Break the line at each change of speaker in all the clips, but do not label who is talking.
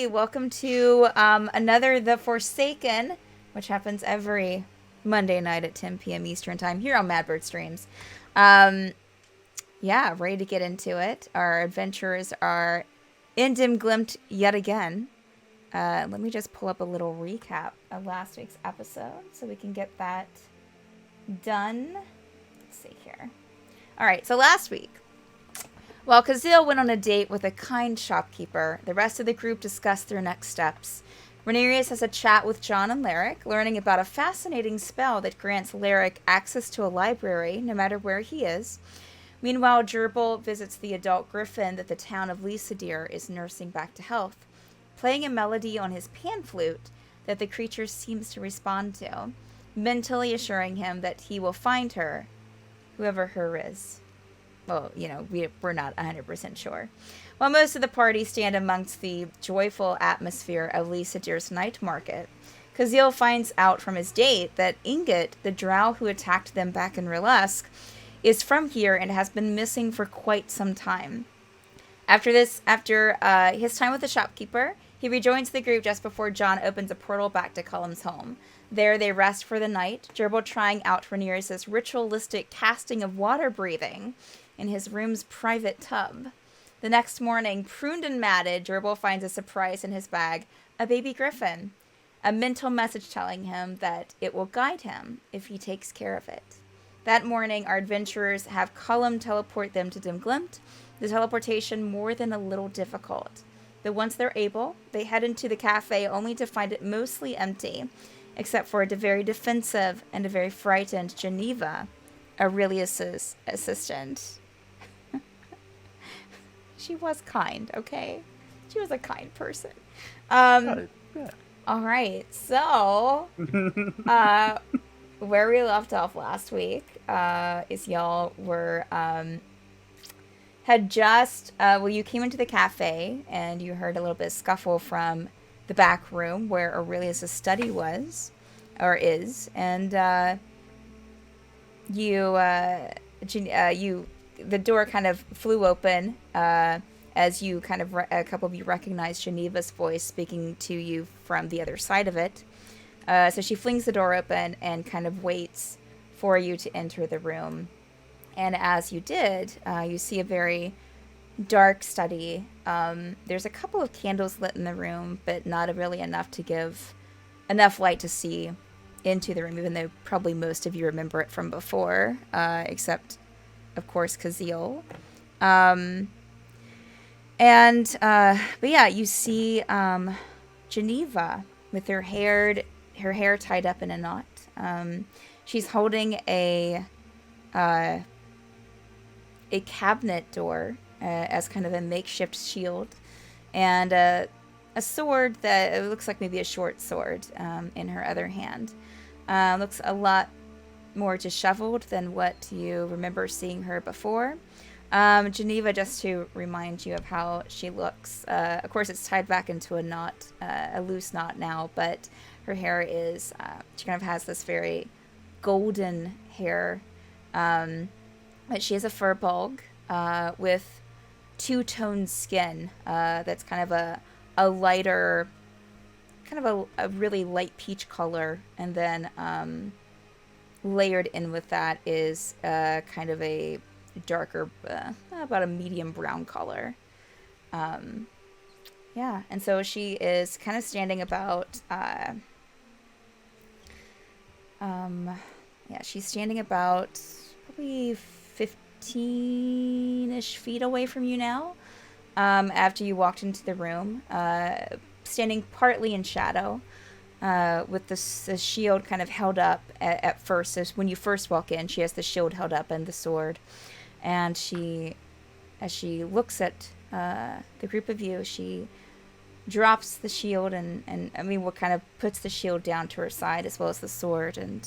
everybody. Welcome to another The Forsaken, which happens every Monday night at 10 p.m. Eastern Time here on Madbird Streams. Yeah, ready to get into it. Our adventurers are in Dem Glemte yet again. Let me just pull up a little recap of last week's episode so we can get that done. Let's see here. All right, so last week, while Kazil went on a date with a kind shopkeeper, the rest of the group discussed their next steps. Renarius has a chat with John and Lyric, learning about a fascinating spell that grants Lyric access to a library no matter where he is. Meanwhile, Gerbil visits the adult griffin that the town of Lysadir is nursing back to health, playing a melody on his pan flute that the creature seems to respond to, mentally assuring him that he will find her, whoever her is. Well, you know, we're not 100% sure. While most of the party stand amongst the joyful atmosphere of Lysadir's night market, Kazil finds out from his date that Ingot, the drow who attacked them back in Relusk, is from here and has been missing for quite some time. After his time with the shopkeeper, he rejoins the group just before John opens a portal back to Cullum's home. There they rest for the night, Gerbil trying out Renarius' ritualistic casting of water breathing in his room's private tub. The next morning, pruned and matted, Gerbil finds a surprise in his bag, a baby griffin, a mental message telling him that it will guide him if he takes care of it. That morning, our adventurers have Cullum teleport them to Dem Glemte, the teleportation more than a little difficult. But once they're able, they head into the cafe only to find it mostly empty, except for a very defensive and a very frightened Geneva, Aurelius' assistant. She was kind, okay? She was a kind person.
Yeah.
All right, so where we left off last week is y'all were had just you came into the cafe and you heard a little bit of scuffle from the back room where Aurelius' study was or is, and the door kind of flew open as you kind of a couple of you recognized Geneva's voice speaking to you from the other side of it. So she flings the door open and kind of waits for you to enter the room. And as you did, you see a very dark study. There's a couple of candles lit in the room, but not really enough to give enough light to see into the room, even though probably most of you remember it from before, except, of course, Kazil. But yeah, you see Geneva with her hair tied up in a knot. She's holding a cabinet door as kind of a makeshift shield, and a sword that it looks like maybe a short sword in her other hand. Looks a lot more disheveled than what you remember seeing her before. Geneva, just to remind you of how she looks, of course it's tied back into a knot, a loose knot now, but her hair is, she kind of has this very golden hair, but she has a fur bulg with two-tone skin that's kind of a lighter, kind of a really light peach color, and then layered in with that is kind of a darker, about a medium brown color. Yeah, and so she is kind of standing about, she's standing about probably 15-ish feet away from you now, after you walked into the room, standing partly in shadow, with the shield kind of held up at first. So when you first walk in, she has the shield held up and the sword. And as she looks at the group of you, she drops the shield and I mean, what kind of puts the shield down to her side as well as the sword. And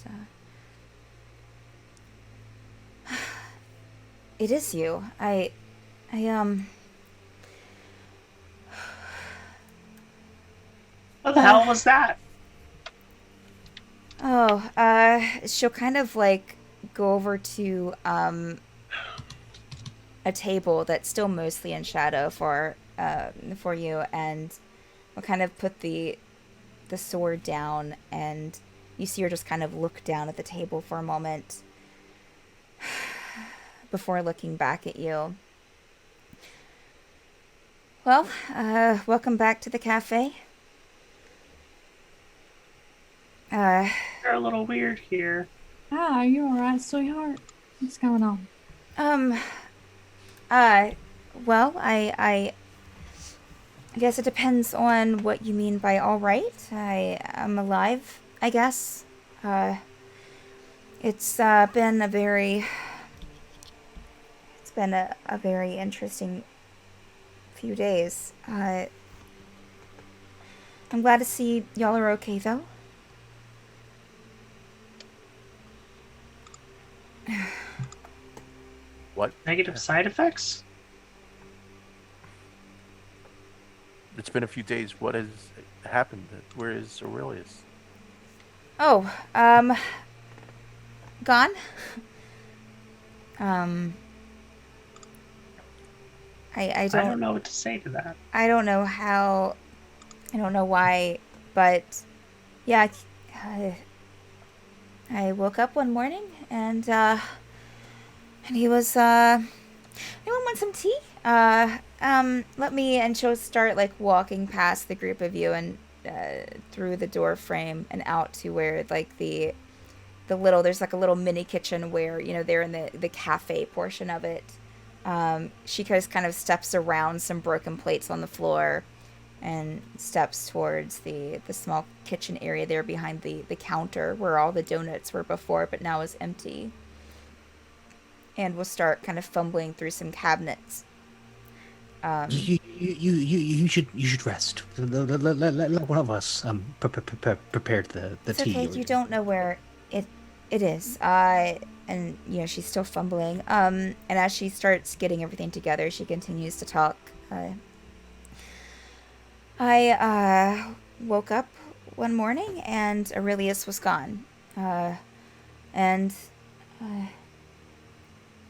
it is you. I
What the hell was that?
She'll kind of like go over to a table that's still mostly in shadow for you, and will kind of put the sword down, and you see her just kind of look down at the table for a moment before looking back at you. Well, welcome back to the cafe.
You're a little weird here.
Ah, are you alright, sweetheart? What's going on?
Well, I guess it depends on what you mean by all right. I'm alive, I guess. It's been a very interesting few days. I'm glad to see y'all are okay, though.
What?
Negative side effects?
It's been a few days. What has happened? Where is Aurelius?
Oh, gone. I
don't know what to say to that.
I don't know how. I don't know why, but yeah, I woke up one morning and he was anyone want some tea? Let me, and she'll start like walking past the group of you and through the door frame and out to where like the little, there's like a little mini kitchen where, you know, they're in the cafe portion of it. She just kind of steps around some broken plates on the floor and steps towards the small kitchen area there behind the counter where all the donuts were before, but now is empty. And we'll start kind of fumbling through some cabinets.
You should rest. Let one of us prepare the
It's
tea.
okay. You don't know where it is. And you know she's still fumbling. And as she starts getting everything together, she continues to talk. I woke up one morning and Aurelius was gone. And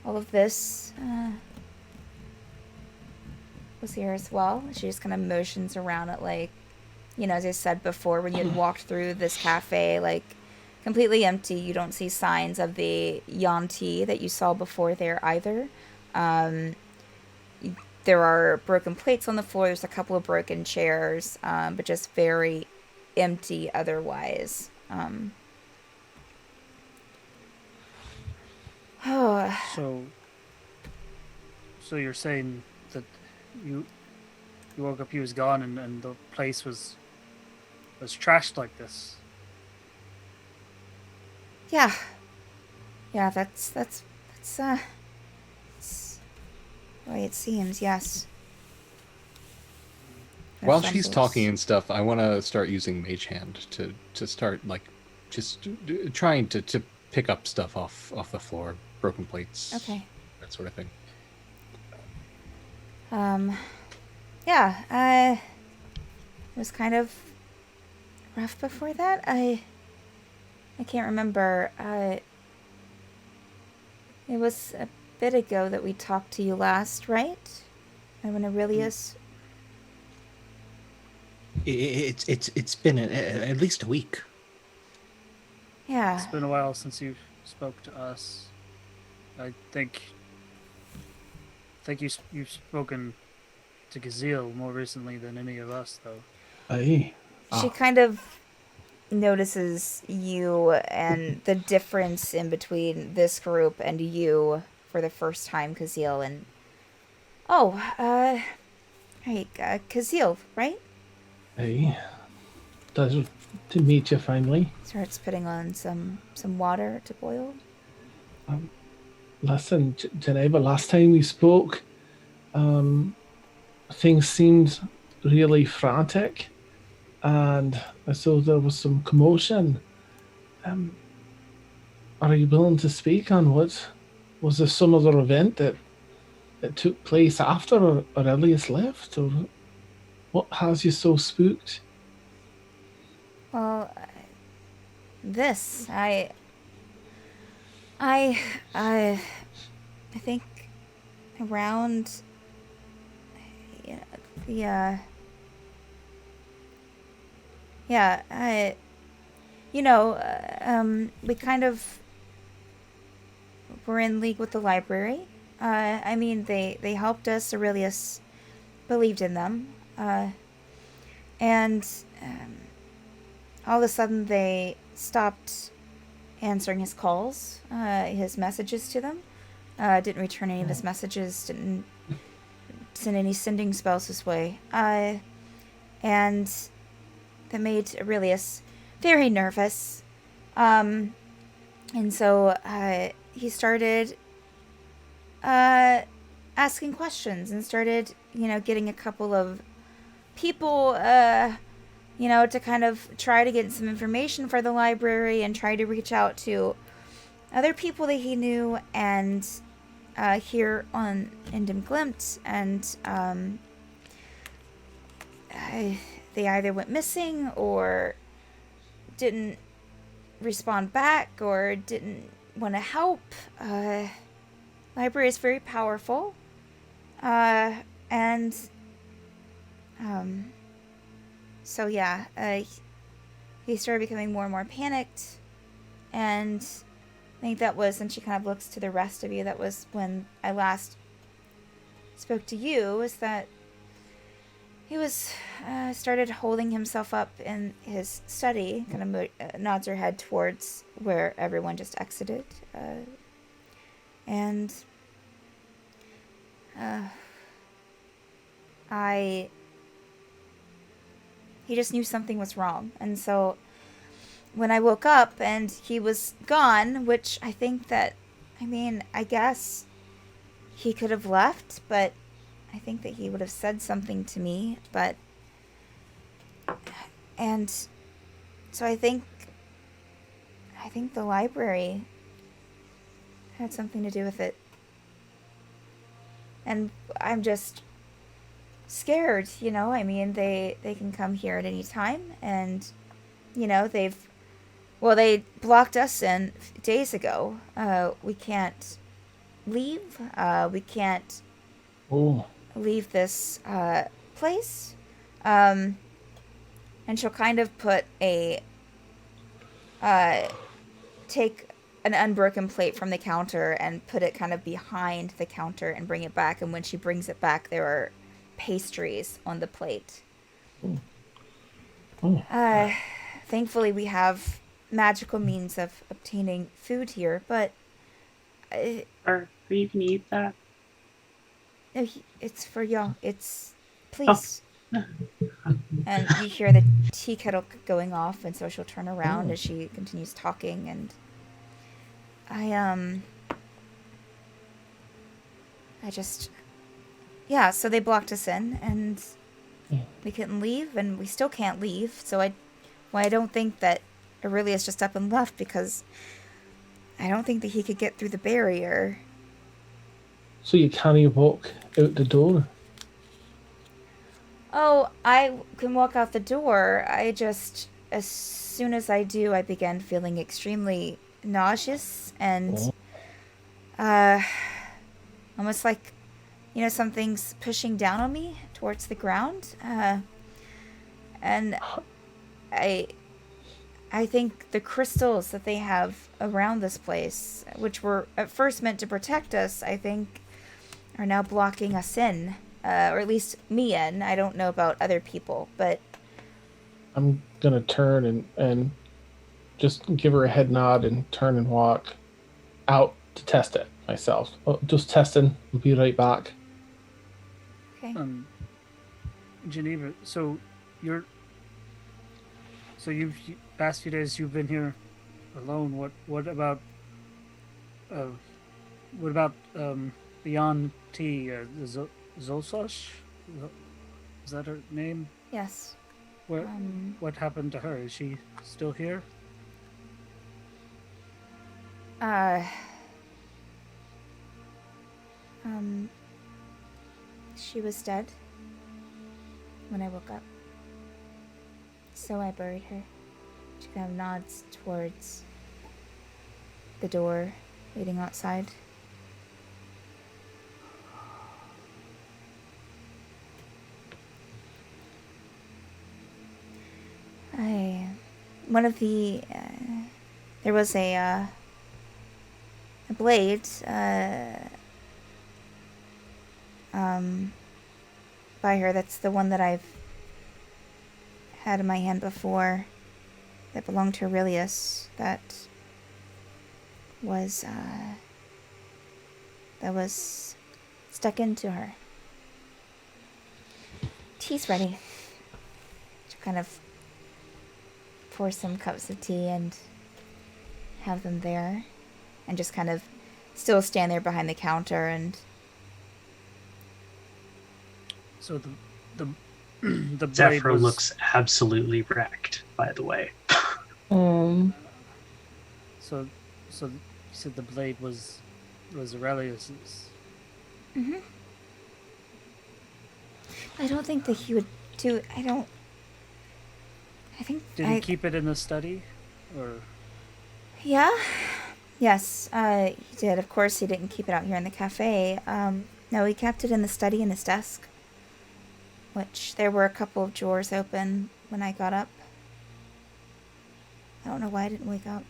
all of this was here as well. She just kind of motions around it like, you know, as I said before, when you had walked through this cafe, like, completely empty. You don't see signs of the Yuan-Ti that you saw before there either. There are broken plates on the floor. There's a couple of broken chairs, but just very empty otherwise.
So you're saying that you woke up, he was gone, and the place was trashed like this?
Yeah, that's the way it seems. Yes.
While she's talking and stuff, I want to start using Mage Hand to start like just trying to pick up stuff off the floor, broken plates,
Okay.
that sort of thing.
Yeah, it was kind of rough before that. I can't remember. It was a bit ago that we talked to you last, right? When Aurelius.
It's been at least a week.
Yeah.
It's been a while since you spoke to us. I think you've spoken to Gazelle more recently than any of us, though.
Aye.
She kind of notices you and the difference in between this group and you for the first time, Gazelle, and hey, Gazelle, right?
Hey, pleasure to meet you finally.
Starts putting on some water to boil.
Listen, Geneva, last time we spoke, things seemed really frantic, and I saw there was some commotion. Are you willing to speak on what was there some other event that took place after Aurelius left, or what has you so spooked?
Well, this I think around Yeah, we kind of were in league with the library. I mean, they helped us. Aurelius believed in them. And all of a sudden they stopped answering his calls, his messages to them. Didn't return any of his messages, didn't send any sending spells his way. And that made Aurelius very nervous. And so he started asking questions and started, getting a couple of people, to kind of try to get some information for the library and try to reach out to other people that he knew and here in Dem Glemte, and they either went missing or didn't respond back or didn't want to help. Library is very powerful, and so yeah, he started becoming more and more panicked, and I think that was, and she kind of looks to the rest of you, that was when I last spoke to you, is that he was started holding himself up in his study, kind of nods her head towards where everyone just exited, and he just knew something was wrong. And so when I woke up and he was gone, which I think that, I guess he could have left, but I think that he would have said something to me, and so I think the library had something to do with it. And I'm just scared, they can come here at any time, and, they blocked us in days ago. We can't leave. We can't leave this place. And she'll kind of put take an unbroken plate from the counter and put it kind of behind the counter and bring it back. And when she brings it back, there are pastries on the plate. Thankfully, we have magical means of obtaining food here, but
Or you can eat that.
no, it's for y'all. It's please. And you hear the tea kettle going off, and so she'll turn around as she continues talking, and so they blocked us in, and we couldn't leave, and we still can't leave, so I don't think that Aurelius just up and left, because I don't think that he could get through the barrier.
So you can't walk out the door?
Oh, I can walk out the door. As soon as I do, I begin feeling extremely nauseous and almost like, something's pushing down on me towards the ground. And I think the crystals that they have around this place, which were at first meant to protect us, I think are now blocking us in. Or at least me in. I don't know about other people, but
I'm gonna turn and just give her a head nod and turn and walk out to test it myself. Oh, just testing. We'll be right back.
okay.
Geneva, so you've past few days you've been here alone. What about the Yuan-Ti, Zolsosh? Is that her name?
Yes.
What happened to her? Is she still here?
She was dead when I woke up. So I buried her. She kind of nods towards the door leading outside. I one of the there was a blade by her. That's the one that I've had in my hand before, that belonged to Aurelius, that was stuck into her. Tea's ready. To kind of pour some cups of tea and have them there, and just kind of still stand there behind the counter. And
So the the blade
Zephyr
was,
looks absolutely wrecked, by the way.
So you said the blade was Aurelius's.
mm-hmm. I don't think that he would do. I think.
Did he keep it in the study, or?
Yeah. Yes, he did. Of course, he didn't keep it out here in the cafe. No, he kept it in the study in his desk, which there were a couple of drawers open when I got up. I don't know why I didn't wake up.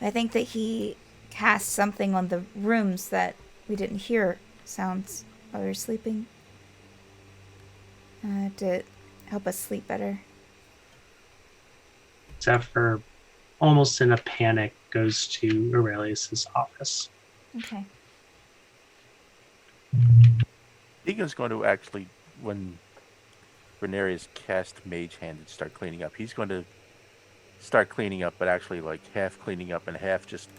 I think that he cast something on the rooms that we didn't hear sounds while we were sleeping, to help us sleep better.
Zephyr, almost in a panic, goes to Aurelius's office.
Okay.
Tegan's going to actually, when Renarius cast Mage Hand and start cleaning up, he's going to start cleaning up, but actually like half cleaning up and half just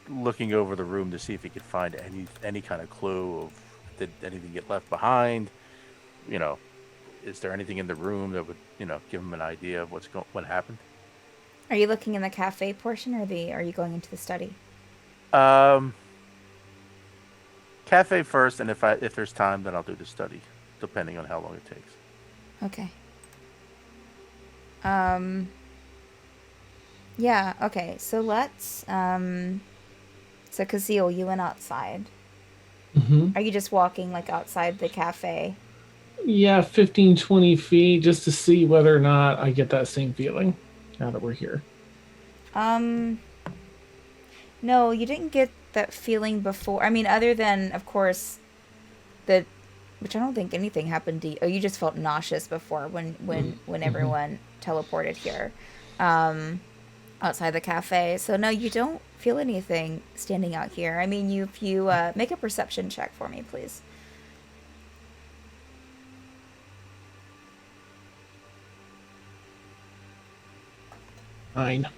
looking over the room to see if he could find any kind of clue of, did anything get left behind? You know, is there anything in the room that would, give him an idea of what happened?
Are you looking in the cafe portion, or are you going into the study?
Cafe first, and if there's time, then I'll do the study, depending on how long it takes.
Okay. Yeah, okay, so let's, so Kazeel, you went outside.
Mm-hmm.
Are you just walking, like, outside the cafe?
Yeah, 15, 20 feet, just to see whether or not I get that same feeling now that we're here.
No, you didn't get that feeling before. I mean, other than, of course, which I don't think anything happened to you. Oh, you just felt nauseous before when everyone teleported here, outside the cafe. So no, you don't feel anything standing out here. I mean, if you make a perception check for me, please.
Fine.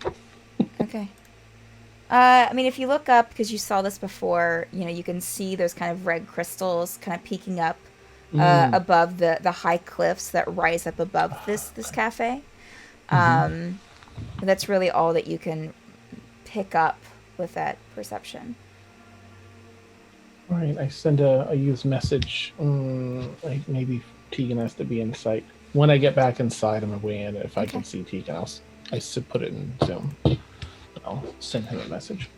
Okay. I mean, if you look up, because you saw this before, you can see those kind of red crystals kind of peeking up above the high cliffs that rise up above this cafe. That's really all that you can pick up with that perception.
All right, I send a use message. Like maybe Tegan has to be in sight. When I get back inside, I'm away in. If I can see Tegan, I put it in Zoom. I'll send him a message.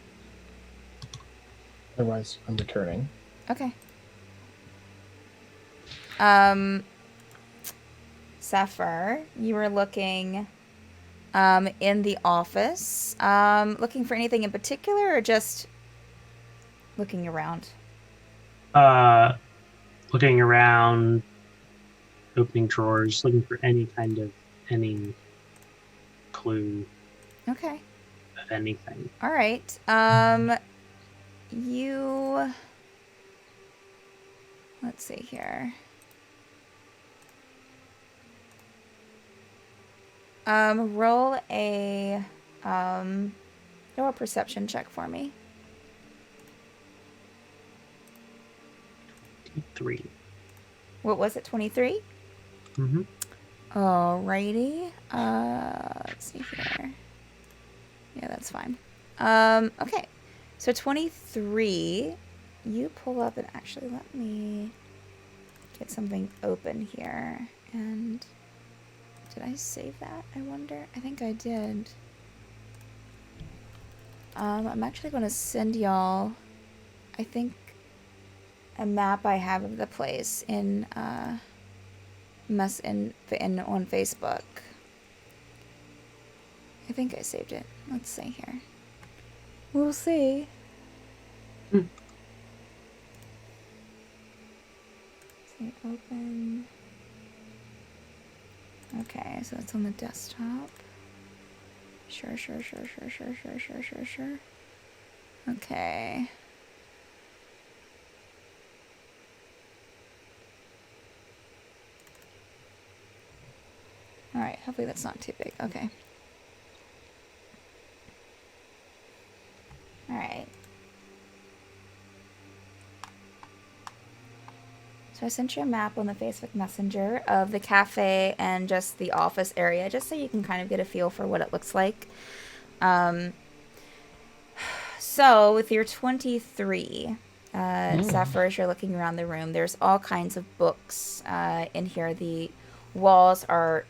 Otherwise, I'm returning.
Okay. Sapphire, you were looking in the office. Looking for anything in particular, or just looking around?
Looking around, opening drawers, looking for any clue.
Okay.
Of anything.
All right. Let's see here. Roll a perception check for me.
3.
What was it? 23?
Mm-hmm.
Alrighty. Let's see here. Yeah, that's fine. Okay. So 23, you pull up, and actually let me get something open here. And did I save that? I wonder. I think I did. I'm actually going to send y'all, I think, a map I have of the place on Facebook. I think I saved it. Let's see here. We'll see. Say open. Okay, so it's on the desktop. Sure. Okay. Alright, hopefully that's not too big. Okay. Alright. So I sent you a map on the Facebook Messenger of the cafe and just the office area, just so you can kind of get a feel for what it looks like. So with your 23, Zephyr, as you're looking around the room, there's all kinds of books in here. The walls are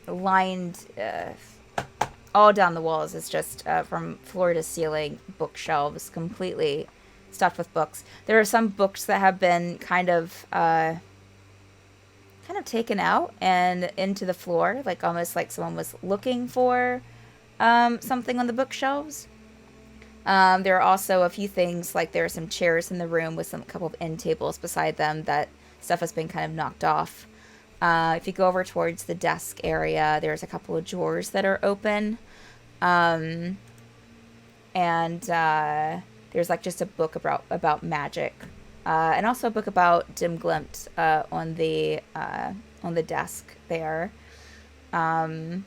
lined all down the walls. It's just from floor to ceiling bookshelves, completely stuffed with books. There are some books that have been kind of taken out and into the floor, like almost like someone was looking for something on the bookshelves. There are also a few things, like there are some chairs in the room with a couple of end tables beside them that stuff has been kind of knocked off. If you go over towards the desk area, there's a couple of drawers that are open. And there's like just a book about magic. And also a book about Dem Glemte on the desk there. Yeah,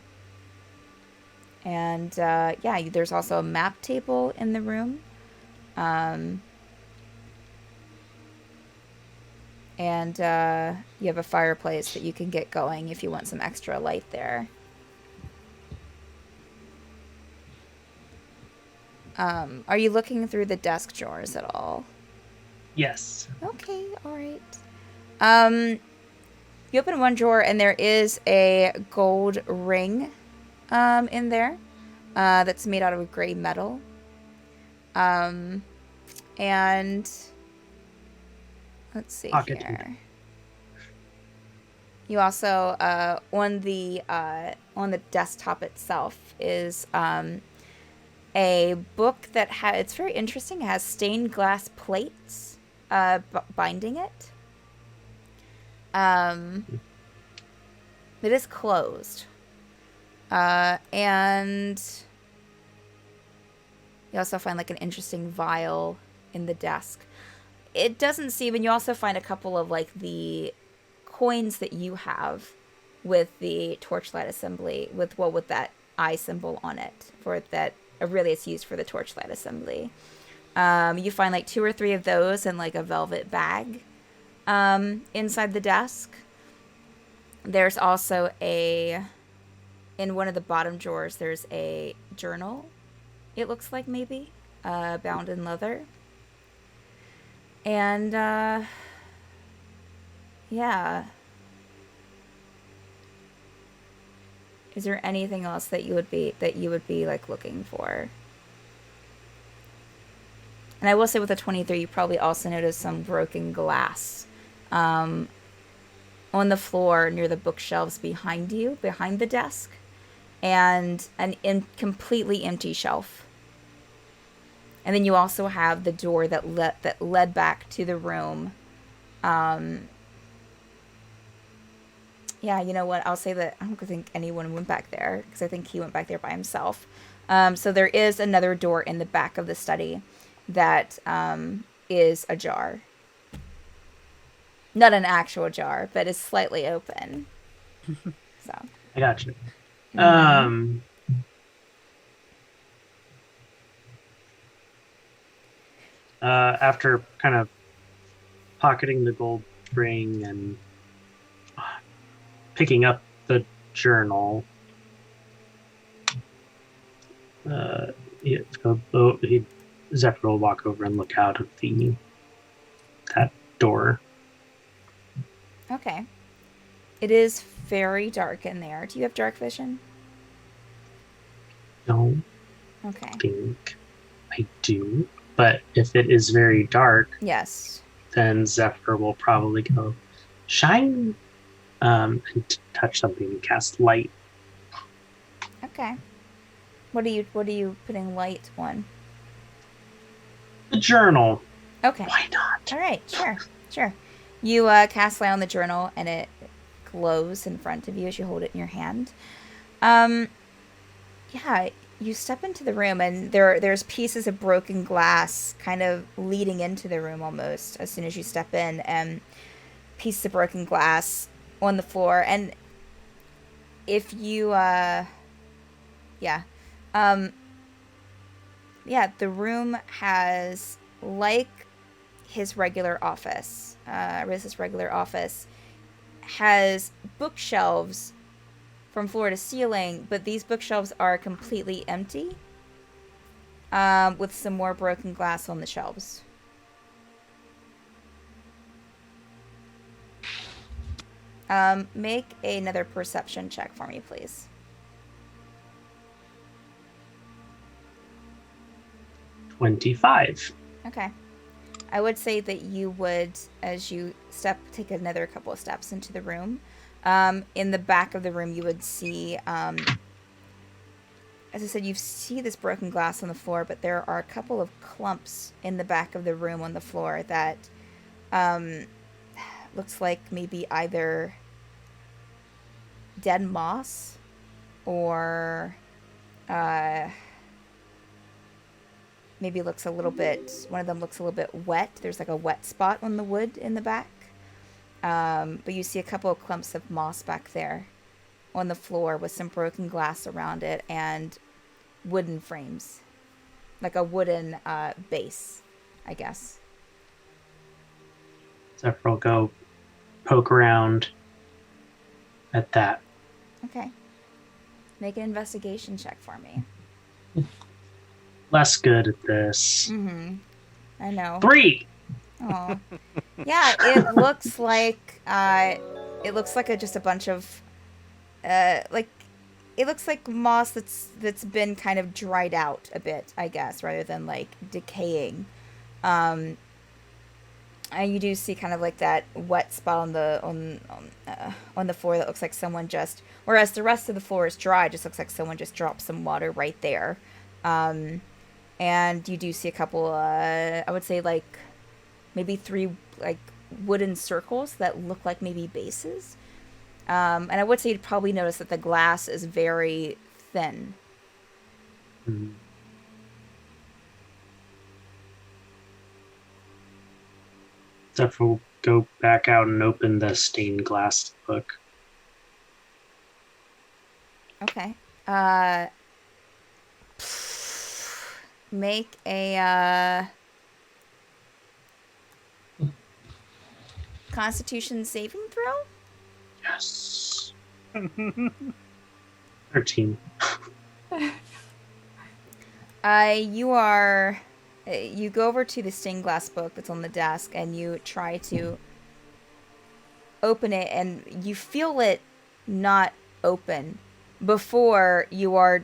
there's also a map table in the room. And you have a fireplace that you can get going if you want some extra light there. Are you looking through the desk drawers at all?
Yes.
Okay, all right. You open one drawer and there is a gold ring in there that's made out of gray metal. And let's see here. You also on the desktop itself is a book that it's very interesting. It has stained glass plates binding it. It is closed. And you also find like an interesting vial in the desk. It doesn't seem, and you also find a couple of like the coins that you have with the torchlight assembly with that eye symbol on it for that Aurelius used for the torchlight assembly. You find like 2 or 3 of those in like a velvet bag inside the desk. There's also in one of the bottom drawers, there's a journal, it looks like maybe, bound in leather. And, yeah. Is there anything else that you would be like looking for? And I will say with a 23, you probably also notice some broken glass on the floor near the bookshelves behind you, behind the desk, and an completely empty shelf. And then you also have the door that led back to the room. Yeah, you know what? I'll say that I don't think anyone went back there because I think he went back there by himself. So there is another door in the back of the study that is ajar. Not an actual jar, but is slightly open. So
I got you.
Mm-hmm.
After kind of pocketing the gold ring and picking up the journal, Zephyr will walk over and look out of that door.
Okay. It is very dark in there. Do you have dark vision?
No,
Okay.
I think I do. But if it is very dark,
Yes.
then Zephyr will probably go shine and touch something and cast light.
Okay. What are you putting light on?
The journal.
Okay.
Why not?
All right. Sure. You cast light on the journal, and it glows in front of you as you hold it in your hand. Yeah, you step into the room, and there's pieces of broken glass kind of leading into the room almost as soon as you step in, and pieces of broken glass on the floor. And if you, the room has, like his regular office, Riz's regular office, has bookshelves from floor to ceiling, but these bookshelves are completely empty, with some more broken glass on the shelves. Make another perception check for me, please.
25.
Okay. I would say that you would, as you take another couple of steps into the room, in the back of the room you would see, as I said, you see this broken glass on the floor, but there are a couple of clumps in the back of the room on the floor that looks like maybe either dead moss or maybe looks a little bit, one of them looks a little bit wet. There's like a wet spot on the wood in the back. But you see a couple of clumps of moss back there on the floor with some broken glass around it and wooden frames. Like a wooden base, I guess.
Zephyr will go poke around at that.
Okay. Make an investigation check for me.
Less good at this.
Mm-hmm. I know.
3!
Oh, yeah. It looks like just a bunch of, it looks like moss that's been kind of dried out a bit, I guess, rather than like decaying. And you do see kind of like that wet spot on the floor that looks like someone just, whereas the rest of the floor is dry, just looks like someone just dropped some water right there. And you do see a couple, I would say like maybe 3 like wooden circles that look like maybe bases. And I would say you'd probably notice that the glass is very thin.
Mm-hmm. Zephyr will go back out and open the stained glass book.
Okay. Make a Constitution saving throw?
Yes. 13.
You go over to the stained glass book that's on the desk and you try to open it, and you feel it not open before you are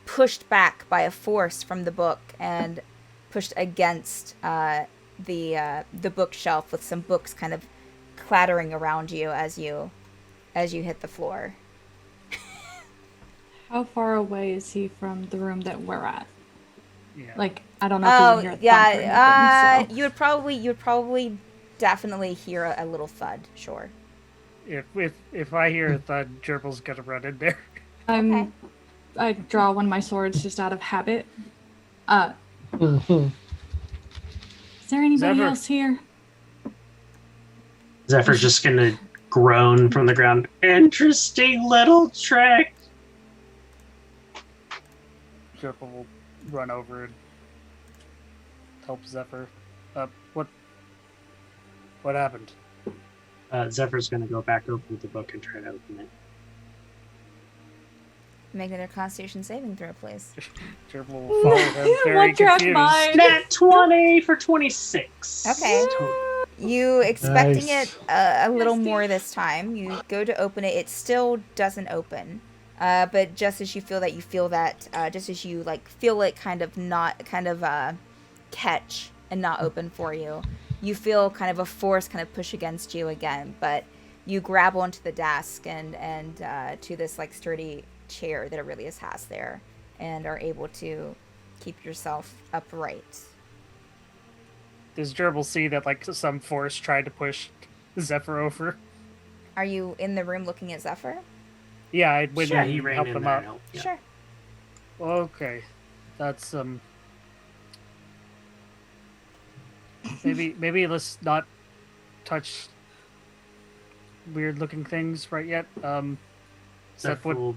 pushed back by a force from the book and pushed against the bookshelf with some books kind of clattering around you as you hit the floor.
How far away is he from the room that we're at?
Yeah.
Like, I don't know if you would hear a thump or anything, so.
You would probably definitely hear a little thud, sure.
If I hear a thud, Gerbil's gonna run in there.
Okay.
I draw one of my swords just out of habit.
Mhm.
Is there anybody
Zephyr.
else here?
Zephyr's just gonna groan from the ground. Interesting little trick.
Gerbil will run over and help Zephyr. What happened?
Zephyr's gonna go back over the book and try to open it.
Make another Constitution saving throw, please.
Gerbil will follow him very
One drop
confused.
mine.
Nat 20 for 26.
Okay. You expecting
Nice.
it a little more this time. You go to open it. It still doesn't open. But just as you feel that, just as you like feel it kind of catch and not open for you, you feel kind of a force kind of push against you again. But you grab onto the desk and to this like sturdy chair that Aurelius has there, and are able to keep yourself upright.
Does Gerbil see that like some force tried to push Zephyr over?
Are you in the room looking at Zephyr?
Yeah, I went
Yeah,
and
he ran
helped
in
him
there.
out.
And helped, yeah.
Sure.
Okay, that's maybe let's not touch weird looking things right yet.
Zephyr will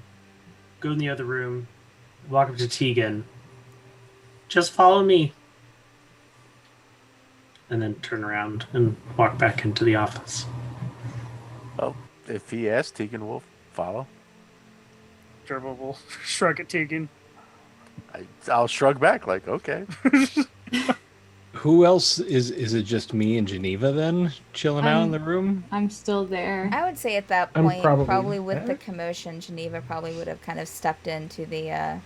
go in the other room, walk up to Tegan. Just follow me. And then turn around and walk back into the office.
Well, if he asks, Tegan will follow.
Gerbil will shrug at Tegan.
I'll shrug back like, okay.
Who else is it? Just me and Geneva then chilling out in the room?
I'm still there.
I would say at that
I'm
point,
probably
probably with the
there.
commotion, Geneva probably would have kind of stepped into the, at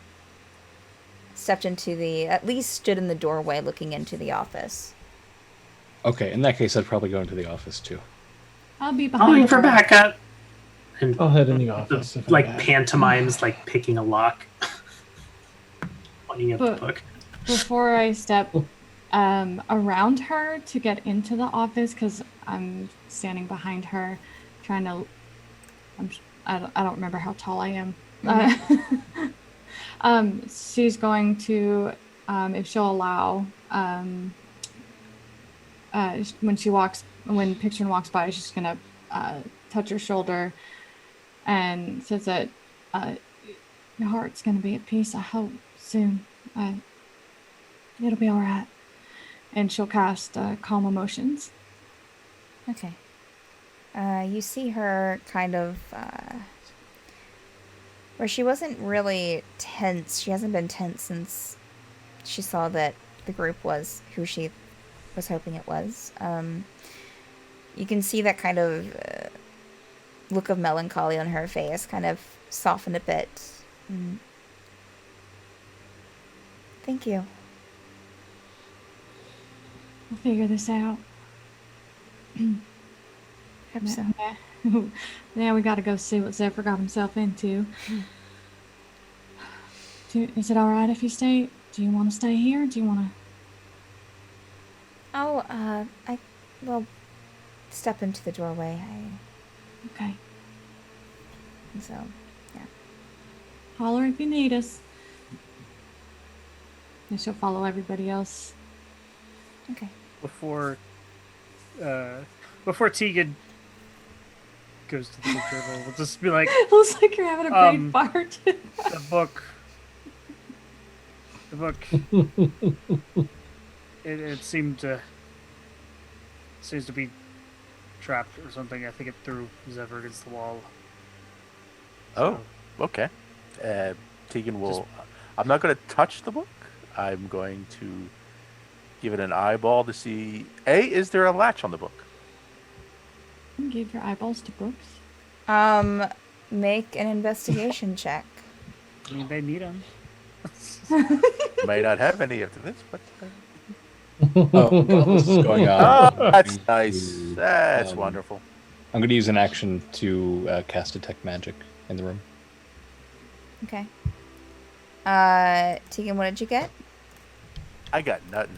least stood in the doorway looking into the office.
Okay, in that case, I'd probably go into the office too.
I'll be
Calling
behind
for
her.
backup. And
I'll head in the office. if I'm
like
back.
pantomimes, like picking a lock, pointing at the
But-
book.
Before I step around her to get into the office, because I'm standing behind her, trying to. I don't remember how tall I am. She's going to, if she'll allow, when Picture walks by, she's gonna touch her shoulder and says that your heart's gonna be at peace. I hope soon. It'll be all right. And she'll cast Calm Emotions.
Okay. You see her kind of, where she wasn't really tense. She hasn't been tense since she saw that the group was who she was hoping it was. You can see that kind of look of melancholy on her face kind of soften a bit. Thank you.
We'll figure this out.
Hope so.
Now we gotta go see what Zephyr got himself into. Is it alright if you stay? Do you want to stay here? Do you want to?
Well, step into the doorway.
Okay.
So, yeah.
Holler if you need us. And she'll follow everybody else.
Okay.
Before Tegan goes to the Gerbil, we'll just be like,
It looks like you're having a brain fart.
the book. It seems to be trapped or something. I think it threw Zephyr against the wall.
Oh, okay. Tegan will... I'm not going to touch the book. I'm going to give it an eyeball to see... is there a latch on the book?
Give your eyeballs to books.
Make an investigation check.
I mean, they need them.
May not have any after this, but...
Oh, while this is going on,
Oh, that's nice. That's
Um,
wonderful.
I'm going to use an action to cast Detect Magic in the room.
Okay. Tegan, what did you get?
I got nothing.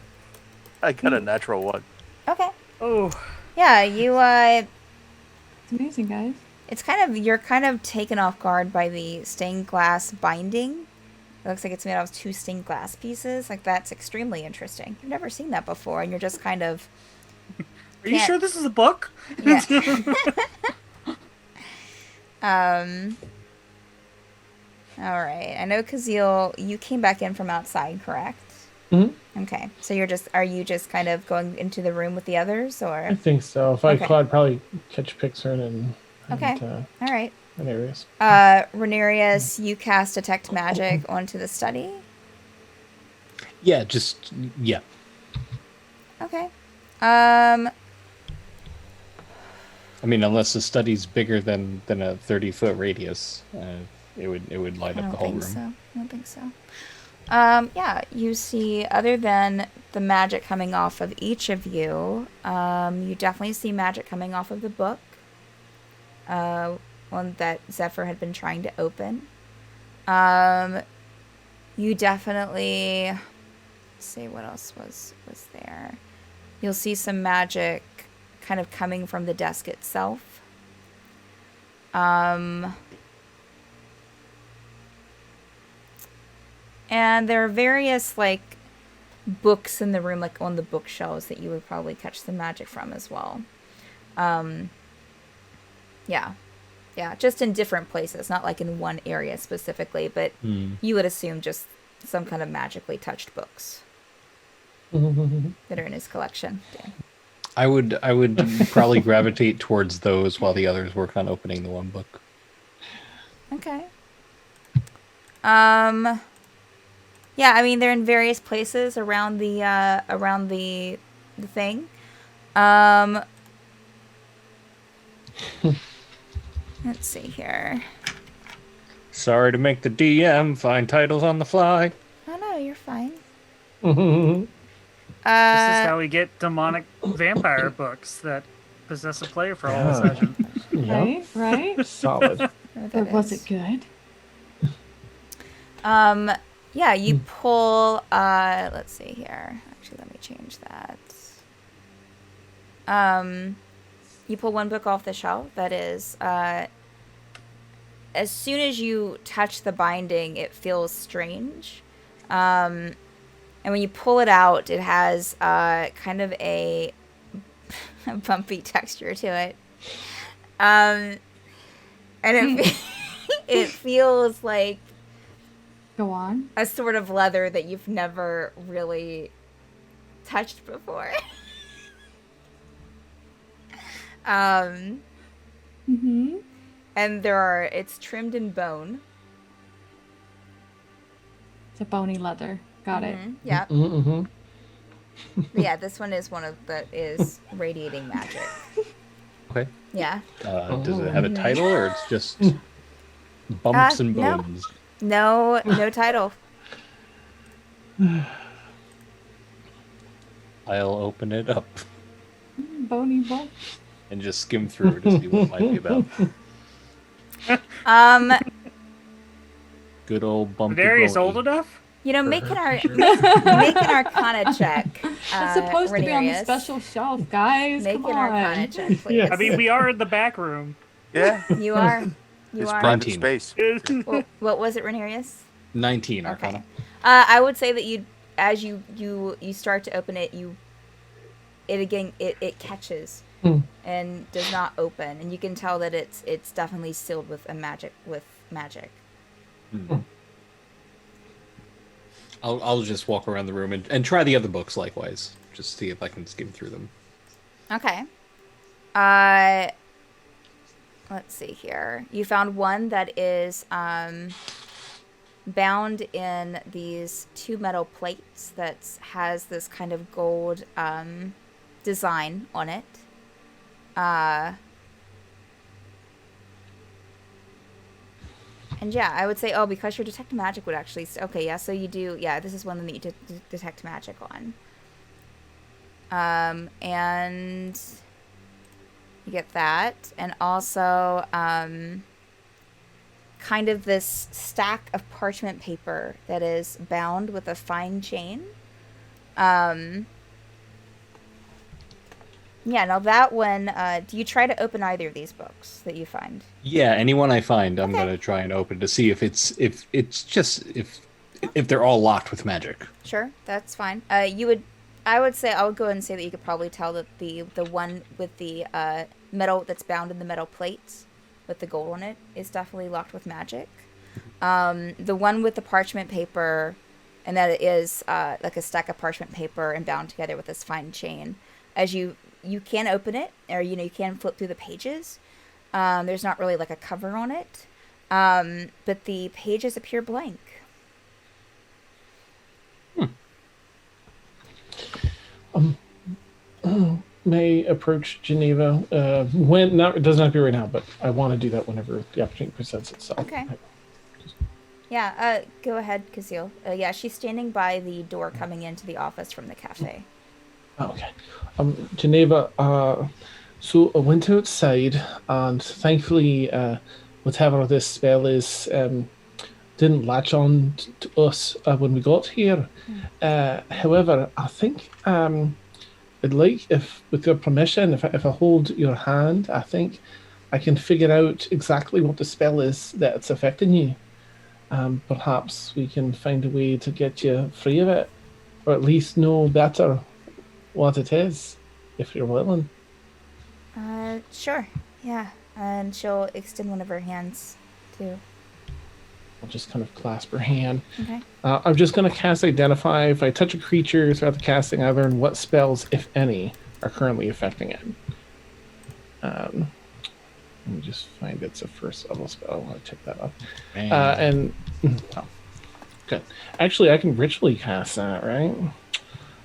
I got a natural one.
Okay.
Oh,
Yeah, you,
It's amazing, guys.
you're kind of taken off guard by the stained glass binding. It looks like it's made out of 2 stained glass pieces. Like, that's extremely interesting. You've never seen that before, and you're just kind of...
are you sure this is a book?
Yeah. All right. I know Kazeel, you came back in from outside, correct?
Mm-hmm.
Okay. So are you just kind of going into the room with the others, or?
I think so. If I
Okay.
could, I'd probably catch Pixar and
Okay. All right.
and areas.
Renarius, you cast Detect Magic onto the study.
Yeah.
Okay.
I mean, unless the study's bigger than a 30-foot radius, it would light
I
up
don't
the whole
think
room.
so. I don't think so. Yeah, you see, other than the magic coming off of each of you, you definitely see magic coming off of the book. One that Zephyr had been trying to open. you definitely, let's see what else was there. You'll see some magic kind of coming from the desk itself. And there are various like books in the room, like on the bookshelves, that you would probably catch the magic from as well. Yeah, just in different places, not like in one area specifically, but you would assume just some kind of magically touched books that are in his collection. Dan.
I would probably gravitate towards those while the others work on opening the one book.
Okay. Yeah, I mean they're in various places around the thing. Let's see here.
Sorry to make the DM find titles on the fly.
Oh no, you're fine.
This is how we get demonic vampire books that possess a player for all a session.
Right, right.
Solid.
Or was it good?
Yeah, you pull, let's see here. Actually, let me change that. You pull one book off the shelf that is, as soon as you touch the binding, it feels strange. And when you pull it out, it has, kind of a bumpy texture to it. And it feels like
Go on.
a sort of leather that you've never really touched before. And it's trimmed in bone.
It's a bony leather. Got it.
Yeah.
Mm-hmm.
Yeah, this one is one of the is radiating magic.
Okay.
Yeah.
Does it have a title, or it's just bumps and
no.
bones?
No title.
I'll open it up
Bony bone.
and just skim through to see what it might be about. Good old bumpy
Darius
bony.
old enough?
You know, make an Arcana check.
It's supposed to be on the
Renarius.
special shelf, guys.
Make
Come
an
on.
Arcana check, please.
Yeah.
I mean, we are in the back room.
Yeah,
You are. You
it's
are.
private
19.
space.
What was it, Renarius?
19
Okay.
Arcana.
I would say that as you start to open it, it catches and does not open, and you can tell that it's definitely sealed with magic.
I'll just walk around the room and try the other books likewise. Just see if I can skim through them.
Okay. Let's see here. You found one that is bound in these two metal plates that has this kind of gold design on it. And yeah, I would say, because your detect magic would actually... okay, yeah, so you do... Yeah, this is one that you detect magic on. And you get that. And also, kind of this stack of parchment paper that is bound with a fine chain. Yeah, now that one, do you try to open either of these books that you find?
Yeah, anyone I find, I'm
Okay.
gonna try and open to see if they're all locked with magic.
Sure, that's fine. I would go ahead and say that you could probably tell that the one with the metal that's bound in the metal plates with the gold on it is definitely locked with magic. The one with the parchment paper, and that it is like a stack of parchment paper and bound together with this fine chain. As you can open it, or you can flip through the pages. There's not really like a cover on it, but the pages appear blank.
May approach Geneva when not. It doesn't have to be right now, but I want to do that whenever the opportunity presents itself.
Okay. Yeah, go ahead, Kazil. Yeah, she's standing by the door coming into the office from the cafe.
Oh, okay. Geneva, so I went outside, and thankfully, whatever this spell is, didn't latch on to us when we got here. However, I think I'd like, if with your permission, if I hold your hand, I think I can figure out exactly what the spell is that's affecting you. Perhaps we can find a way to get you free of it, or at least know better what it is, if you're willing.
Sure. Yeah. And she'll extend one of her hands too.
I'll just kind of clasp her hand.
Okay.
I'm just going to cast Identify. If I touch a creature throughout the casting, I learn what spells, if any, are currently affecting it. Let me just find it's a first level spell. I'll check that up. Good. Actually, I can ritually cast that, right?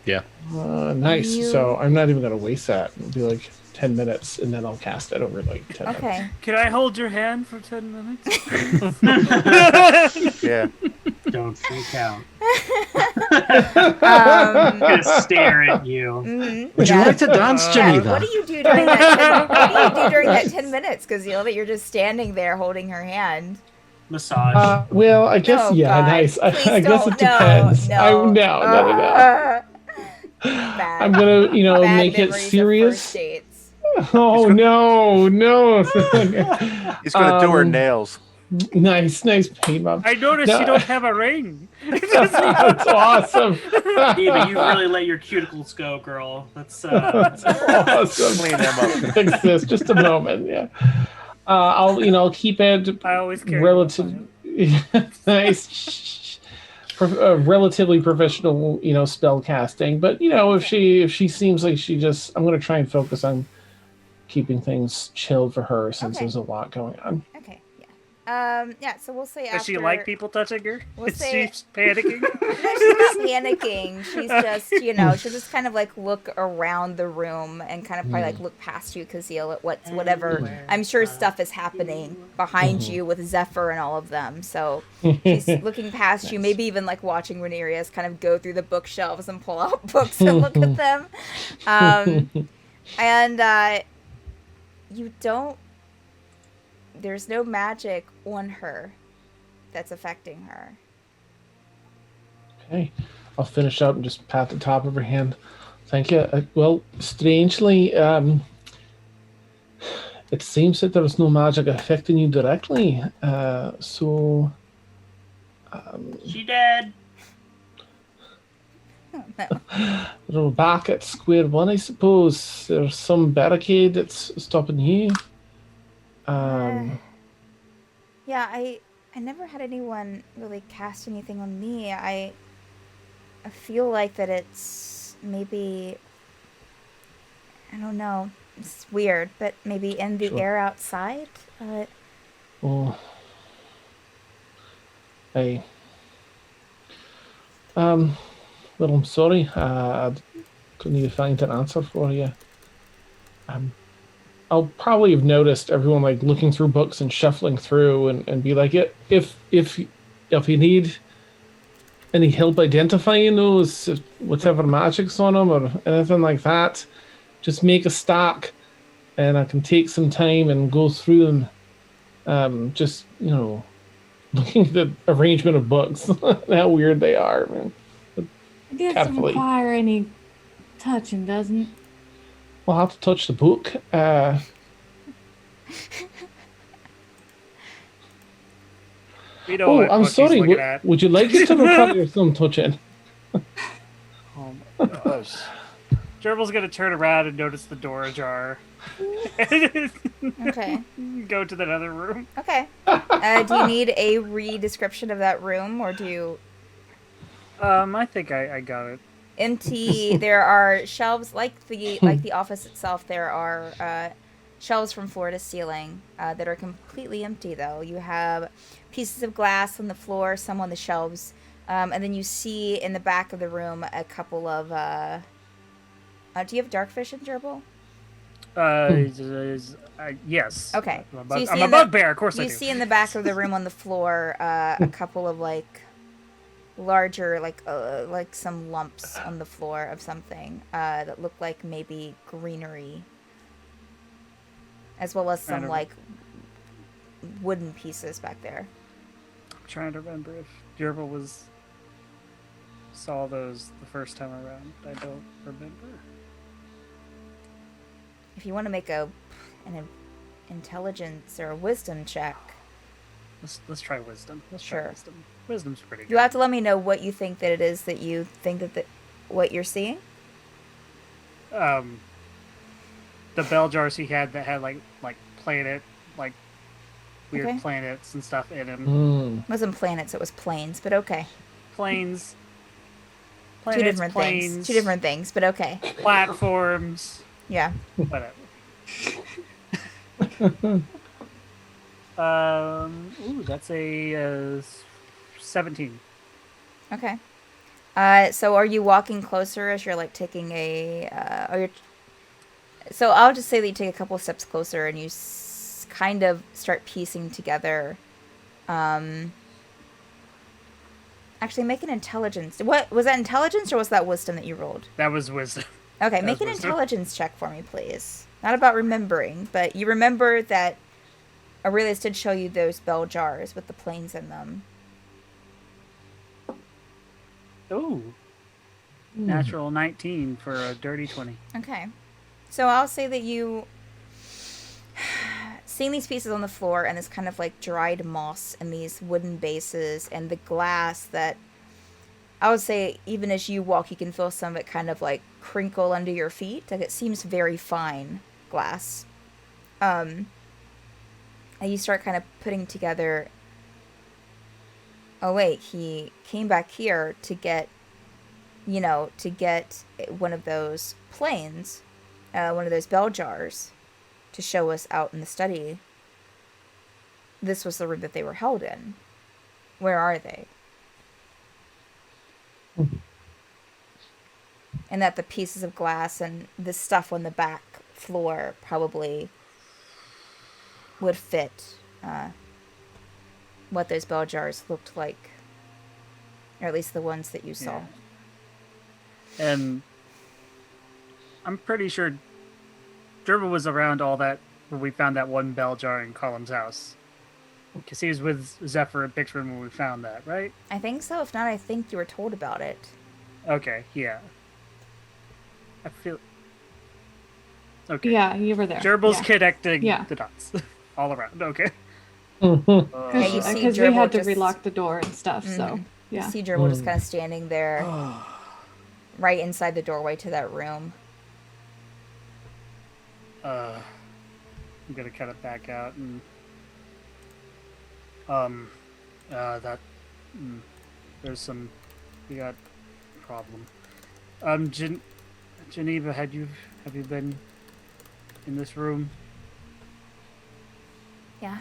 Yeah.
Nice. So I'm not even going to waste that. It'll be like 10 minutes, and then I'll cast it over like 10 minutes.
Okay.
Can I hold your hand for 10 minutes?
Yeah.
Don't freak out.
Um,
I'm gonna stare at you.
Would you like to dance, Geneva?
What do you do during that? What do you do during that 10 minutes? Because that you're just standing there holding her hand.
Massage.
Well, I guess
Oh,
yeah,
God.
nice. I
Please
guess
don't.
it depends.
No.
No.
Bad.
I'm gonna,
Bad
make it
memories of
serious.
first dates.
Oh no!
He's gonna do her nails.
Nice paint up.
I noticed you don't have a ring.
That's awesome.
Eva, you really let your cuticles go, girl. That's
Awesome.
Clean them up.
Fix this. Just a moment. Yeah. I'll keep it
I always carry
relative. Nice. Relatively professional, spell casting. But if she seems like I'm going to try and focus on keeping things chilled for her since
Okay.
there's a lot going on.
Okay. Yeah. Yeah. So we'll say after.
Does she like people touching her?
We'll
Is
say-
she panicking?
No, she's not panicking. She's just, she'll just kind of like look around the room and kind of probably like look past you, Kazeel, at whatever. I'm sure stuff is happening behind you with Zephyr and all of them. So she's looking past you, maybe even like watching Renarius kind of go through the bookshelves and pull out books and look at them. And you don't. There's no magic on her that's affecting her.
Okay, I'll finish up and just pat the top of her hand. Thank you. Well, strangely, it seems that there's no magic affecting you directly. So
she dead.
we're back at square one, I suppose. There's some barricade that's stopping you.
Yeah, I never had anyone really cast anything on me. I feel like that it's maybe, I don't know, it's weird, but maybe in the air outside.
Well, I'm sorry. I couldn't even find an answer for you. I'll probably have noticed everyone like looking through books and shuffling through and be like, if you need any help identifying those, whatever magic's on them or anything like that, just make a stack, and I can take some time and go through them. Just looking at the arrangement of books, how weird they are. Man.
It doesn't
Carefully.
require any touching, doesn't it?
We'll have to touch the book.
We know
Oh,
what
I'm
book he's
sorry.
looking at.
Would you like it to require some touching?
Oh my gosh. Gerbil's gonna turn around and notice the door ajar.
Okay.
Go to that other room.
Okay. Do you need a re-description of that room, or do you...
I think I got it.
Empty. There are shelves like the office itself. There are shelves from floor to ceiling that are completely empty. Though you have pieces of glass on the floor, some on the shelves, and then you see in the back of the room a couple of. Do you have dark vision, Gerbil?
Yes.
Okay.
I'm a bugbear. Of course I do.
You see in the back of the room on the floor a couple of larger, like some lumps on the floor of something that look like maybe greenery, as well as some wooden pieces back there.
trying to remember if Gerbil saw those the first time around. I don't remember.
If you want to make an intelligence or a wisdom check,
Let's try wisdom. Let's
Sure.
try wisdom. Wisdom's pretty good.
you have to let me know what you think that it is that you think that what you're seeing.
The bell jars he had that had like planet, like weird
Okay.
planets and stuff in them.
Mm.
It wasn't planets, it was planes, but okay.
Planes.
Two different
planes,
things. Two different things, but okay.
platforms.
Yeah.
Whatever. Ooh, that's a 17.
Okay. So are you walking closer as you're like taking so I'll just say that you take a couple steps closer and you kind of start piecing together. Actually, make an intelligence. What was that, intelligence or was that wisdom that you rolled?
That was wisdom.
Okay,
That
make
was
an
wisdom.
intelligence check for me, please. Not about remembering, but you remember that Aurelius did show you those bell jars with the planes in them.
Ooh. Natural 19 for a dirty 20.
Okay. So I'll say that you seeing these pieces on the floor and this kind of like dried moss and these wooden bases and the glass that I would say even as you walk you can feel some of it kind of like crinkle under your feet. Like it seems very fine glass. And you start kind of putting together, oh wait, he came back here to get one of those planes, one of those bell jars to show us out in the study. This was the room that they were held in. Where are they? And that the pieces of glass and the stuff on the back floor probably would fit what those bell jars looked like. Or at least the ones that you saw.
Yeah. And I'm pretty sure Gerbil was around all that when we found that one bell jar in Column's house. Because he was with Zephyr and Pixman when we found that, right?
I think so. If not, I think you were told about it.
Okay, yeah. I feel... Okay.
Yeah, you were there.
Gerbil's
yeah.
connecting
Yeah.
the dots. All around, okay.
Mhm.
Yeah, you see
Because we
Gerbil
had to
just-
relock the door and stuff, so
Mhm.
yeah.
You see Gerbil just kind of standing there right inside the doorway to that room.
I'm gonna kind of back out and we got a problem. Geneva, have you been in this room?
Yeah.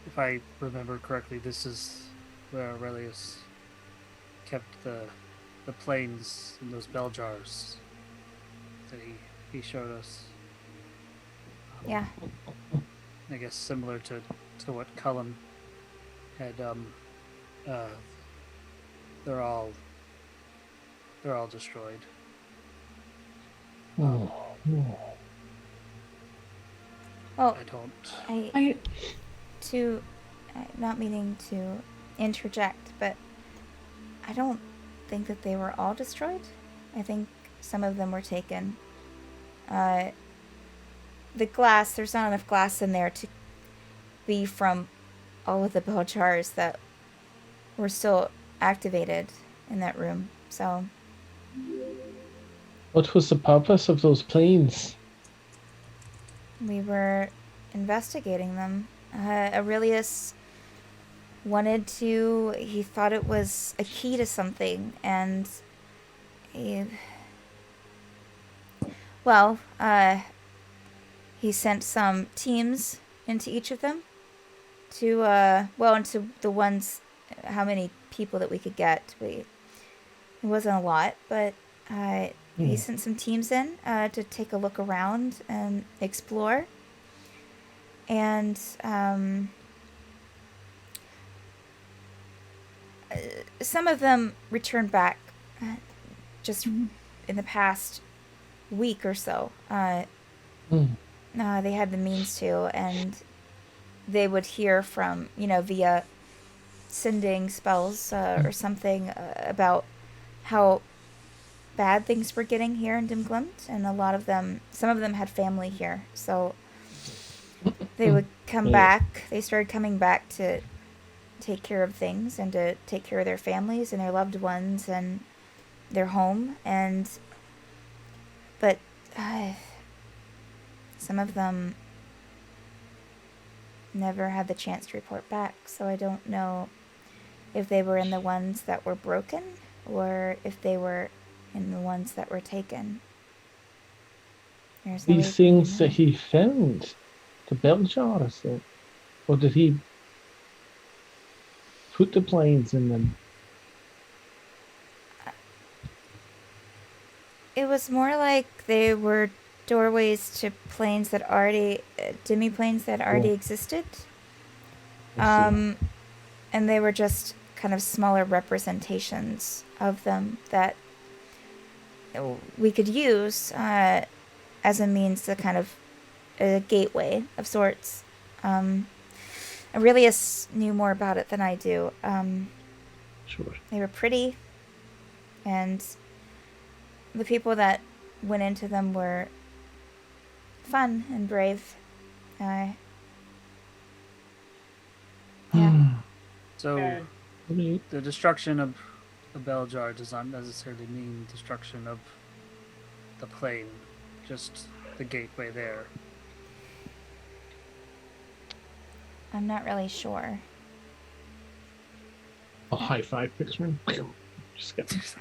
If I remember correctly, this is where Aurelius kept the planes in those bell jars that he showed us.
Yeah.
I guess similar to what Cullen had. They're all destroyed.
Oh, no.
Well,
I don't.
not meaning to interject, but I don't think that they were all destroyed. I think some of them were taken. The glass, there's not enough glass in there to be from all of the bell jars that were still activated in that room. So
What was the purpose of those planes?
we were investigating them. Aurelius he thought it was a key to something, and he sent some teams into each of them into the ones, how many people that we could get. It wasn't a lot, but he sent some teams in to take a look around and explore. And some of them returned back just in the past week or so. They had the means to, and they would hear from, via sending spells or something about how bad things were getting here in Dem Glemte, and some of them had family here, so they would come back. They started coming back to take care of things and to take care of their families and their loved ones and their home, but some of them never had the chance to report back, so I don't know if they were in the ones that were broken or if they were in the ones that were taken. There's no way
These
for me to
things that
know.
he found, the bell jar or so, or did he put the planes in them?
It was more like they were doorways to planes that already, demi-planes that already existed.
I see.
And they were just kind of smaller representations of them that we could use as a means to kind of a gateway of sorts. Aurelius knew more about it than I do.
Sure.
They were pretty, and the people that went into them were fun and brave. Yeah.
So
Neat.
the destruction of the bell jar does not necessarily mean destruction of the plane, just the gateway there.
I'm not really sure.
A high five picture. Just kidding.
That's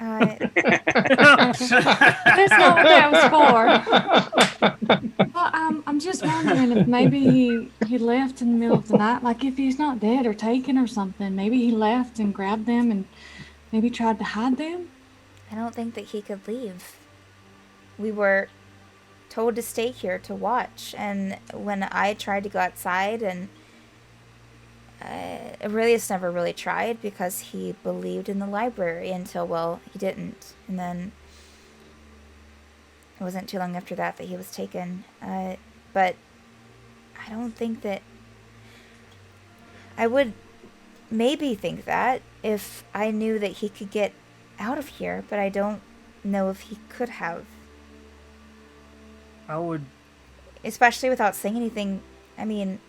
not what that was for. Well, I'm just wondering if maybe he left in the middle of the night. Like if he's not dead or taken or something, maybe he left and grabbed them and maybe tried to hide them.
I don't think that he could leave. We were told to stay here to watch, and when I tried to go outside, and Aurelius never really tried because he believed in the library until, well, he didn't. And then it wasn't too long after that he was taken. But I don't think that... I would maybe think that if I knew that he could get out of here, but I don't know if he could have.
I would.
Especially without saying anything. I mean,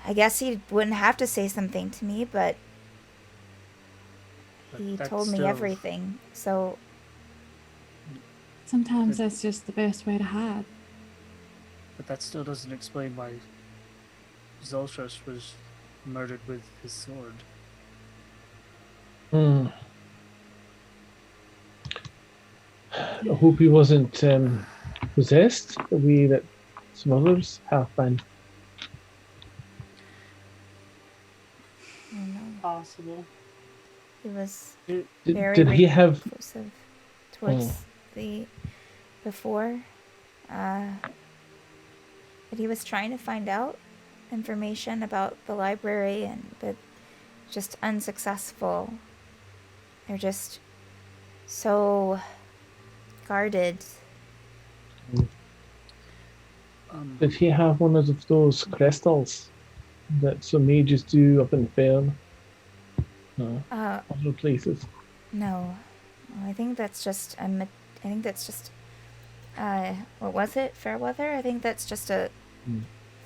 I guess he wouldn't have to say something to me, but he
that's
told me
still-
everything. So
Sometimes that's just the best way to hide.
But that still doesn't explain why Zolshus was murdered with his sword.
I hope he wasn't possessed the way that some others have been.
I don't know.
Possible.
He was
Did,
very
did he have?
reclusive towards the before. But he was trying to find out information about the library, but just unsuccessful. They're just so guarded.
Did he have one of those crystals that some mages do up in Fern? Other places.
No, I think that's just what was it? Fairweather? I think that's just a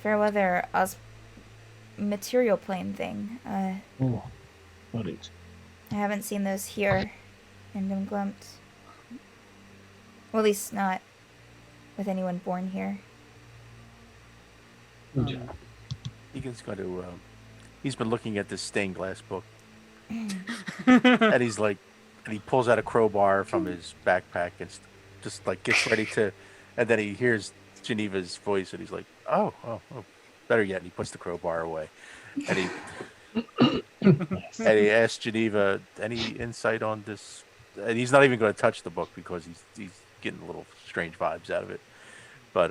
Fairweather material plane thing.
Got it.
I haven't seen those here in Dem Glemte. Well, at least not with anyone born here.
Egan's going to. He's been looking at this stained glass book, and he pulls out a crowbar from his backpack and just like gets ready to, and then he hears Geneva's voice and he's like, "Oh, better yet," and he puts the crowbar away, and he asks Geneva, "Any insight on this?" And he's not even going to touch the book because he's getting a little strange vibes out of it, but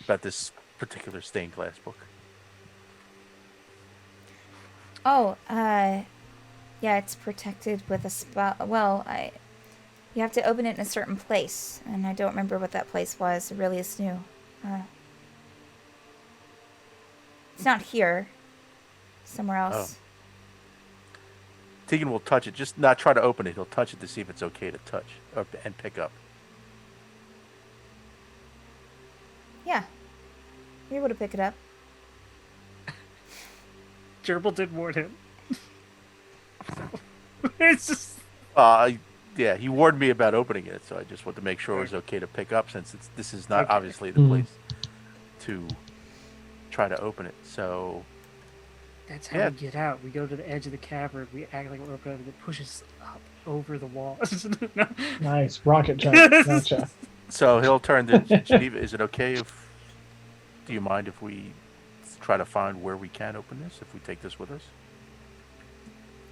about this particular stained glass book.
Oh, yeah, it's protected with a spell. Well, you have to open it in a certain place, and I don't remember what that place was. Aurelius knew. It's not here. Somewhere else.
Tegan will touch it, just not try to open it. He'll touch it to see if it's okay to touch and pick up.
Yeah. You're able to pick it up.
Gerbil did warn him. It's just...
Yeah, he warned me about opening it, so I just wanted to make sure it was okay to pick up, since this is not obviously the place to try to open it. So
that's how we get out. We go to the edge of the cavern. We act like we're opening it. It pushes up over the wall. No.
Nice rocket jump. Gotcha.
So he'll turn to Geneva. Is it okay if? Do you mind if we try to find where we can open this? If we take this with us?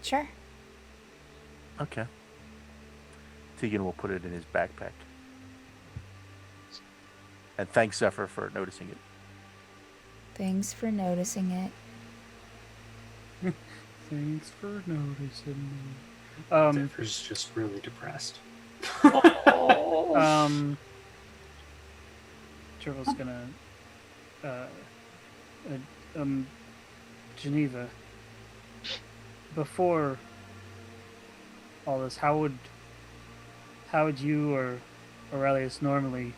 Sure.
Okay. Tegan will put it in his backpack. And thanks, Zephyr, for noticing it.
Thanks for noticing it.
Thanks for noticing me.
Zephyr's just really depressed.
Turtle's gonna Geneva, before all this, how would you or Aurelius normally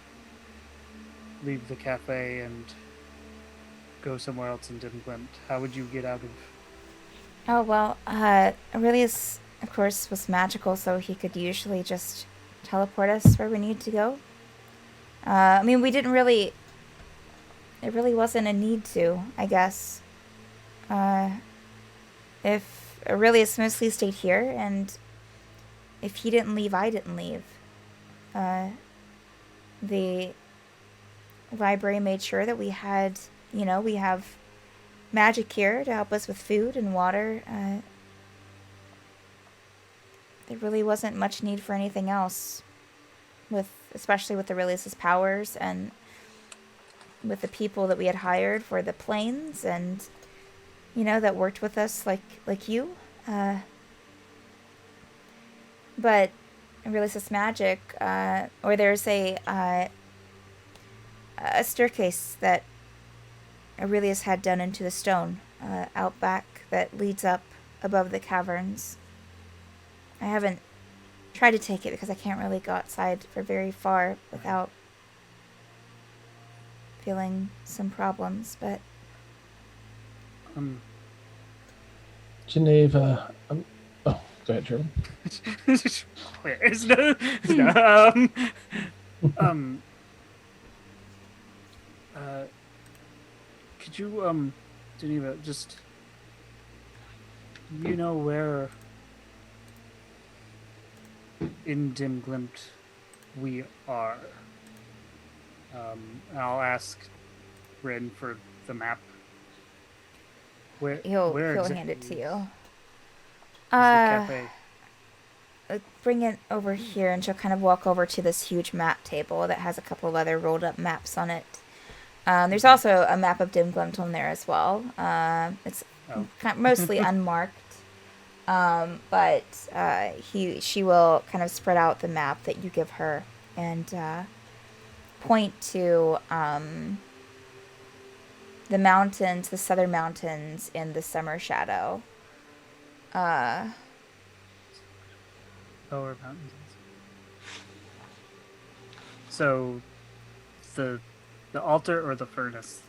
leave the cafe and go somewhere else in Dem Glemte? How would you get out of...
Oh, well, Aurelius, of course, was magical, so he could usually just teleport us where we need to go. I mean, we didn't really... It really wasn't a need to, I guess. If Aurelius mostly stayed here, and if he didn't leave, I didn't leave. The library made sure that we had, we have magic here to help us with food and water. There really wasn't much need for anything else, especially with Aurelius's powers and with the people that we had hired for the planes and, that worked with us like you. But Aurelius's magic, or there's a staircase that Aurelius had done into the stone out back that leads up above the caverns. I haven't tried to take it because I can't really go outside for very far without feeling some problems, but...
Geneva, oh, go ahead, Drew.
Could you, Geneva, just, where in Dem Glemte we are? I'll ask Rin for the map.
He'll
exactly
hand it to you.
is the cafe?
Bring it over here, and she'll kind of walk over to this huge map table that has a couple of other rolled up maps on it. There's also a map of Dem Glemte on there as well. It's kind of mostly unmarked, but she will kind of spread out the map that you give her and point to the mountains, the southern mountains in the summer shadow.
Lower mountains. So, the altar or the furnace?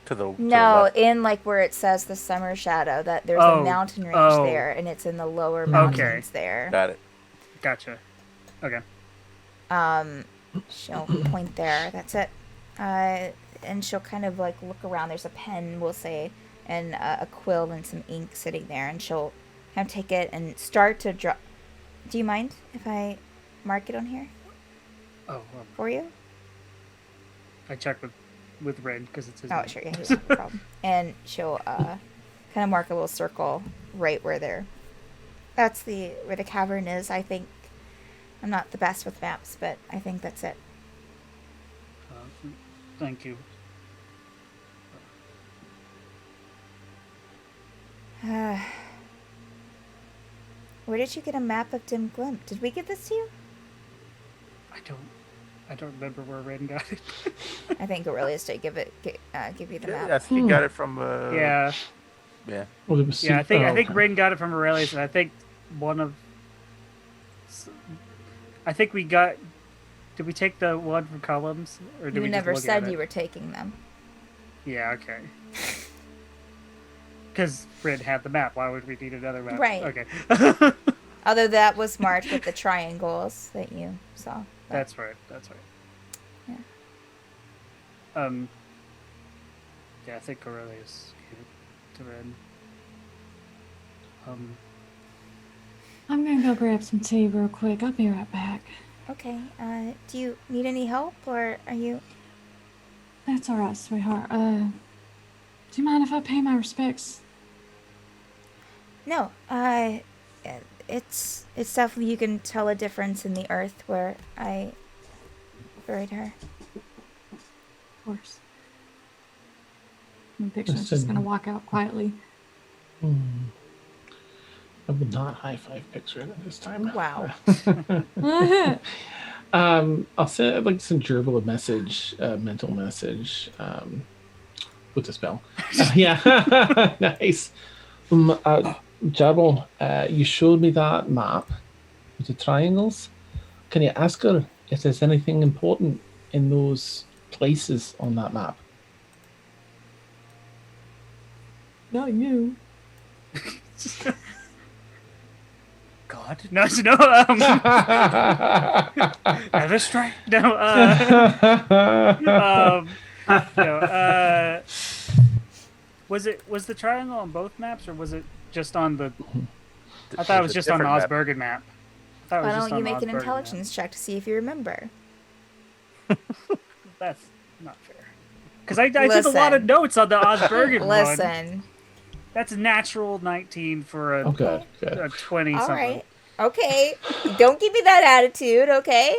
To the
No,
left.
in where it says the summer shadow, that there's a mountain range there, and it's in the lower mountains there.
Got it.
Gotcha. Okay.
She'll point there. That's it. And she'll kind of look around. There's a pen, we'll say, and a quill and some ink sitting there, and she'll kind of take it and start to draw. Do you mind if I mark it on here? For you?
I checked with Red because it's his
Oh,
name.
sure, yeah, no problem. And she'll kind of mark a little circle right where that's where the cavern is, I think. I'm not the best with maps, but I think that's it.
Thank you.
Where did you get a map of Dem Glemte? Did we give this to you?
I I don't remember where Raiden got it.
I think Aurelius did give you the map.
I think he got it from.
Yeah.
Yeah.
Well, it was
Yeah, I think
okay.
Raiden got it from Aurelius, and I think one of. I think we got. Did we take the one from Columns, or did
You
we
never
just look at
said
it?
you were taking them.
Yeah. Okay. Because Rid had the map. Why would we need another map?
Right.
Okay.
Although that was marked with the triangles that you saw. But-
That's right. That's right.
Yeah.
Yeah, I think Aurelius gave it to Red.
I'm gonna go grab some tea real quick. I'll be right back.
Okay. Do you need any help, or are you?
That's all right, sweetheart. Do you mind if I pay my respects?
No. It's definitely, you can tell a difference in the earth where I buried her.
Of course. And Piction's just gonna walk out quietly.
I would not high five picture at this time.
Wow.
I'll send, I'd like to send Gerbil a message, a mental message, with a spell. Yeah, nice. Gerbil, you showed me that map with the triangles. Can you ask her if there's anything important in those places on that map?
Not you.
God, no. Ever strike? No. Was the triangle on both maps, or was it just on the? I thought it was just on the Osbergen map. I thought it was
Why
just
don't you
on the
make an
Osbergen
intelligence check to see if you remember?
map. That's not fair. Because I took a lot of
Listen.
notes on the Osbergen one.
Listen.
That's a natural 19 for a,
Oh, good.
a 20
All
something.
right. Okay. Don't give me that attitude, okay?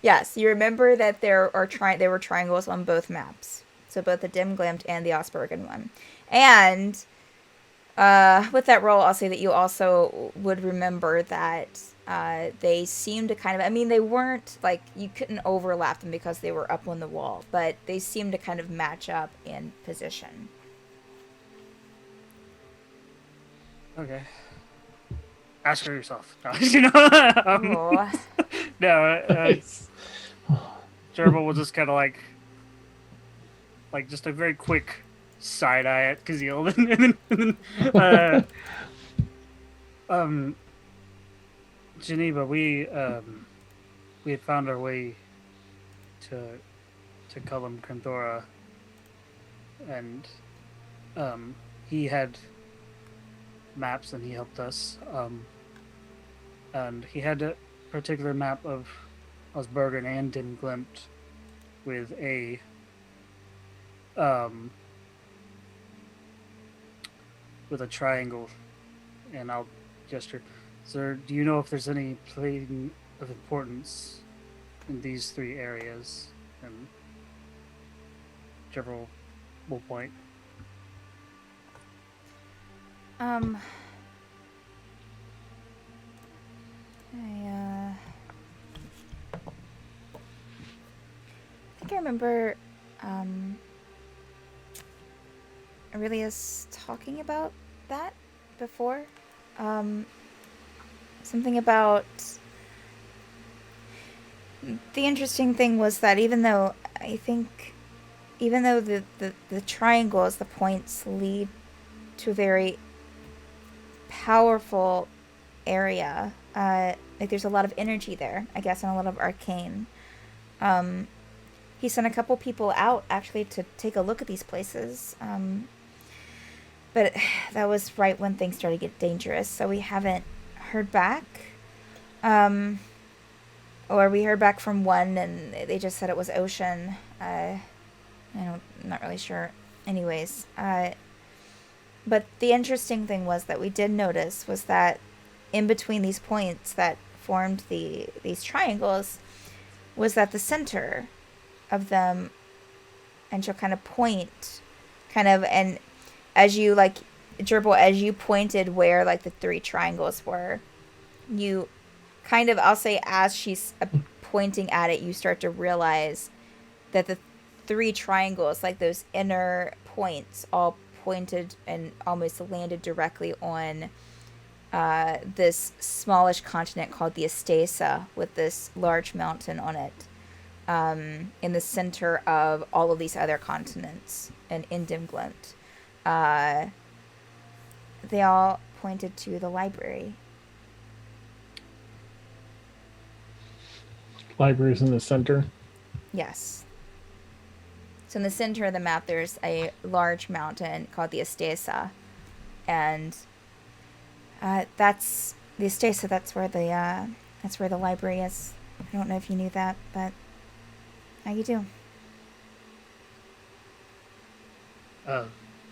Yes, you remember that there were triangles on both maps. So both the Dem Glemte and the Osbergen one. And with that roll, I'll say that you also would remember that they seemed to kind of, I mean, they weren't, like, you couldn't overlap them because they were up on the wall, but they seemed to kind of match up in position.
Okay. Ask her yourself. No,
Oh.
no Gerbil will just kind of like just a very quick side eye at Kazeel, and then Geneva, we had found our way to Cullum Canthora, and he had maps and he helped us, and he had a particular map of Osbergen and Dem Glemte with a triangle, and I'll gesture. Sir, do you know if there's any plane of importance in these three areas? And Gerbil will point.
I think I remember Aurelius talking about that before. Something about the interesting thing was that even though the triangles, the points lead to a very powerful area, like there's a lot of energy there, I guess, and a lot of arcane. He sent a couple people out actually to take a look at these places, but that was right when things started to get dangerous, so we haven't heard back. Or we heard back from one and they just said it was ocean. I'm not really sure. Anyways, but the interesting thing was that we did notice was that in between these points that formed these triangles was that the center of them, and she'll kind of point, and as you, like, Gerbil, as you pointed where, like, the three triangles were, you kind of, I'll say, as she's pointing at it, you start to realize that the 3 triangles, like those inner points, all pointed and almost landed directly on this smallish continent called the Estesa, with this large mountain on it, in the center of all of these other continents, and in Dem Glemte. They all pointed to the library.
Library's in the center.
Yes. So in the center of the map, there's a large mountain called the Estesa, and that's the Estesa. That's where the library is. I don't know if you knew that, but now you do.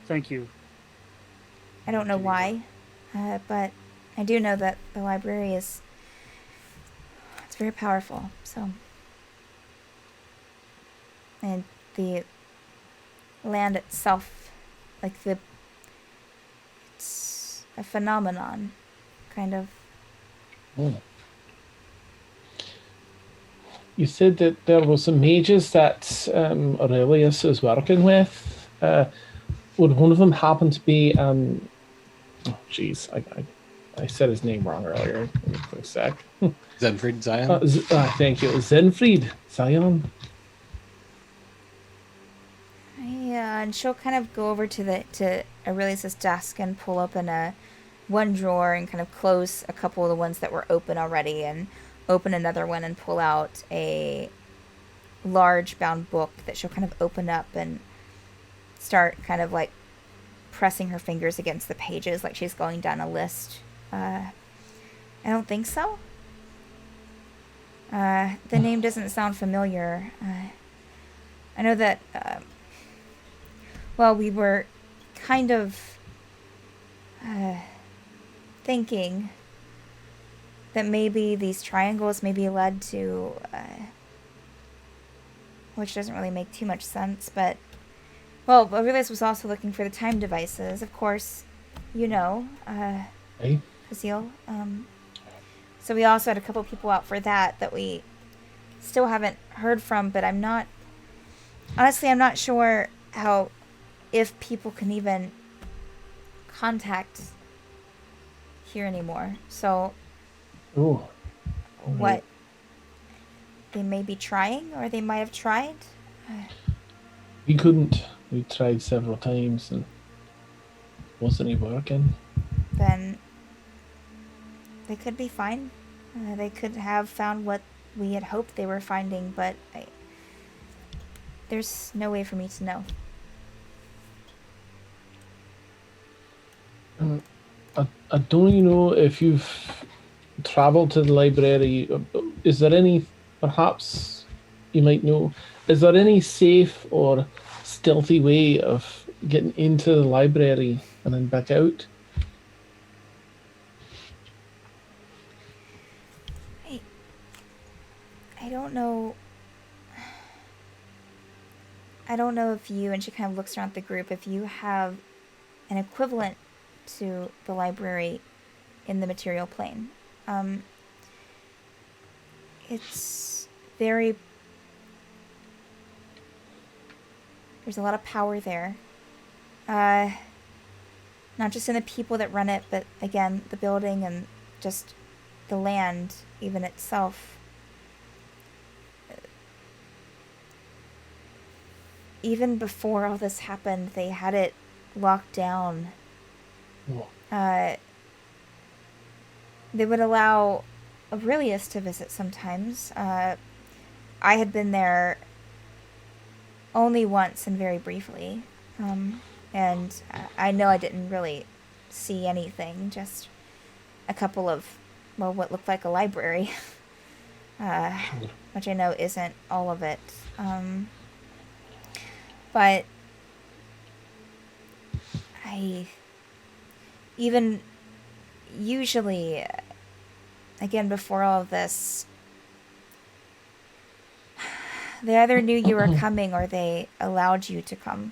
Thank you.
I don't know why, but I do know that the library it's very powerful. So, and the land itself, like it's a phenomenon, kind of.
Oh. You said that there were some mages that Aurelius is working with. Would one of them happen to be oh jeez, I said his name wrong earlier. Give me a quick sec.
Zenfried Zion?
Thank you. Zenfried Zion.
Yeah, and she'll kind of go over to Aurelius's desk and pull open one drawer and kind of close a couple of the ones that were open already, and open another one and pull out a large bound book that she'll kind of open up and start kind of like pressing her fingers against the pages like she's going down a list. I don't think so. The name doesn't sound familiar. I know that, well, we were kind of thinking that maybe these triangles maybe led to, which doesn't really make too much sense, but, well, Aurelius was also looking for the time devices, of course, you know,
Hey.
Fazil. So we also had a couple people out for that we still haven't heard from, but I'm not sure if people can even contact here anymore. So
Oh.
what they may be trying, or they might have tried.
We couldn't. We tried several times and wasn't it working?
Then they could be fine. They could have found what we had hoped they were finding, but there's no way for me to know.
I don't even know if you've traveled to the library. Is there any, perhaps you might know, is there any safe or stealthy way of getting into the library and then back out?
I don't know. I don't know if you, and she kind of looks around the group, if you have an equivalent to the library in the material plane. It's very... There's a lot of power there. Not just in the people that run it, but again, the building and just the land even itself. Even before all this happened, they had it locked down.
Oh.
They would allow Aurelius to visit sometimes. I had been there only once and very briefly. And I know I didn't really see anything, just a couple of, well, what looked like a library. Which I know isn't all of it. But even usually, again, before all of this, they either knew you were coming or they allowed you to come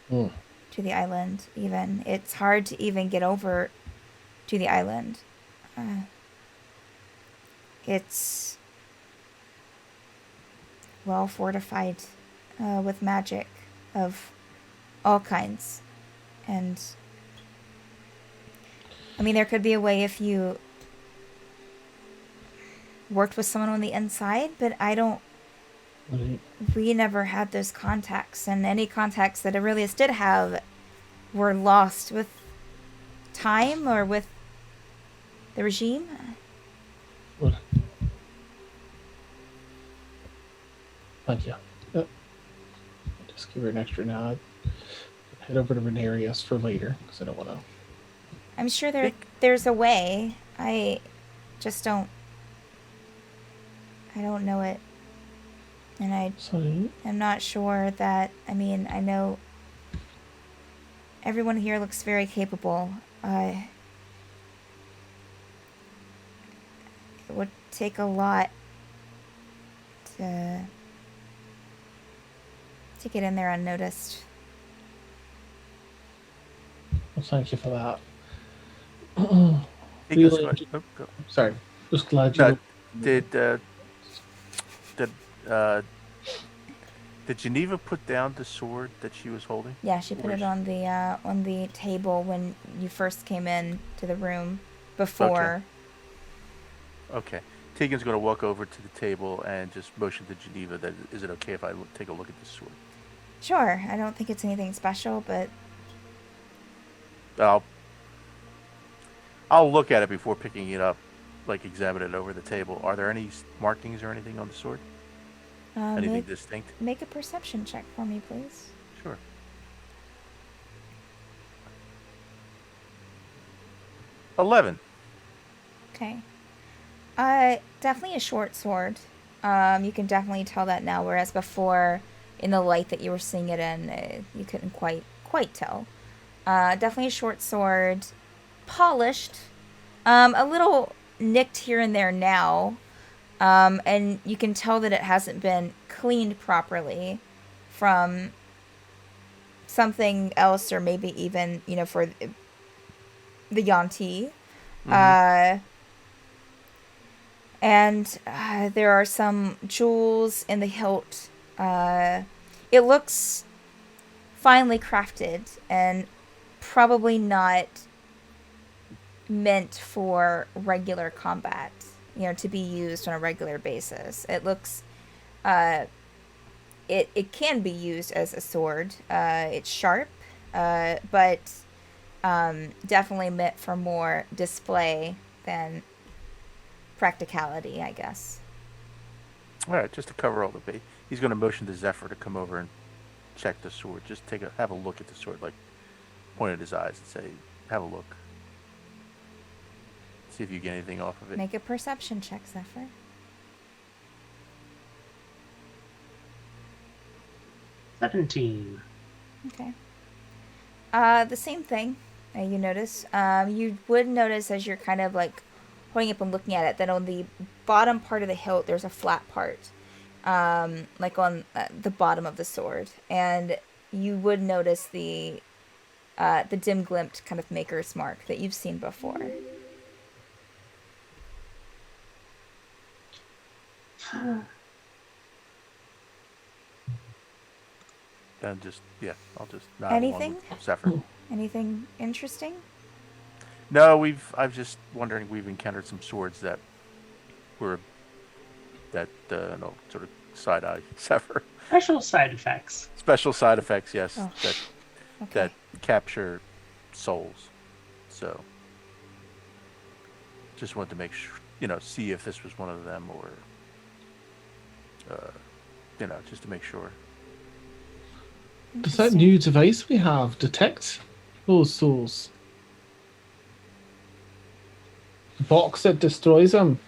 to the island, even. It's hard to even get over to the island. It's well fortified with magic of all kinds. And I mean, there could be a way if you worked with someone on the inside, but we never had those contacts, and any contacts that Aurelius did have were lost with time or with the regime.
Well, thank you. Just give her an extra nod. Head over to Renarius for later, because I don't want to.
I'm sure there's a way. I just don't know it. And I'm not sure that, I mean, I know everyone here looks very capable. It would take a lot to get in there unnoticed.
Well, thank you for that.
Deacon's go.
Sorry, just glad you.
Did Geneva put down the sword that she was holding?
Yeah, she put it on the table when you first came in to the room before.
Okay. Tegan's going to walk over to the table and just motion to Geneva that, is it okay if I take a look at this sword?
Sure. I don't think it's anything special, but
I'll look at it before picking it up, like examine it over the table. Are there any markings or anything on the sword? Anything distinct?
Make a perception check for me, please.
Sure. $11.
Okay. Definitely a short sword. You can definitely tell that now, whereas before, in the light that you were seeing it in, you couldn't quite tell. Definitely a short sword, polished, a little nicked here and there now, and you can tell that it hasn't been cleaned properly from something else, or maybe even, for the Yuan-Ti.
Mm-hmm.
And there are some jewels in the hilt. It looks finely crafted and probably not meant for regular combat, to be used on a regular basis. It looks, it can be used as a sword. It's sharp, but definitely meant for more display than practicality, I guess.
All right, just to cover all the base, he's going to motion to Zephyr to come over and check the sword. Just have a look at the sword, like point at his eyes and say, "Have a look. See if you get anything off of it."
Make a perception check, Zephyr.
17.
Okay. The same thing. You notice. You would notice as you're kind of like holding up and looking at it that on the bottom part of the hilt there's a flat part, like on the bottom of the sword, and you would notice the Dem Glemte kind of maker's mark that you've seen before.
Then I'll just nod
Anything?
along with Zephyr.
Anything interesting?
No, I'm just wondering, we've encountered some swords that were sort of side eye Zephyr.
Special side effects.
Special side effects, yes,
Oh. Okay.
that capture souls. So just wanted to make sure, see if this was one of them, or just to make sure.
Does that new device we have detect those souls? The box that destroys them,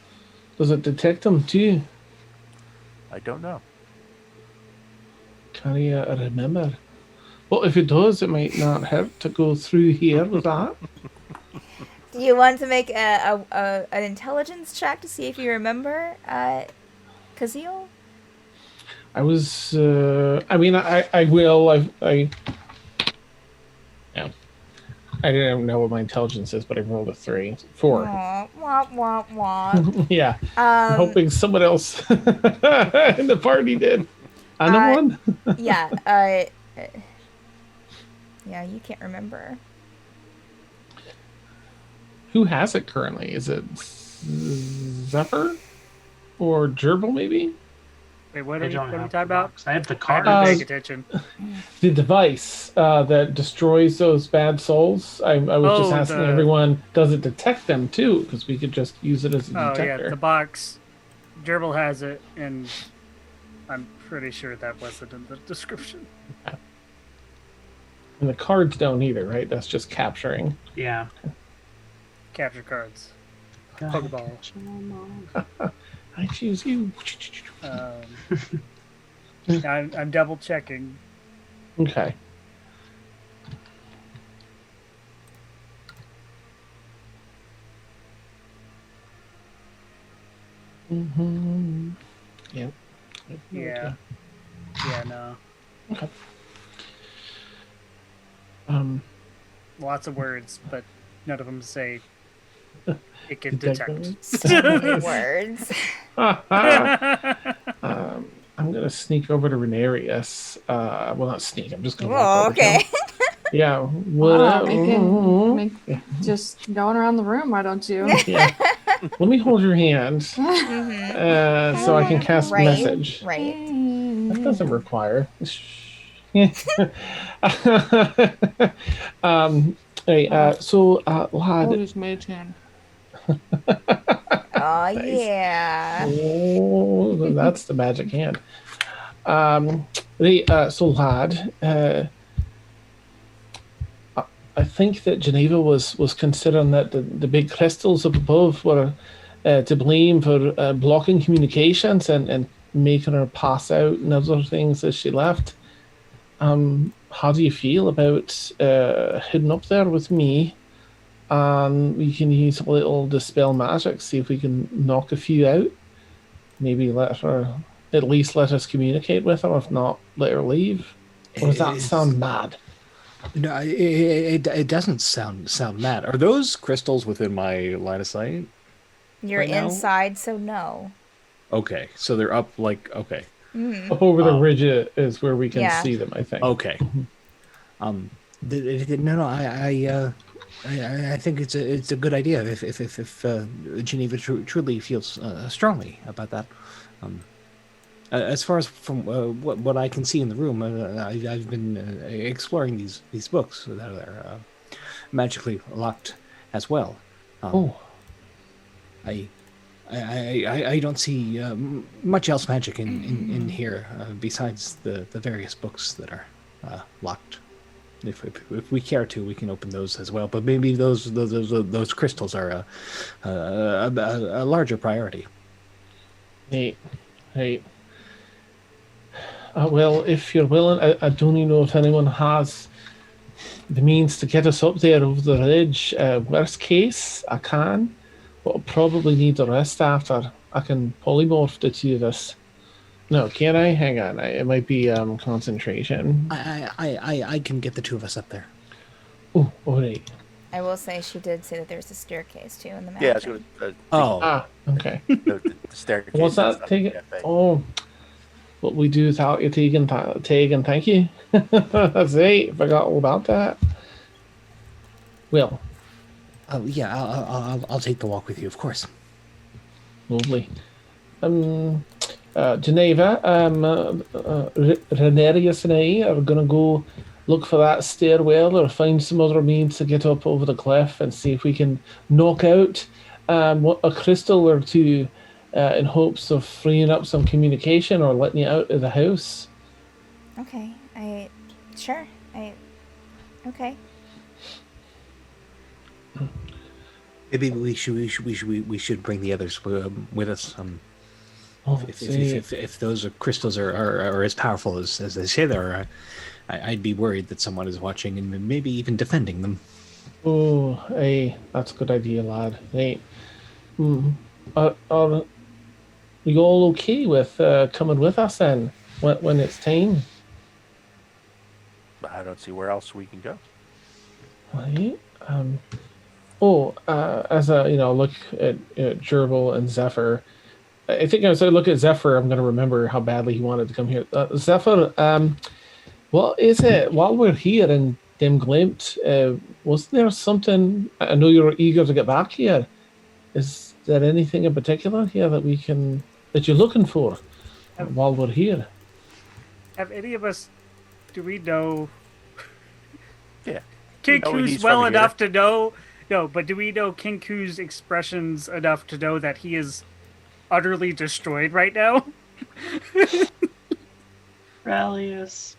does it detect them too?
I don't know.
Can you remember? Well, if it does, it might not hurt to go through here with that.
Do you want to make an intelligence check to see if you remember, Kazeel?
I was. I will. Yeah. I don't know what my intelligence is, but I rolled a 3. 4.
Aw, wah, wah, wah.
Yeah. I'm hoping someone else in the party did. I know one.
Yeah. Yeah, you can't remember.
Who has it currently? Is it Zephyr? Or Gerbil, maybe?
Wait, what
I
are you
don't
talking
have the
about?
box. I have the
I
card.
haven't paid attention.
The device that destroys those bad souls. I was just
Oh,
asking
the-
everyone, does it detect them too? Because we could just use it as a
Oh
detector.
yeah, the box. Gerbil has it, and I'm pretty sure that wasn't in the description.
And the cards don't either, right? That's just capturing.
Yeah.
Capture cards. Pokeball.
I choose you.
I'm double checking.
Okay. Mm-hmm. Yep.
Yeah. Yeah, no.
Okay.
Lots of words, but none of them say it can
Detect
detect.
So many words.
I'm gonna sneak over to Renarius. Well, not sneak. I'm just gonna. walk
Oh,
over to him.
okay.
Yeah.
Wow,
What?
just going around the room, why don't you?
Yeah. Let me hold your hand,
Mhm.
so I can cast
Right.
message.
Right.
That doesn't require. Hey, so
I'll
lad.
use Mage Hand.
Oh,
Nice.
yeah.
Oh, that's the magic hand. So lad, I think that Geneva was considering that the big crystals up above were to blame for blocking communications and making her pass out and other things as she left. How do you feel about heading up there with me? And we can use a little dispel magic, see if we can knock a few out. Maybe at least let us communicate with her. If not, let her leave. Or does that sound mad?
No, it doesn't sound mad.
Are those crystals within my line of sight?
You're
Right now?
inside, so no.
Okay, so they're up like okay.
Mhm.
Up over the
Oh.
ridge is where we can
Yeah.
see them, I think.
Okay.
No, I think it's a good idea if Geneva truly feels strongly about that. As far as from what I can see in the room, I've been exploring these books that are magically locked as well. I don't see much else magic in here besides the various books that are locked. If we care to, we can open those as well. But maybe those crystals are a larger priority.
Hey. Well, if you're willing, I don't even know if anyone has the means to get us up there over the ridge. Worst case, I can, but I'll probably need a rest after. I can polymorph the two of us. No, can I? Hang on. It might be concentration.
I can get the two of us up there.
Oh, all right.
I will say she did say that there's a staircase too in the map.
Yeah, I was going to.
Okay.
The staircase.
What's that?
that's
Take
not
it.
the cafe.
Oh, what we do without you taking thank you. That's right. Forgot all about that. Well,
Oh yeah, I'll take the walk with you, of course.
lovely. Geneva, Renarius and I are gonna go look for that stairwell or find some other means to get up over the cliff and see if we can knock out a crystal or two in hopes of freeing up some communication or letting you out of the house.
Okay. Okay.
Maybe we should bring the others with us. If those crystals are as powerful as they say they are, I'd be worried that someone is watching and maybe even defending them.
Oh, hey, that's a good idea, lad. Hey, are you all okay with coming with us then when it's time?
I don't see where else we can go.
Right. As a look at Gerbil and Zephyr, I think as I look at Zephyr, I'm going to remember how badly he wanted to come here. Zephyr, what is it? While we're here in Dem Glemte, wasn't there something? I know you're eager to get back here. Is there anything in particular here that you're looking for while we're here?
Have any of us? Do we know
Yeah. We know
Kinku's
he's
well
from
enough to know? No, but do we know Kinku's expressions enough to know that he is utterly destroyed right now?
Aurelius.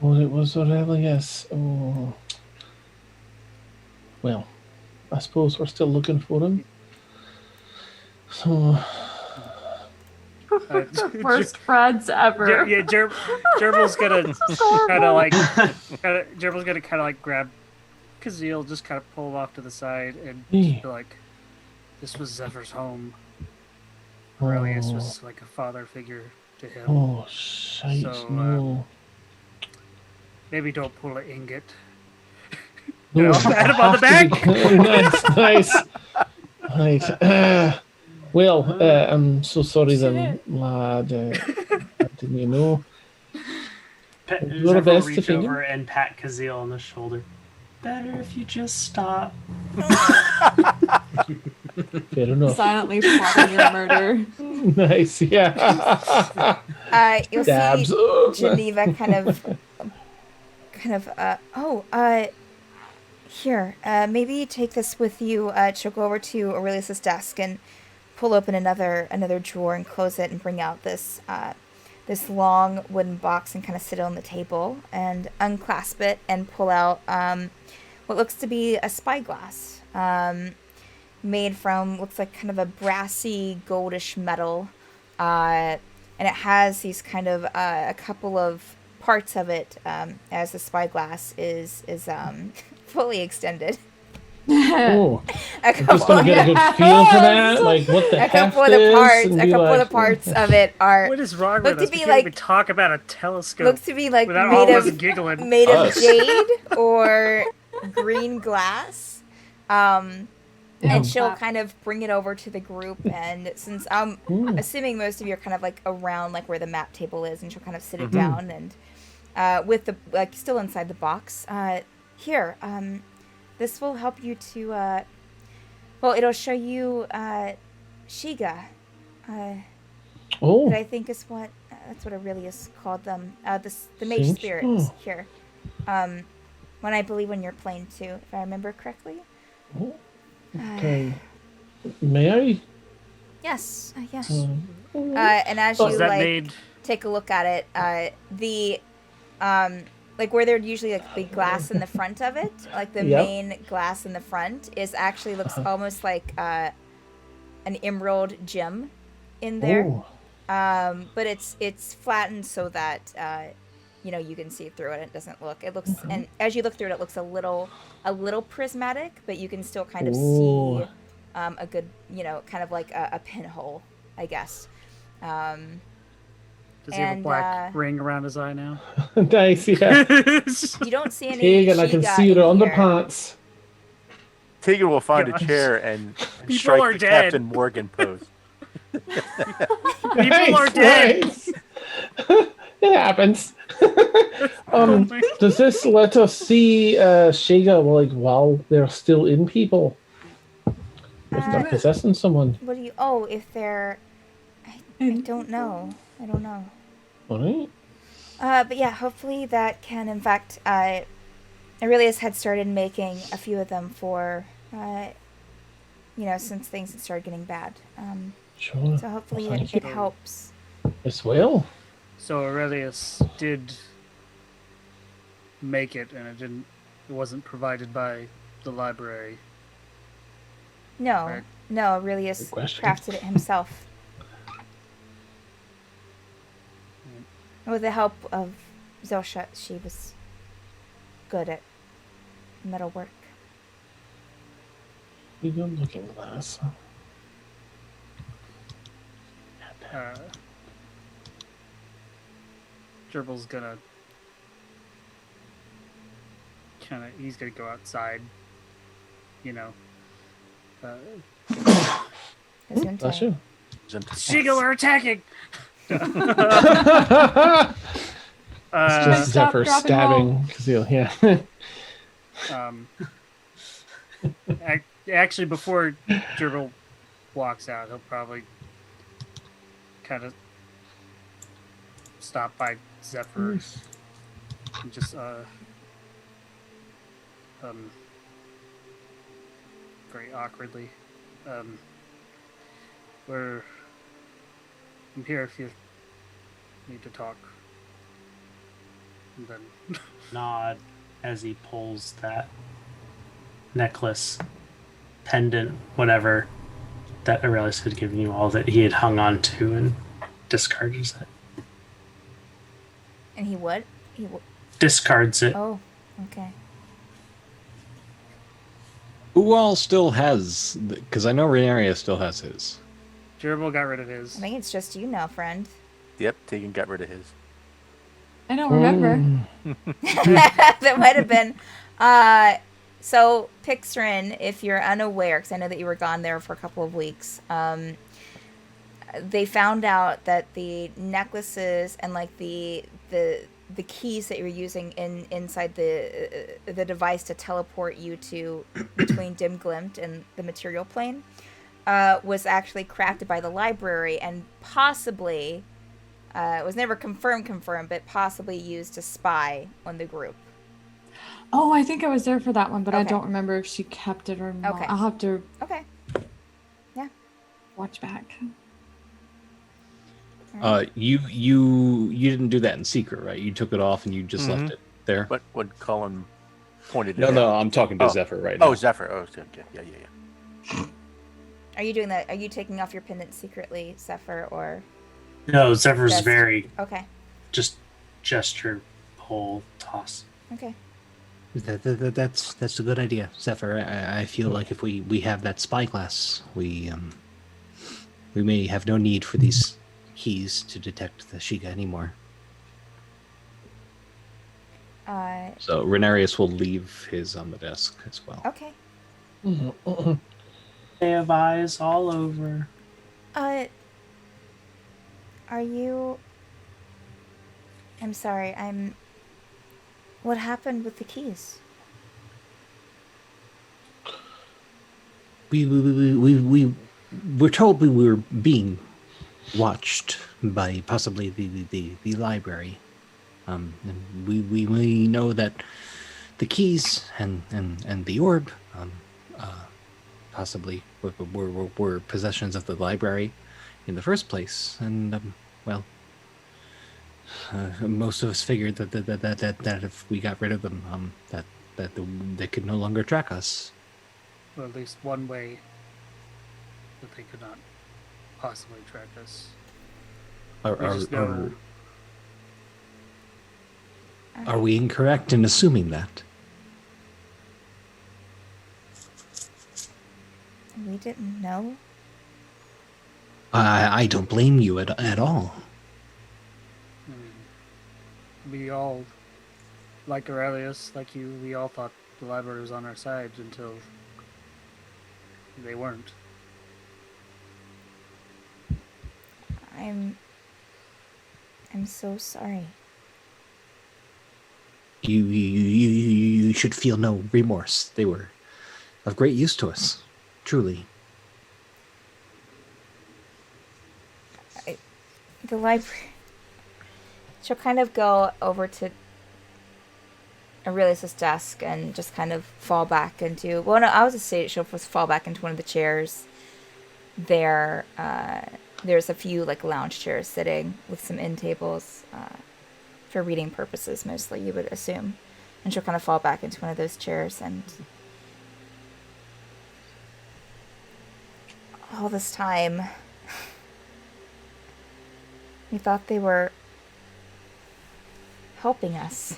Well, it was Aurelius. Oh. Well, I suppose we're still looking for him. So,
Worst friends ever.
Gerbil's gonna kind of like grab Kazeel, just kind of pull him off to the side and just be like, "This was Zephyr's home. Aurelius was like a father figure to him.
Oh, shite,
So,
no.
Maybe don't pull an ingot."
No,
pat him on the back.
Nice. Right. Well, I'm so sorry then, lad. Didn't you know? You're the best to
Reach
figure.
over and pat Kazeel on the shoulder. Better if you just stop.
Fair enough.
Silently plotting your murder.
Nice, yeah.
You'll
Dabs.
see Geneva here, maybe take this with you. She'll go over to Aurelius's desk and pull open another drawer and close it and bring out this long wooden box and kind of sit it on the table and unclasp it and pull out what looks to be a spyglass made from, looks like kind of a brassy goldish metal, and it has these kind of a couple of parts of it as the spyglass is fully extended.
Oh, I'm just gonna get a good feel for that. Like what the
a couple
heft
of the
is,
parts,
and
a
be
couple
like,
of the parts of it are
What is wrong
look
with
to
us?
be
We can't
like
even talk about a telescope
looks to be like
without all
made
of us
of
giggling.
jade or green glass. And she'll kind of bring it over to the group, and since I'm assuming most of you are kind of like around like where the map table is, and she'll kind of sit it down and with the like still inside the box. Here, this will help you to well, it'll show you Shiga. That I think is what that's what Aurelius called them. The Mage Spirits here. When I believe when you're playing too, if I remember correctly.
Okay. May I?
Yes, yes. And as you like take a look at it, the like where there'd usually like big glass in the front of it, like the main glass in the front is actually looks almost like an emerald gem in there. But it's flattened so that you can see through it. It doesn't look. It looks, and as you look through it, it looks a little prismatic, but you can still kind of see a good, kind of like a pinhole, I guess.
Does he have a black ring around his eye now?
Nice, yeah.
You don't see any.
Tegan, I can see your underpants.
Tegan will find a chair and strike the Captain Morgan pose.
People are dead.
Nice. It happens. Does this let us see Shiga like while they're still in people? If they're possessing someone.
What do you? Oh, if they're, I don't know. I don't know.
All right.
But yeah, hopefully that can. In fact, Aurelius had started making a few of them for, since things had started getting bad.
Sure.
So hopefully it helps.
As well.
So Aurelius did make it, and it wasn't provided by the library.
No,
right?
No, Aurelius crafted it himself. With the help of Zosha, she was good at metalwork.
You go looking at this.
Gerbil's gonna he's gonna go outside. You know.
His Yuan-Ti.
Bless you.
Shiggle are attacking.
Just
Stop,
Zephyr
drop, and roll.
stabbing. 'Cause he'll, yeah.
Actually, before Gerbil walks out, he'll probably kind of stop by Zephyr and just very awkwardly. I'm here if you need to talk. And then
Nod as he pulls that necklace, pendant, whatever that Aurelius had given you all that he had hung on to, and discards it.
And he would?
Discards it.
Oh, okay.
Who all still has? Because I know Renaria still has his.
Gerbil got rid of his.
I think it's just you now, friend.
Yep, Tegan got rid of his.
I don't remember.
That might have been. So, Pixrin, if you're unaware, because I know that you were gone there for a couple of weeks, they found out that the necklaces and like the keys that you're using inside the device to teleport you to between Dem Glemte and the material plane was actually crafted by the library and possibly it was never confirmed, but possibly used to spy on the group.
Oh, I think I was there for that one, but I
Okay.
don't remember if she kept it or not.
Okay.
I'll have to
Okay. Yeah.
watch back.
You didn't do that in secret, right? You took it off and you just left it there.
But when Cullen pointed it
No,
out.
no, I'm talking to
Oh.
Zephyr right now.
Oh, Zephyr. Oh, okay. Yeah.
Are you doing that? Are you taking off your pendant secretly, Zephyr, or?
No, Zephyr's
Just-
very
Okay.
just gesture, pull, toss.
Okay.
That's a good idea, Zephyr. I feel like if we have that spyglass, we may have no need for these keys to detect the Shiga anymore.
So Renarius will leave his on the desk as well.
Okay.
They have eyes all over.
Are you? I'm sorry. What happened with the keys?
We were told we were being watched by possibly the library. And we know that the keys and the orb possibly were possessions of the library in the first place, and most of us figured that if we got rid of them, that they could no longer track us.
Or at least one way that they could not possibly track us.
Are we incorrect in assuming that?
We didn't know.
I don't blame you at all.
I mean, we all, like Aurelius, like you, we all thought the library was on our side until they weren't.
I'm so sorry.
You should feel no remorse. They were of great use to us, truly.
The library. She'll kind of go over to Aurelius's desk and just kind of fall back into. Well, no, I was just saying she'll just fall back into one of the chairs. There, there's a few like lounge chairs sitting with some end tables for reading purposes, mostly you would assume. And she'll kind of fall back into one of those chairs, and all this time. We thought they were helping us.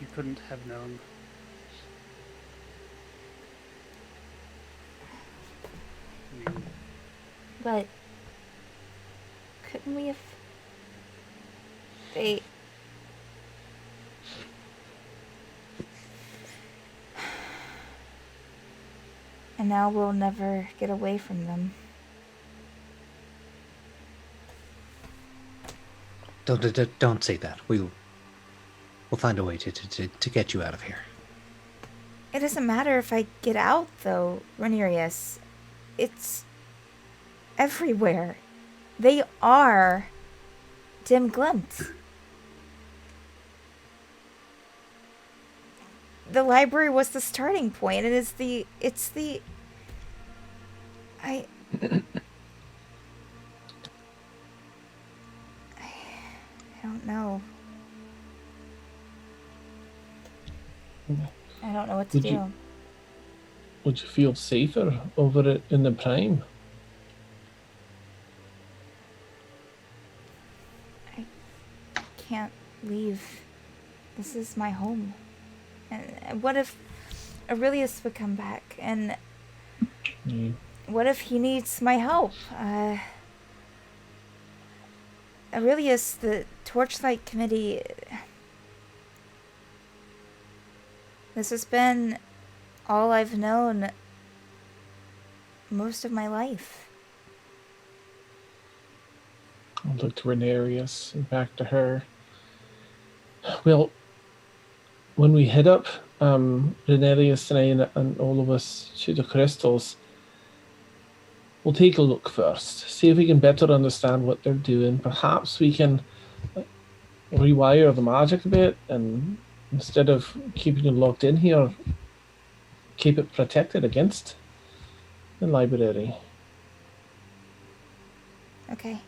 You couldn't have known.
but couldn't we have... They... And now we'll never get away from them.
Don't say that. We'll find a way to get you out of here.
It doesn't matter if I get out, though, Renerius. It's everywhere. They are Dem Glemte. The library was the starting point. I don't know. I don't know what to do.
Would you feel safer over it in the Prime?
I can't leave. This is my home. And what if Aurelius would come back? And what if he needs my help? Aurelius, the Torchlight Committee... This has been all I've known most of my life.
I'll look to Renerius and back to her. Well, when we head up, Renerius and I and all of us to the crystals, we'll take a look first. See if we can better understand what they're doing. Perhaps we can rewire the magic a bit, and instead of keeping it locked in here, keep it protected against the library.
Okay.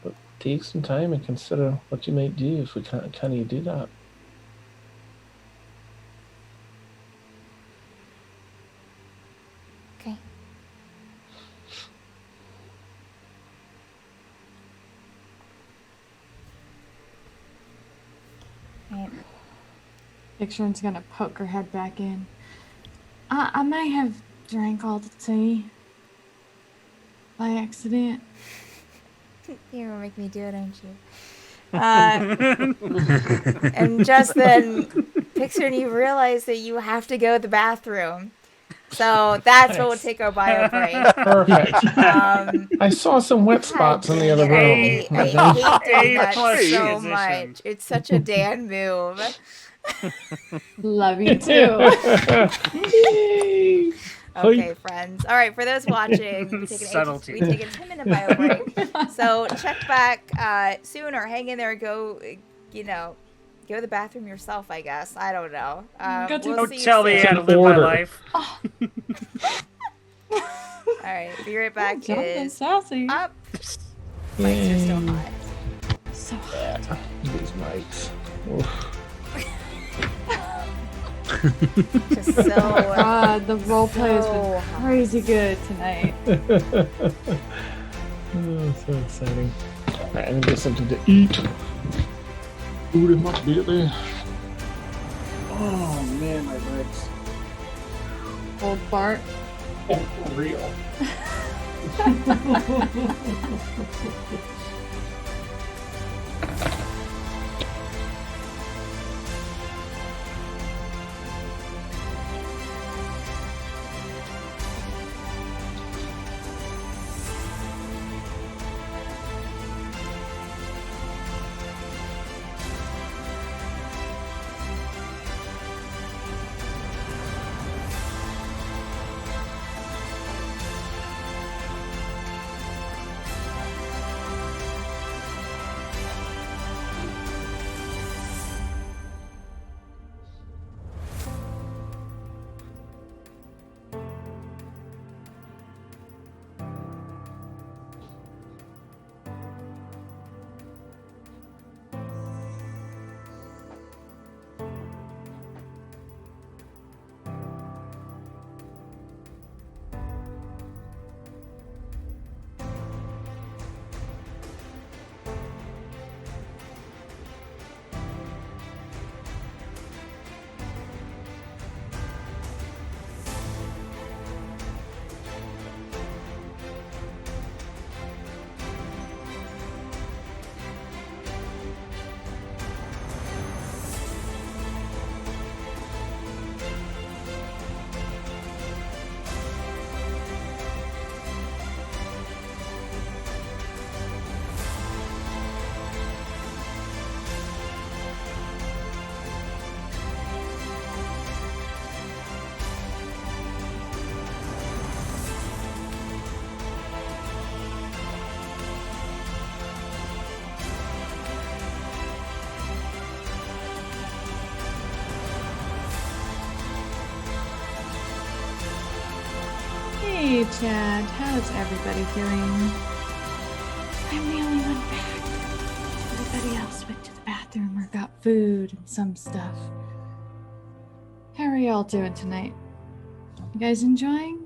But take some time and consider what you might do if we can't. Can you do that?
Okay. Right.
Ixion's gonna poke her head back in. I may have drank all the tea by accident.
You're gonna make me do it, aren't you? And just then, Pixar and you realize that you have to go to the bathroom. So that's what will take our bio break.
Perfect. I saw some wet spots in the other room.
I hate doing that
A+
so
transition.
much. It's such a Dan move.
Love you too.
Okay, friends. All right, for those watching, we take
Subtlety.
we take a 10-minute bio break. So check back soon or hang in there and go, go to the bathroom yourself, I guess. I don't know.
Go to-
We'll
Don't
see you
tell me
soon.
how to live my
Order.
life.
All right, be right back.
Jumping
Is
sassy.
up. Mics are still hot.
So hot.
These mics. Oof.
Just so
God, the role play has
so
been
hot.
crazy good tonight.
Oh, so exciting. Alright, I'm gonna get something to eat. Food in my belly. Oh man, my legs.
Old Bart.
Oh, for real.
Hey, Chad. How's everybody doing? I'm the only one back. Everybody else went to the bathroom or got food and some stuff. How are y'all doing tonight? You guys enjoying?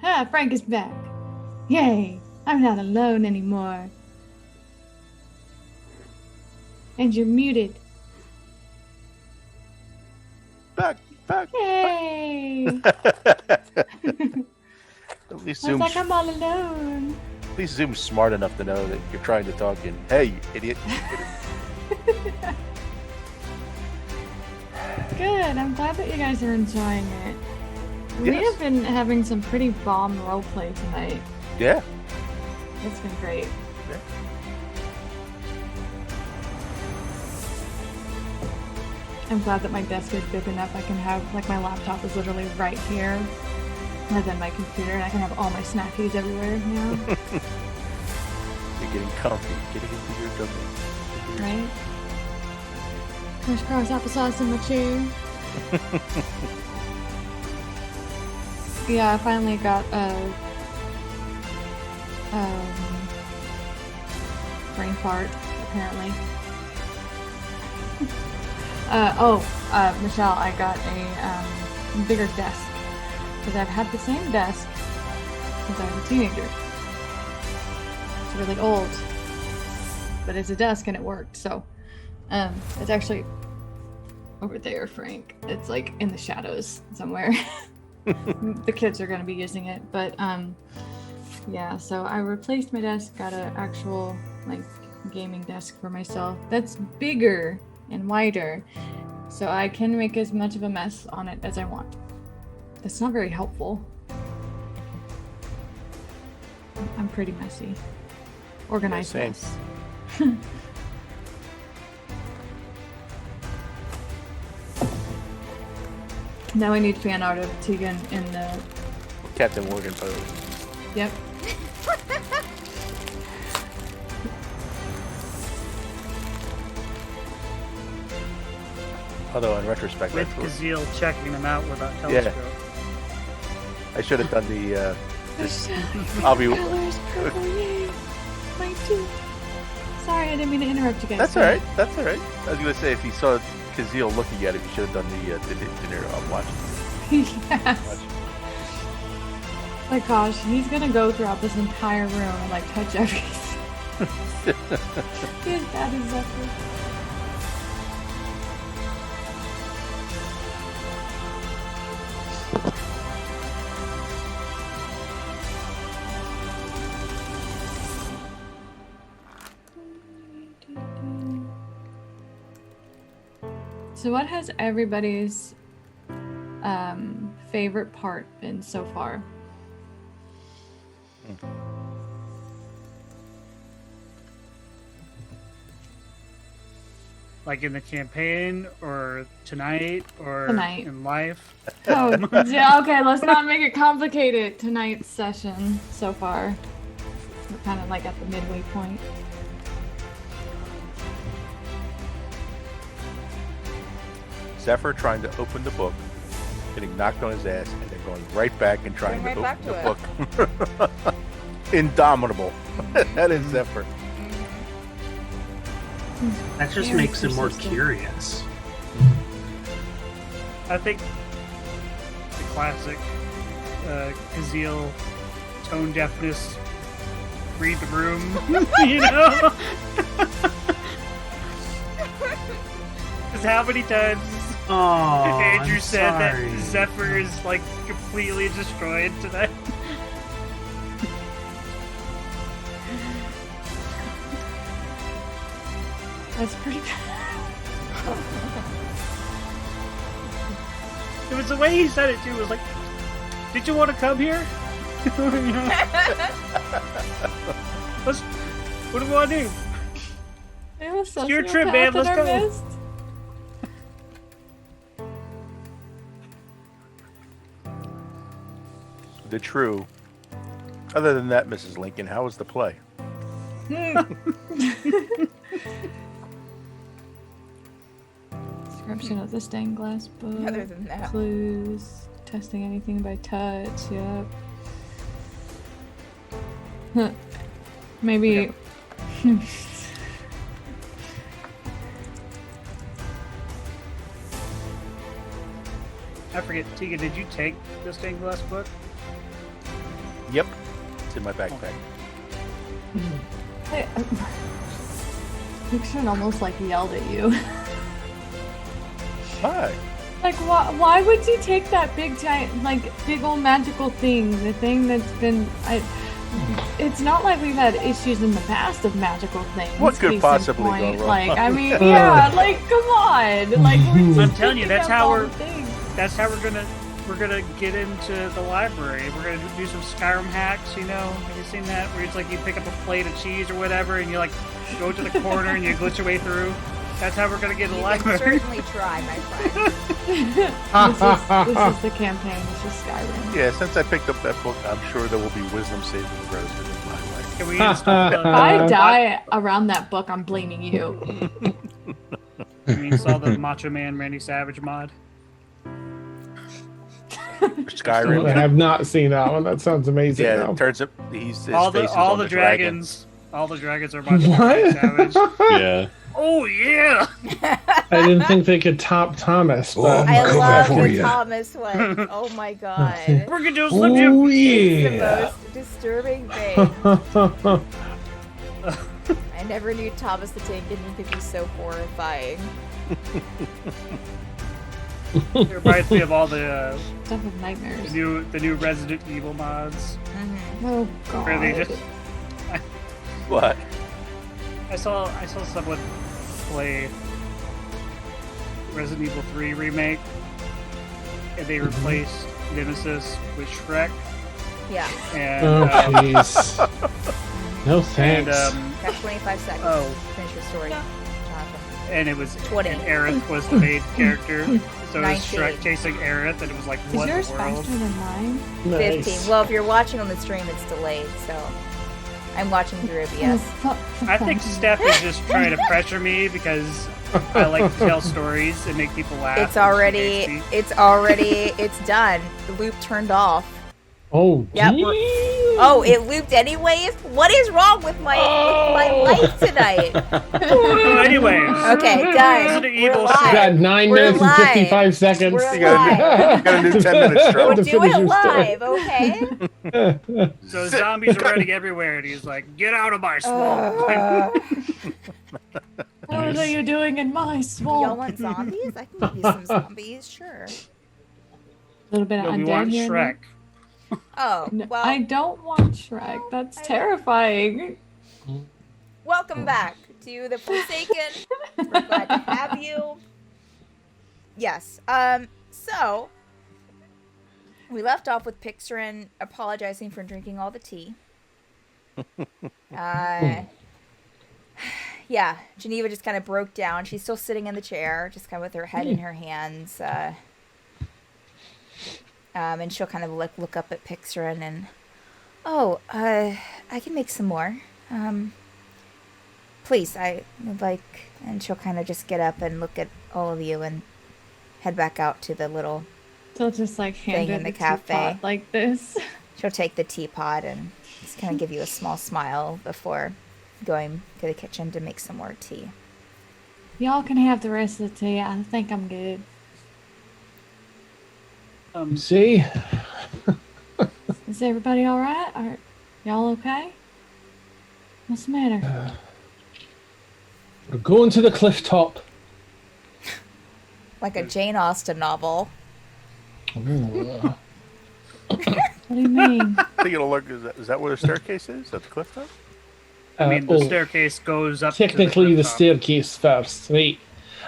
Ah, Frank is back. Yay! I'm not alone anymore. And you're muted.
Back.
Yay!
At least
I was
Zoom's,
like, I'm all alone.
at least Zoom's smart enough to know that you're trying to talk in. Hey, you idiot.
Good. I'm glad that you guys are enjoying it. We
Yes.
have been having some pretty bomb roleplay tonight.
Yeah.
It's been great.
Yeah.
I'm glad that my desk is big enough. I can have, like, my laptop is literally right here, and then my computer, and I can have all my snackies everywhere now.
You're getting comfy. Getting into your domain.
Right? Crisscross applesauce in my chair. Yeah, I finally got brain fart, apparently. Michelle, I got a bigger desk because I've had the same desk since I was a teenager. It's really old, but it's a desk and it worked. So, it's actually over there, Frank. It's like in the shadows somewhere. The kids are gonna be using it, but yeah. So I replaced my desk, got an actual like gaming desk for myself that's bigger and wider, so I can make as much of a mess on it as I want. That's not very helpful. I'm pretty messy. Organized
Yeah,
mess. Now I need fan art of Tegan in the...
Captain Morgan pose.
Yep.
Although in retrospect,
With
that's what-
Kazeel checking them out without telescope.
I should have done the.
The shadow
I'll be.
colors purple, yay! Mine too. Sorry, I didn't mean to interrupt you guys.
That's all right. That's all right. I was gonna say if you saw Kazeel looking at it, you should have done the dinner watch.
Yes. My gosh, he's gonna go throughout this entire room and like touch everything. His dad is Zephyr. So what has everybody's favorite part been so far?
Like in the campaign, or tonight, or
Tonight.
in life.
Oh, yeah, okay, let's not make it complicated. Tonight's session so far. We're kind of like at the midway point.
Zephyr trying to open the book, getting knocked on his ass, and then going right back and trying
Going
to
right
open the
back
book. Indomitable. That is Zephyr.
That just
Very
makes him more
persistent.
curious.
I think the classic Kazeel tone deafness, read the room, you know? Because how many times
Oh,
Andrew
I'm
said that
sorry.
Zephyr is like completely destroyed tonight?
That's pretty bad.
It was the way he said it too. It was like, "Did you want to come here? You know? What do we want to do?"
It was
It's your trip, man. Let's go.
The true. Other than that, Mrs. Lincoln, how was the play?
It's description of the stained glass book.
Other than that.
Clues. Testing anything by touch. Yep. Huh. Maybe.
I forget, Tegan, did you take the stained glass book?
Yep. It's in my backpack.
Hey, Fiction almost like yelled at you.
Hi.
Like, why would you take that big giant, like, big old magical thing? The thing that's been, it's not like we've had issues in the past of magical things.
What could
case in
possibly go
point.
wrong?
Like, I mean, yeah, like, come on. Like, we're
I'm
just
telling you,
picking
that's
up
how
all
we're-
the things.
That's how we're gonna get into the library. We're gonna do some Skyrim hacks, you know. Have you seen that? Where it's like you pick up a plate of cheese or whatever, and you like go to the corner and you glitch your way through. That's how we're gonna get in the
You can
library.
certainly try, my friend.
This is the campaign. It's just Skyrim.
Yeah, since I picked up that book, I'm sure there will be wisdom saving throws in my life.
Can we install the,
If I die around that book, I'm blaming you.
Can we install the Macho Man Randy Savage mod?
Skyrim.
I have not seen that one. That sounds amazing.
Yeah,
now.
it turns up. His
All
face is
the
on the dragon.
dragons. All the dragons are Macho Man Randy Savage.
Yeah.
Oh yeah!
I didn't think they could top Thomas. But
Oh,
I
Coming
love
for
the
ya.
Thomas one. Oh my god.
We're gonna do a Slim Jim.
Oh
It's the
yeah.
most disturbing thing. I never knew Thomas the Tank Engine could be so horrifying.
It reminds me of all the
Stuff of nightmares.
the new Resident Evil mods.
Oh god.
Where they just
What?
I saw someone play Resident Evil 3 remake, and they replaced Nemesis with Shrek,
Yeah.
and
Oh jeez. No
and
thanks.
Got 25 seconds.
Oh.
Finish your story, Jonathan.
and it was
20.
and Aerith was the main character, so it was
19.
Shrek chasing Aerith, and it was like
Is
what in
yours
the world?
faster than mine?
15. Well, if you're watching on the stream, it's delayed, so I'm watching through OBS.
I think Steph is just trying to pressure me because I like to tell stories and make people laugh.
It's
and she
already,
makes me-
it's done. The loop turned off.
Oh
Yep,
geez.
Oh, it looped anyways? What is wrong with my life tonight?
Anyways,
Okay, done.
Resident Evil
We're
six.
You got
live.
9
We're
minutes and
live.
55 seconds.
We're
You got a new 10-minute
We're
stroke.
To
doing
finish
it
your story.
live, okay?
So zombies are running everywhere, and he's like, "Get out of my swamp!"
What are you doing in my
Y'all
swamp?
want zombies? I can give you some zombies, sure.
A little bit of
No, we
undead
want
here. and
Shrek.
Oh,
there.
well,
I don't want Shrek. That's terrifying.
welcome back to the Forsaken. We're glad to have you. Yes. So we left off with Pixarin apologizing for drinking all the tea. Yeah, Geneva just kind of broke down. She's still sitting in the chair, just kind of with her head in her hands. And she'll kind of look up at Pixarin and, I can make some more. Please, I would like, and she'll kind of just get up and look at all of you and head back out to the little,
They'll just like hand
Thing
her
in the
the
cafe.
teapot like this.
she'll take the teapot and just kind of give you a small smile before going to the kitchen to make some more tea.
Y'all can have the rest of the tea. I think I'm good.
See?
Is everybody all right? Are y'all okay? What's the matter?
We're going to the cliff top.
Like a Jane Austen novel.
Ooh.
What do you mean?
I think it'll look. Is that where the staircase is? At the cliff top?
I mean, the
Oh,
staircase goes up.
technically
to
the
the top.
staircase first. Right.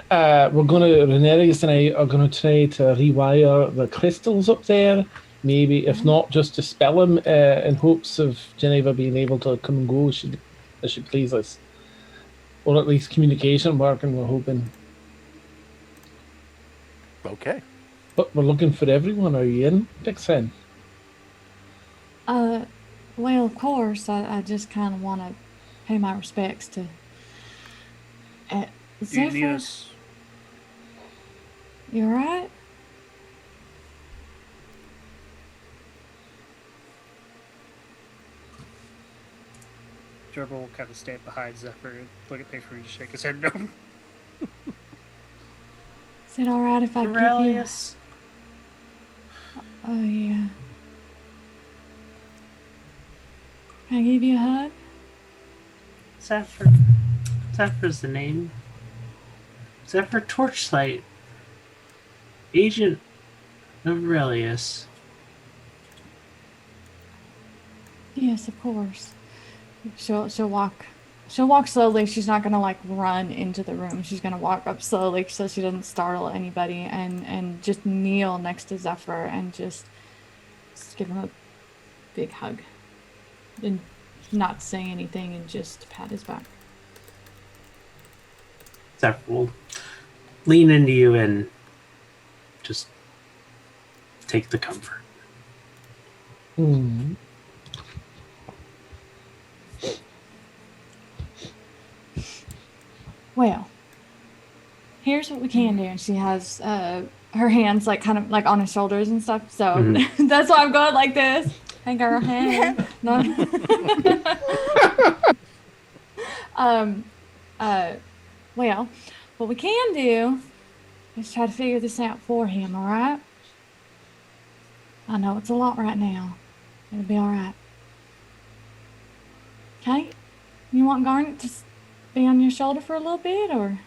We're gonna Renarius and I are gonna try to rewire the crystals up there. Maybe if not, just dispel them in hopes of Geneva being able to come and go as she pleases, or at least communication working. We're hoping,
Okay.
but we're looking for everyone. Are you in, Dixon?
Well, of course, I just kind of want to pay my respects to
Do you need
Zephyr.
us?
You alright?
Gerbil will kind of stand behind Zephyr and look at Paper and just shake his head no.
Is it alright if I give you...
Aurelius.
Oh, yeah. Can I give you a hug?
Zephyr. Zephyr's the name. Zephyr Torchlight. Agent of Aurelius.
Yes, of course. She'll walk. She'll walk slowly. She's not gonna like run into the room. She's gonna walk up slowly so she doesn't startle anybody, and just kneel next to Zephyr and just give him a big hug, and not say anything and just pat his back.
Zephyr will lean into you and just take the comfort.
Hmm.
Well, here's what we can do. And she has her hands like kind of like on his shoulders and stuff. So that's why I'm going like this. Hey, girl, hey. No. Well, what we can do is try to figure this out for him, all right? I know it's a lot right now. It'll be all right. Okay? You want Garnet to be on your shoulder for a little bit, or?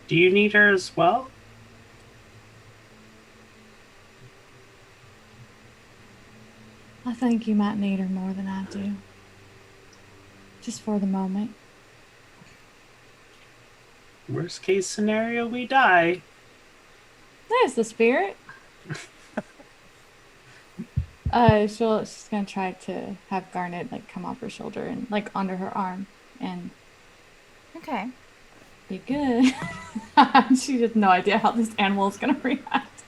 Do you need her as well?
I think you might need her more than I do. Just for the moment.
Worst case scenario, we die.
There's the spirit. She's gonna try to have Garnet like come off her shoulder and like under her arm and
Okay.
be good. She has no idea how this animal is gonna react.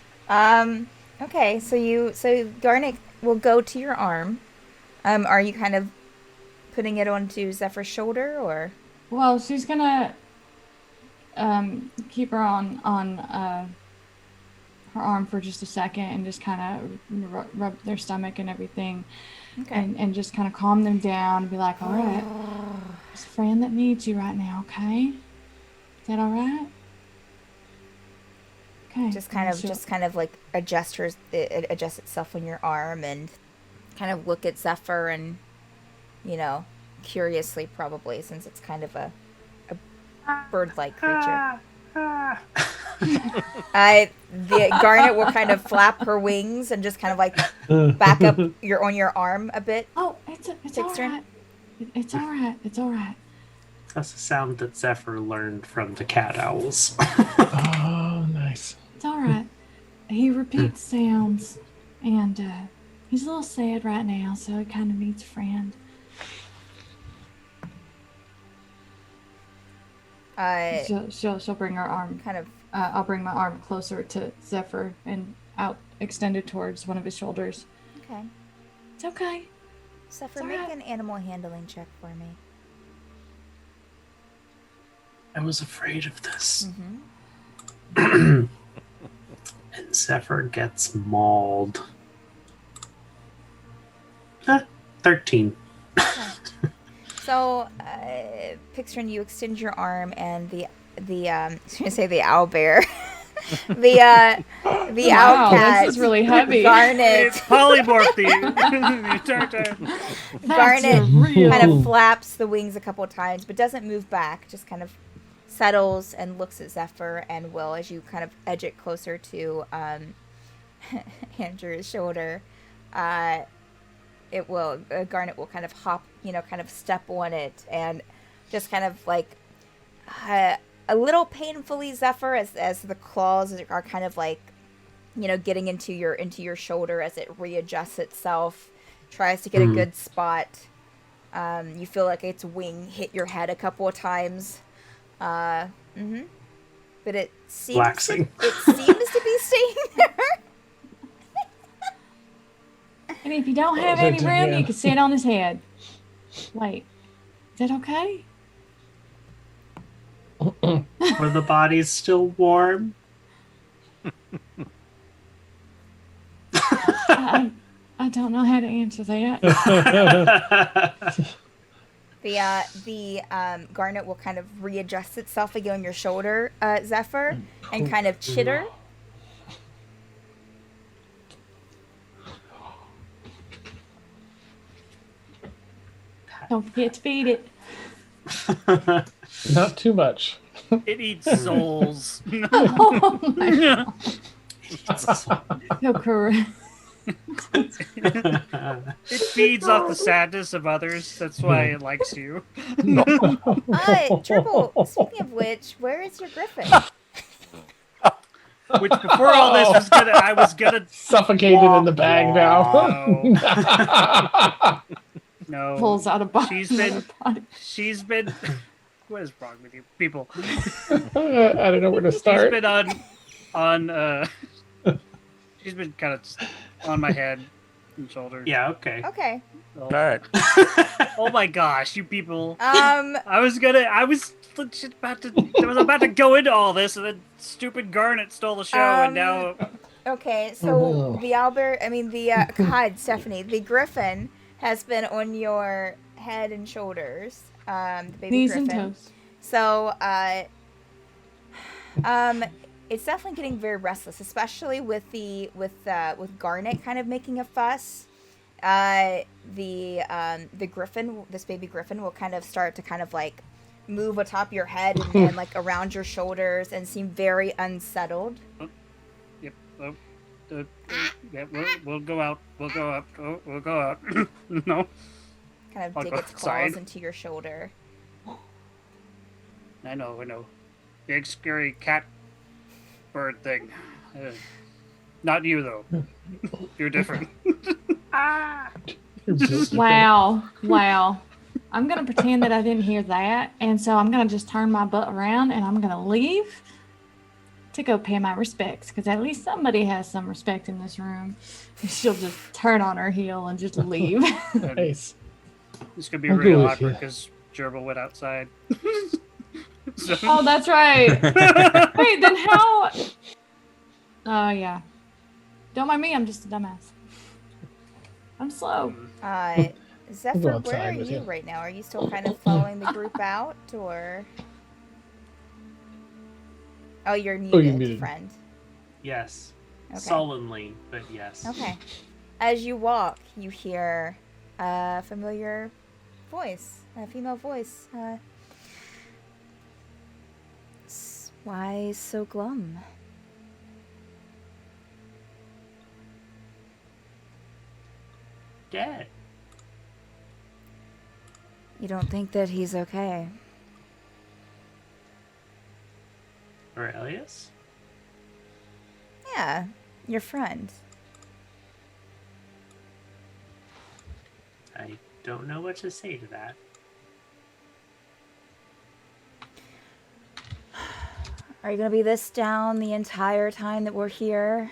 Okay, so Garnet will go to your arm. Are you kind of putting it onto Zephyr's shoulder, or?
Well, she's gonna keep her on her arm for just a second and just kind of rub their stomach and everything.
Okay.
And just kind of calm them down and be like, all right, there's a friend that needs you right now, okay? Is that all right? Okay.
Just kind of like adjust itself on your arm and kind of look at Zephyr and, curiously probably, since it's kind of a bird-like creature. The Garnet will kind of flap her wings and just kind of like back up on your arm a bit.
Oh, it's all right. It's all right. It's all right.
That's a sound that Zephyr learned from the cat owls.
Oh, nice.
It's all right. He repeats sounds, and he's a little sad right now, so he kind of needs a friend. She'll bring her arm.
Kind of.
I'll bring my arm closer to Zephyr and out extended towards one of his shoulders.
Okay.
It's okay.
Zephyr,
It's
make
alright.
an animal handling check for me.
I was afraid of this.
Mm-hmm.
And Zephyr gets mauled. 13.
So, Pixrin, you extend your arm, and the I was gonna say the owl bear, the owl cat.
This is really heavy.
Garnet.
It's polymorphed the entire time.
Garnet kind of flaps the wings a couple of times, but doesn't move back. Just kind of settles and looks at Zephyr, and will, as you kind of edge it closer to Andrew's shoulder, Garnet will kind of hop, kind of step on it, and just kind of like a little painfully, Zephyr, as the claws are kind of like, getting into your shoulder as it readjusts itself, tries to get a good spot. You feel like its wing hit your head a couple of times. But it seems
Relaxing.
to be staying there.
And if you don't have
Oh,
any
that's
room, you
again.
can sit on his head. Wait, is that okay?
Were the bodies still warm?
I don't know how to answer that.
The garnet will kind of readjust itself again on your shoulder, Zephyr, and kind of chitter.
Don't forget to feed it.
Not too much.
It eats souls.
Oh my God. So correct.
It feeds off the sadness of others. That's why it likes you.
Dribble, speaking of which, where is your griffin?
Which before all this was I was gonna
Suffocated in the bag now.
No.
Pulls out a body.
She's been. What is wrong with you people?
I don't know where to
She's
start.
been on. She's been kind of just on my head and shoulders.
Yeah, okay.
Okay.
Oh.
All right.
Oh my gosh, you people!
Um.
I was legit about to go into all this, and then stupid Garnet stole the show, and now
Okay. So God, Stephanie, the griffin has been on your head and shoulders. The baby
Knees
griffin.
and toes.
So, it's definitely getting very restless, especially with Garnet kind of making a fuss. The griffin, this baby griffin, will kind of start to kind of like move atop your head and like around your shoulders and seem very unsettled.
yep. Yeah, we'll go out. We'll go up. Oh, we'll go out. No,
Kind of
I'll
dig
go
its claws
outside.
into your shoulder.
I know. Big scary cat bird thing. Not you though. You're different.
Wow. I'm going to pretend that I didn't hear that. And so I'm going to just turn my butt around and I'm going to leave to go pay my respects. Because at least somebody has some respect in this room. And she'll just turn on her heel and just leave.
Nice.
It's gonna be
I'll
real
go with
awkward
you.
because Gerbil went outside. So-
Oh, that's right. Wait, then how? Oh, yeah. Don't mind me. I'm just a dumbass. I'm slow.
Zephyr,
Go
where
outside
are
with
you
you.
right now? Are you still kind of following the group out, or? Oh, you're muted,
muted.
friend.
Yes.
Okay.
Sullenly, but yes.
Okay. As you walk, you hear a familiar voice, a female voice. Why so glum?
Dead.
You don't think that he's okay?
Aurelius?
Yeah, your friend.
I don't know what to say to that.
Are you gonna be this down the entire time that we're here?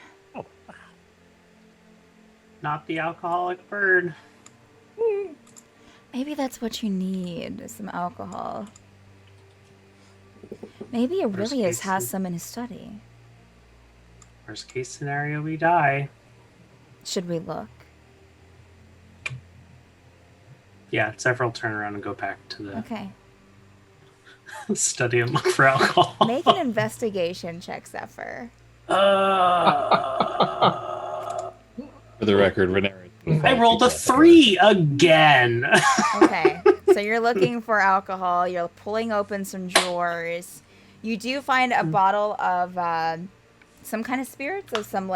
Not the alcoholic bird.
Maybe that's what you need, is some alcohol. Maybe Aurelius
case
has
is-
some in his study.
Worst case scenario, we die.
Should we look?
Yeah, several turn around and go back to the
Okay.
study and look for alcohol.
Make an investigation check, Zephyr.
For the record, Renera.
I rolled a 3 again.
Okay. So you're looking for alcohol. You're pulling open some drawers. You do find a bottle of some kind of spirits, of some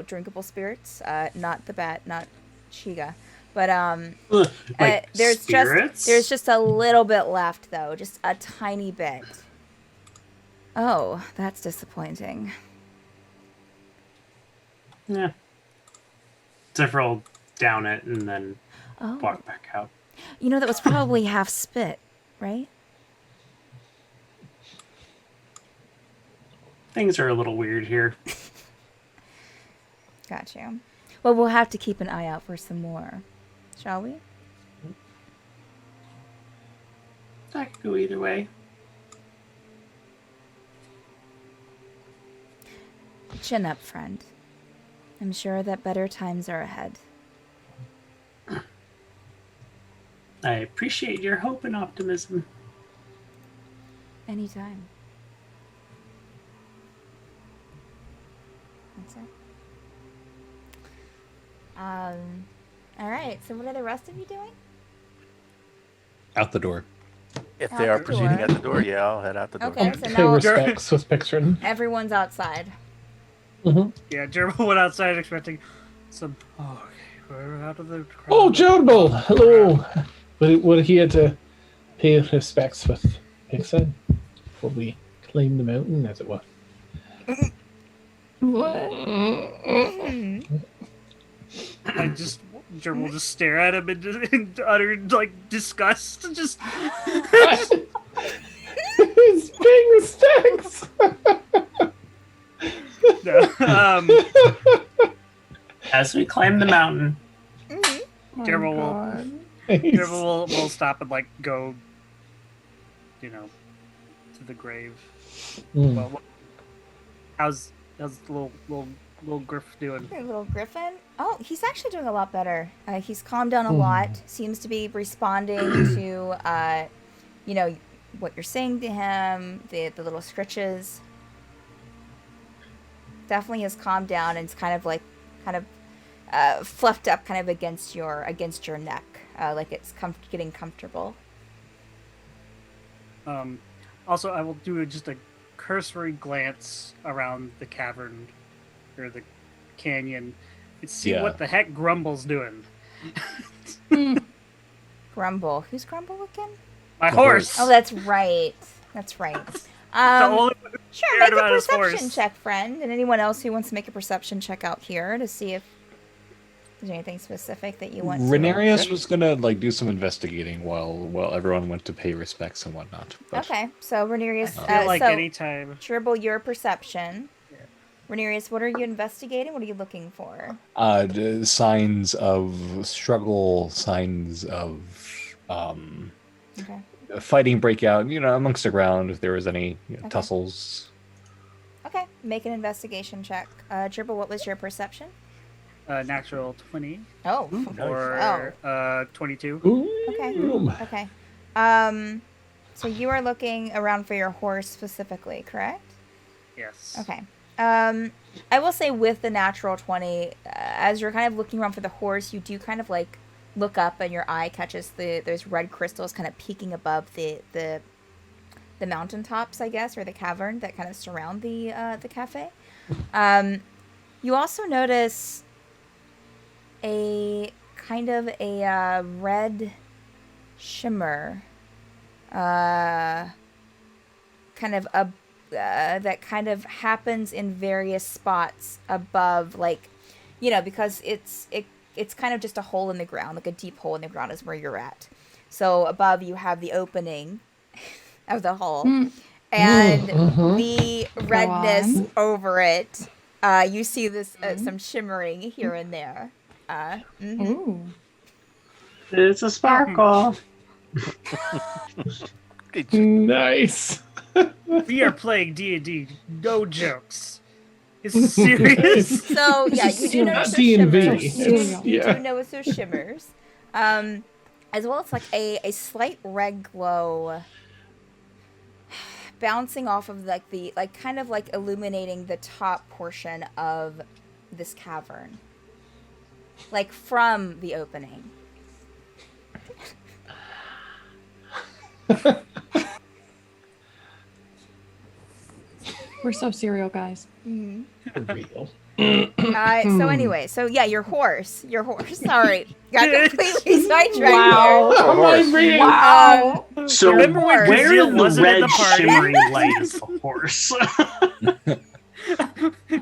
drinkable spirits. Not the bat, not Shiga. But
Like
there's
spirits?
just a little bit left though, just a tiny bit. Oh, that's disappointing.
Yeah. Several down it and then
Oh,
walk back out.
that was probably half spit, right?
Things are a little weird here.
Got you. Well, we'll have to keep an eye out for some more, shall we?
That could go either way.
Chin up, friend. I'm sure that better times are ahead.
I appreciate your hope and optimism.
Anytime. That's it. All right. So, what are the rest of you doing?
Out the door.
If
Out
they are
the
proceeding
door.
at the door, yeah, I'll head out the door.
Okay, so
Pay
now
respects with Pixrin.
everyone's outside.
Yeah, Gerbil went outside expecting some. Oh, okay, we're out of the crowd.
Oh, Jodable! Hello! But we're here to pay respects with Pixrin before we climb the mountain, as it were.
What?
I just Gerbil just stare at him in utter like disgust. Just
It's paying respects!
no.
As we climb the mountain,
Gerbil will stop and like go, to the grave.
Mm.
Well, how's the little Griff doing?
Your little griffin? Oh, he's actually doing a lot better. He's calmed down a lot. Seems to be responding to, what you're saying to him. The little scritches. Definitely has calmed down and it's kind of fluffed up, kind of against your neck, like it's getting comfortable.
Also, I will do just a cursory glance around the cavern or the canyon and see
Yeah.
what the heck Grumble's doing.
Grumble. Who's Grumble again?
My
The
horse.
Oh, that's right. That's right.
The only one who
Sure,
cared
make a
about his
perception
horse.
check, friend. And anyone else who wants to make a perception check out here to see if there's anything specific that you want to.
Renarius was gonna do some investigating while everyone went to pay respects and whatnot. But
Okay, so Renarius,
I feel like
so
anytime.
Tribble, your perception. Renarius, what are you investigating? What are you looking for?
signs of struggle, signs of
Okay.
fighting breakout, amongst the ground if there was any
Okay.
tussles.
Okay, make an investigation check. Tribble, what was your perception?
Natural 20
Oh.
or 22.
Okay. Okay. So you are looking around for your horse specifically, correct?
Yes.
Okay. I will say with the natural 20, as you're kind of looking around for the horse, you do kind of look up and your eye catches those red crystals kind of peeking above the mountaintops, I guess, or the cavern that kind of surround the cafe. You also notice a kind of a red shimmer, kind of that kind of happens in various spots above, because it's kind of just a hole in the ground, like a deep hole in the ground is where you're at. So above you have the opening of the hole, and the redness over it. You see this some shimmering here and there.
Ooh.
it's a sparkle.
Nice.
We are playing D&D. No jokes. It's serious.
So yeah, you do notice those
D&V.
shimmers.
It's-
You
yeah.
do notice those shimmers, as well as like a slight red glow bouncing off of the kind of illuminating the top portion of this cavern, like from the opening.
We're so serial guys.
Real.
So anyway, so yeah, your horse. Sorry, got completely sidetracked
Wow.
here.
Oh, my reading.
Wow.
So
Remember when
horse.
where
Brazil
did the
wasn't in
red
the party?
shimmering light is the horse?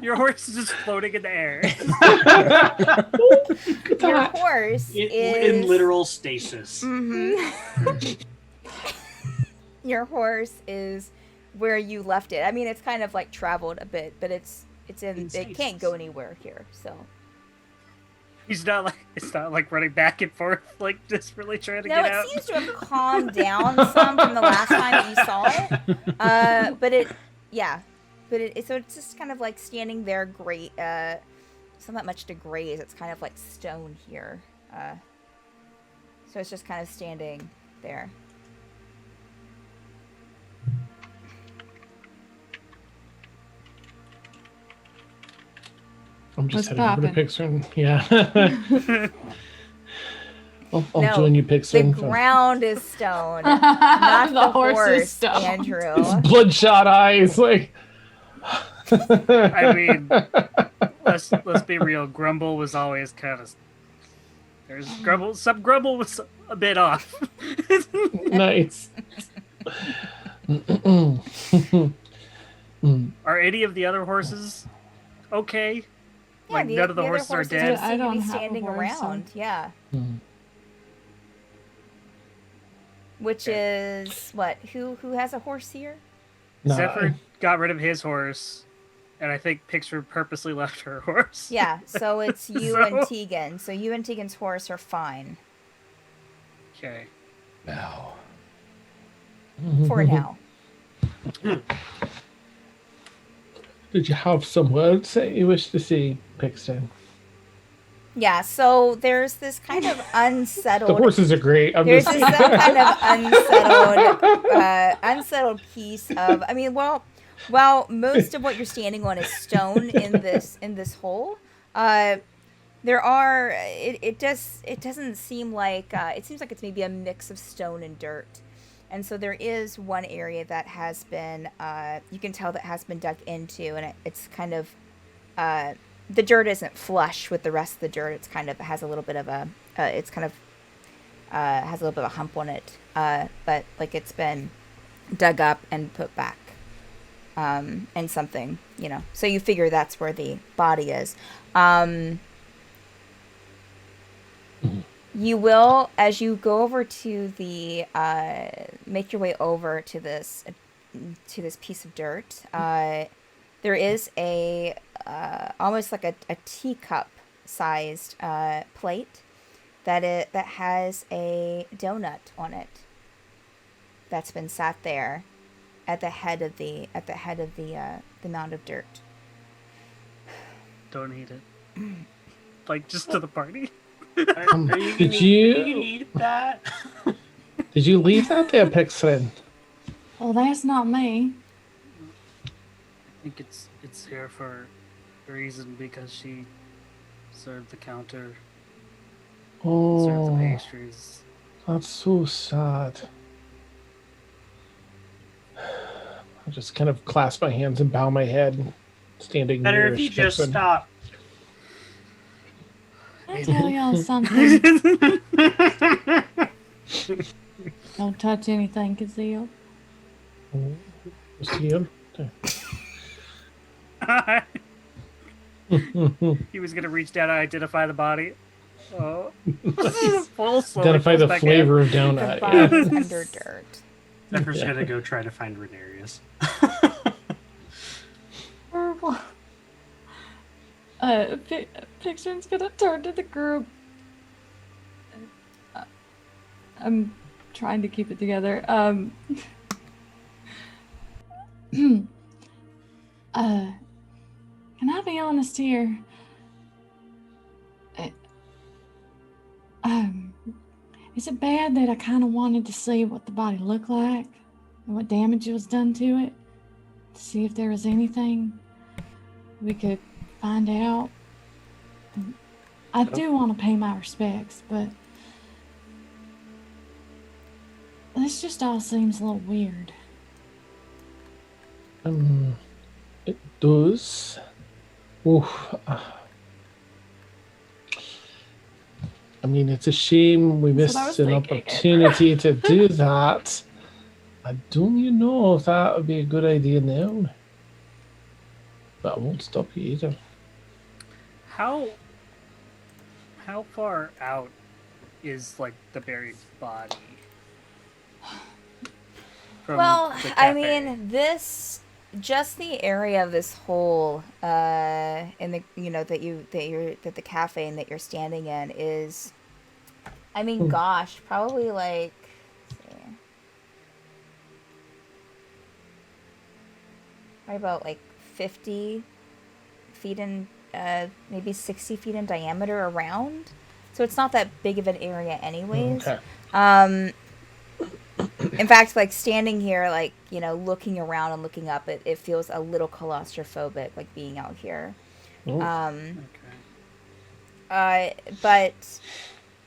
Your horse is just floating in the air.
Your horse is
in literal stasis.
Mhm. Your horse is where you left it. I mean, it's kind of traveled a bit, but it can't go anywhere here. So
He's not like it's not like running back and forth, like desperately trying to
No,
get
it
out.
seems to have calmed down some from the last time that you saw it. But so it's just kind of like standing there, great. It's not that much to graze. It's kind of like stone here. So it's just kind of standing there.
I'm just
What's
heading over to
poppin'?
Pixar. Yeah. I'll join you,
The
Pixar.
ground is stone, not the horse
is stone.
Andrew.
His bloodshot eyes, like.
I mean, let's be real. Grumble was always kind of. There's Grumble. Some Grumble was a bit off.
Nice.
Are any of the other horses okay?
Yeah,
Like none of the
other
horses are
horses
dead.
seem
I
to
don't
be
have a
standing
horse, so-
around. Yeah. Which
Okay.
is what? Who has a horse here?
No,
Zephyr got rid of his horse, and I think Pixar purposely left her horse.
Yeah, so it's you
So-
and Tegan. So you and Tegan's horse are fine
Okay.
Now.
for now.
Did you have some words that you wish to see, Pixar?
Yeah, so there's this kind of
The
unsettled.
horses are great. I'm
There's
just...
this some kind of unsettled piece of. I mean, well, most of what you're standing on is stone in this hole. There are. It doesn't seem like. It seems like it's maybe a mix of stone and dirt. And so there is one area that has been, you can tell that has been dug into, and it's kind of, the dirt isn't flush with the rest of the dirt. It's kind of has a little bit of a, has a little bit of a hump on it, but like it's been dug up and put back, and something, So you figure that's where the body is. You will, as you go over to the, make your way over to this piece of dirt. There is a almost like a teacup sized plate that has a donut on it. That's been sat there at the head of the mound of dirt.
Don't eat it. Like just to the party.
Are you
Did
gonna
you-
eat that?
Did you leave that there, Pixar?
Well, that's not me.
I think it's here for a reason because she served the counter, served the
Oh,
pastries.
that's so sad. I just kind of clasp my hands and bow my head, standing
Better
near
if you just
Pixar.
stop.
I tell y'all something. Don't touch anything, Kazeel.
See him?
He was gonna reach down and identify the body. Oh, full slowly
Identify
pulls
the
back
flavor of
The
donut.
body
Yeah.
is under dirt.
Zephyr's
Yeah.
gonna go try to find Renarius.
Horrible. Picture's gonna turn to the group. I'm trying to keep it together. Can I be honest here? Is it bad that I kind of wanted to see what the body looked like and what damage was done to it? To see if there was anything we could find out. I do want to pay my respects, but this just all seems a little weird.
It does. Oof. I mean, it's a shame we
That's
missed
what I was
an
thinking.
opportunity to do that. I don't know if that would be a good idea now. But I won't stop you either.
How far out is like the buried body? From
Well,
the
I
cafe?
mean, this just the area of this hole in the that the cafe and that you're standing in is, I mean, gosh, probably like, let's see, probably about like 50 feet in, maybe 60 feet in diameter around. So it's not that big of an area anyways.
Okay.
In fact, like standing here, like, looking around and looking up, it feels a little claustrophobic, like being out here.
Okay.
But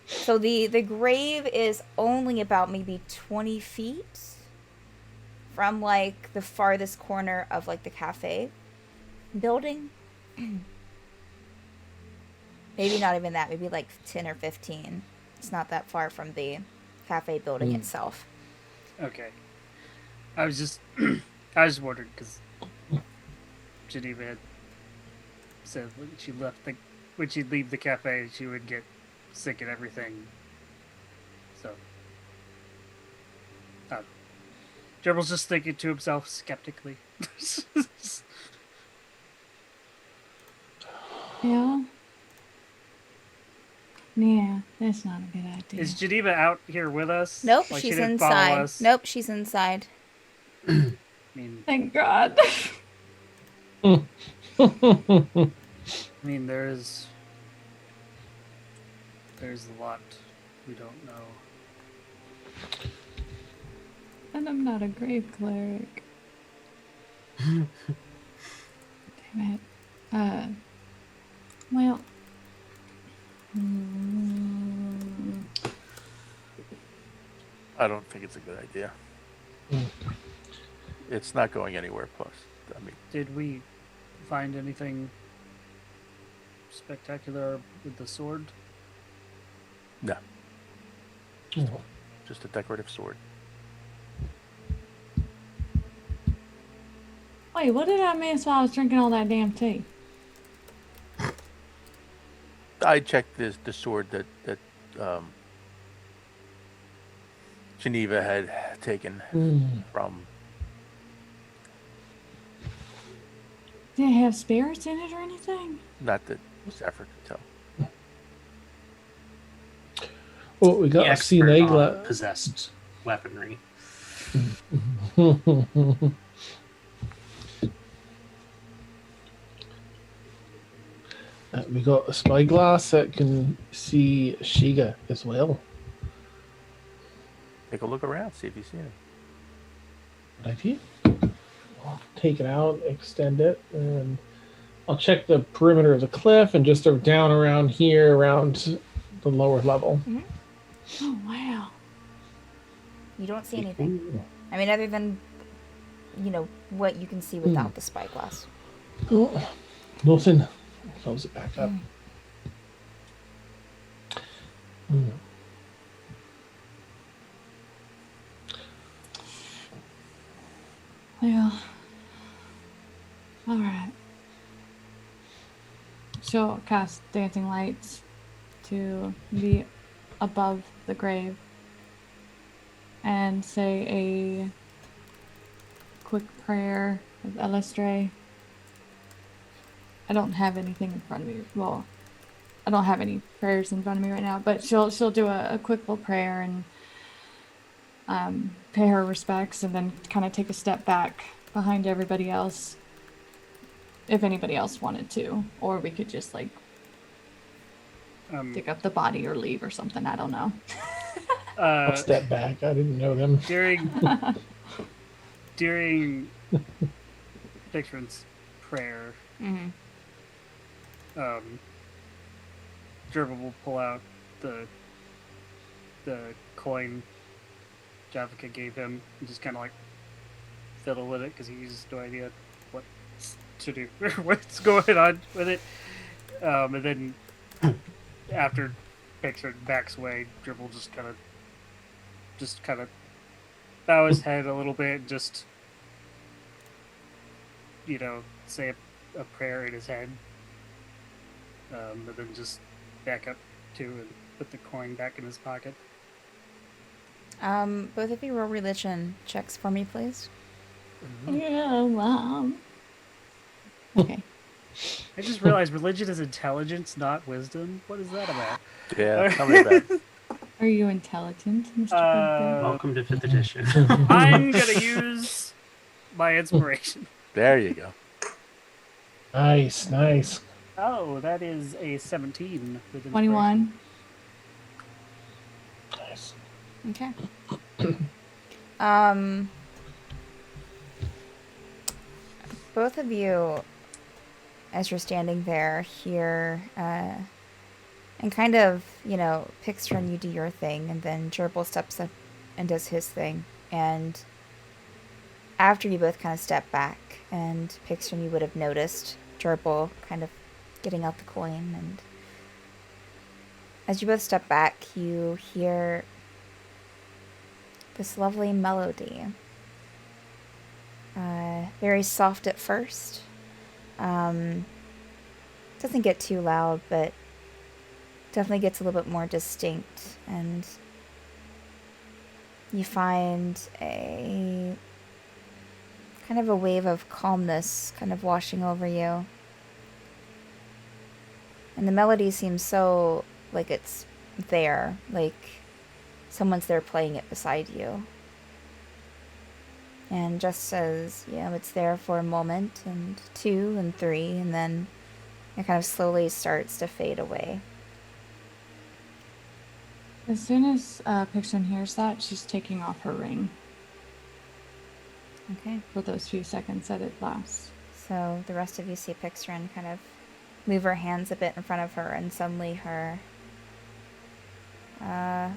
so the grave is only about maybe 20 feet from like the farthest corner of like the cafe building. Maybe not even that, maybe like 10 or 15. It's not that far from the cafe building itself.
Okay. I was just wondering because Geneva had said when she'd leave the cafe, she would get sick and everything. So, Gerbil's just thinking to himself skeptically.
Yeah. Yeah, that's not a good idea.
Is Geneva out here with us?
Nope,
Like,
she's
she didn't follow
inside.
us?
Nope, she's inside.
I mean,
Thank God.
there's a lot we don't know.
And I'm not a grave cleric. Damn it. Well.
I don't think it's a good idea. It's not going anywhere. Plus, I mean,
Did we find anything spectacular with the sword?
no, just a decorative sword.
Wait, what did I miss while I was drinking all that damn tea?
I checked the sword that Geneva had taken from.
Did it have spirits in it or anything?
Not that Zephyr could tell.
Well, we got
The
a
expert on
Sinegla.
possessed weaponry.
We got a spyglass that can see Shiga as well.
Take a look around, see if you see it.
Good idea. I'll take it out, extend it, and I'll check the perimeter of the cliff and just down around here, around the lower level.
Oh, wow.
You don't see anything. I mean, other than, what you can see without the spyglass.
Oh, nothing. Close it back up.
Well, alright. She'll cast dancing lights to be above the grave and say a quick prayer of Elistre. I don't have anything in front of me. Well, I don't have any prayers in front of me right now, but she'll do a quick little prayer and pay her respects, and then kind of take a step back behind everybody else, if anybody else wanted to, or we could just like pick up the body or leave or something. I don't know.
I'll step back. I didn't know them.
During Dixon's prayer, Gerbil will pull out the coin Javika gave him and just kind of like fiddle with it because he has no idea what to do or what's going on with it. And then after Dixon backs away, Gerbil just kind of bow his head a little bit and just say a prayer in his head. And then just back up and put the coin back in his pocket.
Both of you roll religion checks for me, please.
Yeah, Mom. Okay.
I just realized religion is intelligence, not wisdom. What is that about?
Yeah, tell me about it.
Are you intelligent, Mr. Bugbear?
Welcome to 5th edition.
I'm gonna use my inspiration.
There you go.
Nice, nice.
Oh, that is a 17 with inspiration.
21.
Nice.
Okay. Both of you, as you're standing there, hear, and kind of, Pixter and you do your thing, and then Gerbil steps up and does his thing, and after you both kind of step back, and Pixter and you would have noticed Gerbil kind of getting out the coin, and as you both step back, you hear this lovely melody. Very soft at first. Doesn't get too loud, but definitely gets a little bit more distinct, and you find a kind of a wave of calmness kind of washing over you. And the melody seems so like it's there, like someone's there playing it beside you. And just as, it's there for a moment, and 2 and 3, and then it kind of slowly starts to fade away.
As soon as Pixon hears that, she's taking off her ring
Okay.
for those few seconds that it lasts.
So the rest of you see Pixrin kind of move her hands a bit in front of her, and suddenly her,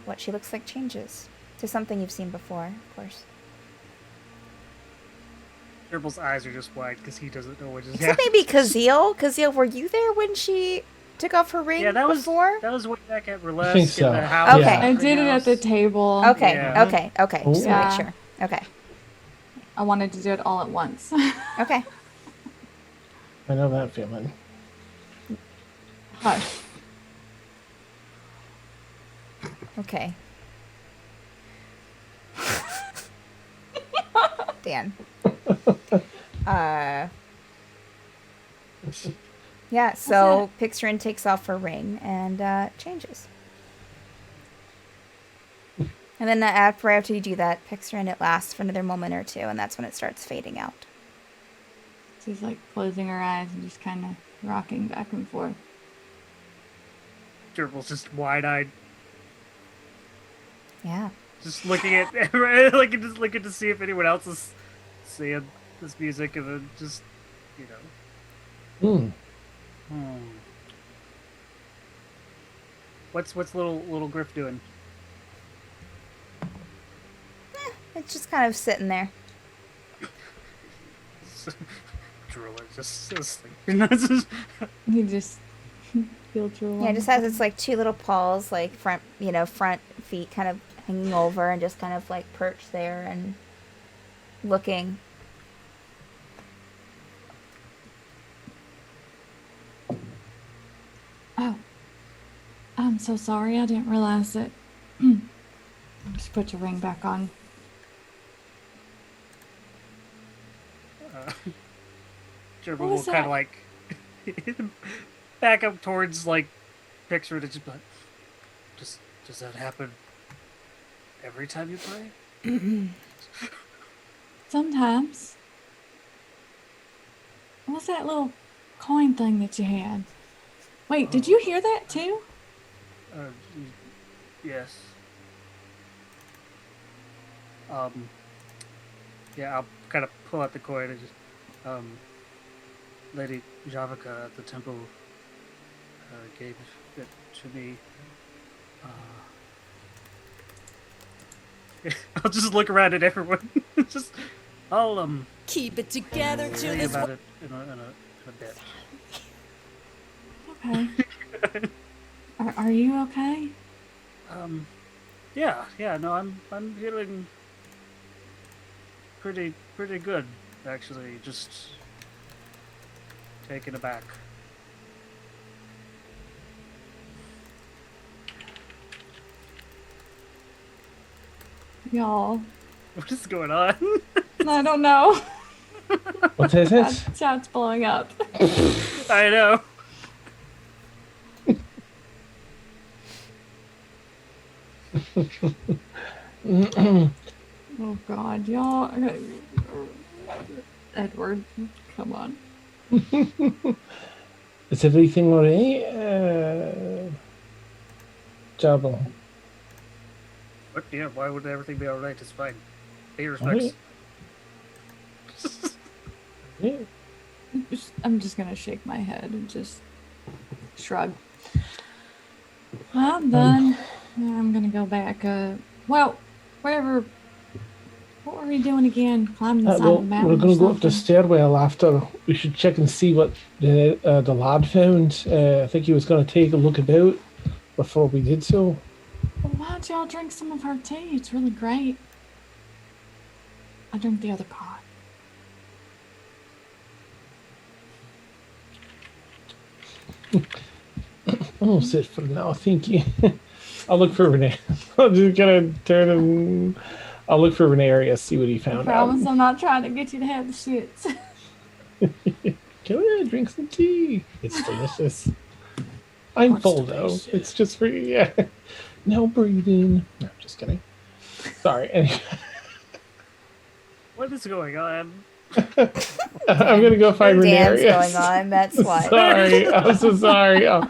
what she looks like changes to something you've seen before, of course.
Gerbil's eyes are just wide because he doesn't know what just
Except
happened.
maybe Kazeel. Kazeel, were you there when she took off her ring
Yeah, that was
before?
that was way back at
I
Burlesque
think
in
so.
the house.
Okay.
I did it at the table.
Okay,
Yeah.
okay. Just to
Yeah.
make sure. Okay.
I wanted to do it all at once.
Okay.
I know that feeling.
Hush.
Okay. Dan. Yeah, so Pixrin takes off her ring and changes. And then after you do that, Pixrin, it lasts for another moment or two, and that's when it starts fading out.
She's like closing her eyes and just kind of rocking back and forth.
Gerbil's just wide-eyed,
Yeah.
just looking at just looking to see if anyone else is seeing this music, and then just
Hmm.
What's little Griff doing?
It's just kind of sitting there.
Drool is just asleep.
You just feel drool.
Yeah, it just has its like 2 little paws, like front feet kind of hanging over, and just kind of like perched there and looking.
Oh, I'm so sorry. I didn't realize it. Just put your ring back on.
Gerbil
What
will
was
kind
that?
of like back up towards like Pixar and just be like, does that happen every time you play?
Sometimes. What's that little coin thing that you had? Wait, did you hear that too?
Yes. Yeah, I'll kind of pull out the coin and just, Lady Javaka at the temple gave it to me. I'll just look around at everyone. Just, I'll
Keep it together
tell
to
you
this.
about it in a bit.
Okay. Are you okay?
Yeah, no, I'm feeling pretty good, actually. Just taken aback.
Y'all.
What is going on?
I don't know.
What is it?
Chat's blowing up.
I know.
Oh God, y'all. Edward, come on.
Is everything alright? Jabal.
But yeah, why would everything be alright? It's fine. Pay respects.
Yeah.
I'm just gonna shake my head and just shrug. Well, I'm done. I'm gonna go back. Well, wherever. What were we doing again? Climbing the side
Well,
of the mountain.
we're going
or
to go up the
something?
stairwell after. We should check and see what the lad found. I think he was going to take a look about before we did so.
Well, why don't y'all drink some of her tea? It's really great. I drink the other part.
Oh, sit for now. Thank you. I'll look for Renee. I'm just going to turn and I'll look for Renarius, see what he
I
found
promise
out.
I'm not trying to get you to have the shits.
Come here, drink some tea. It's delicious. I'm
What's
full though.
delicious?
It's just for you. Yeah. No breathing. No, just kidding. Sorry. Anyway,
What is going on?
I'm gonna go find
Dance
Renarius.
going on. That's why.
Sorry, I'm so sorry. Oh,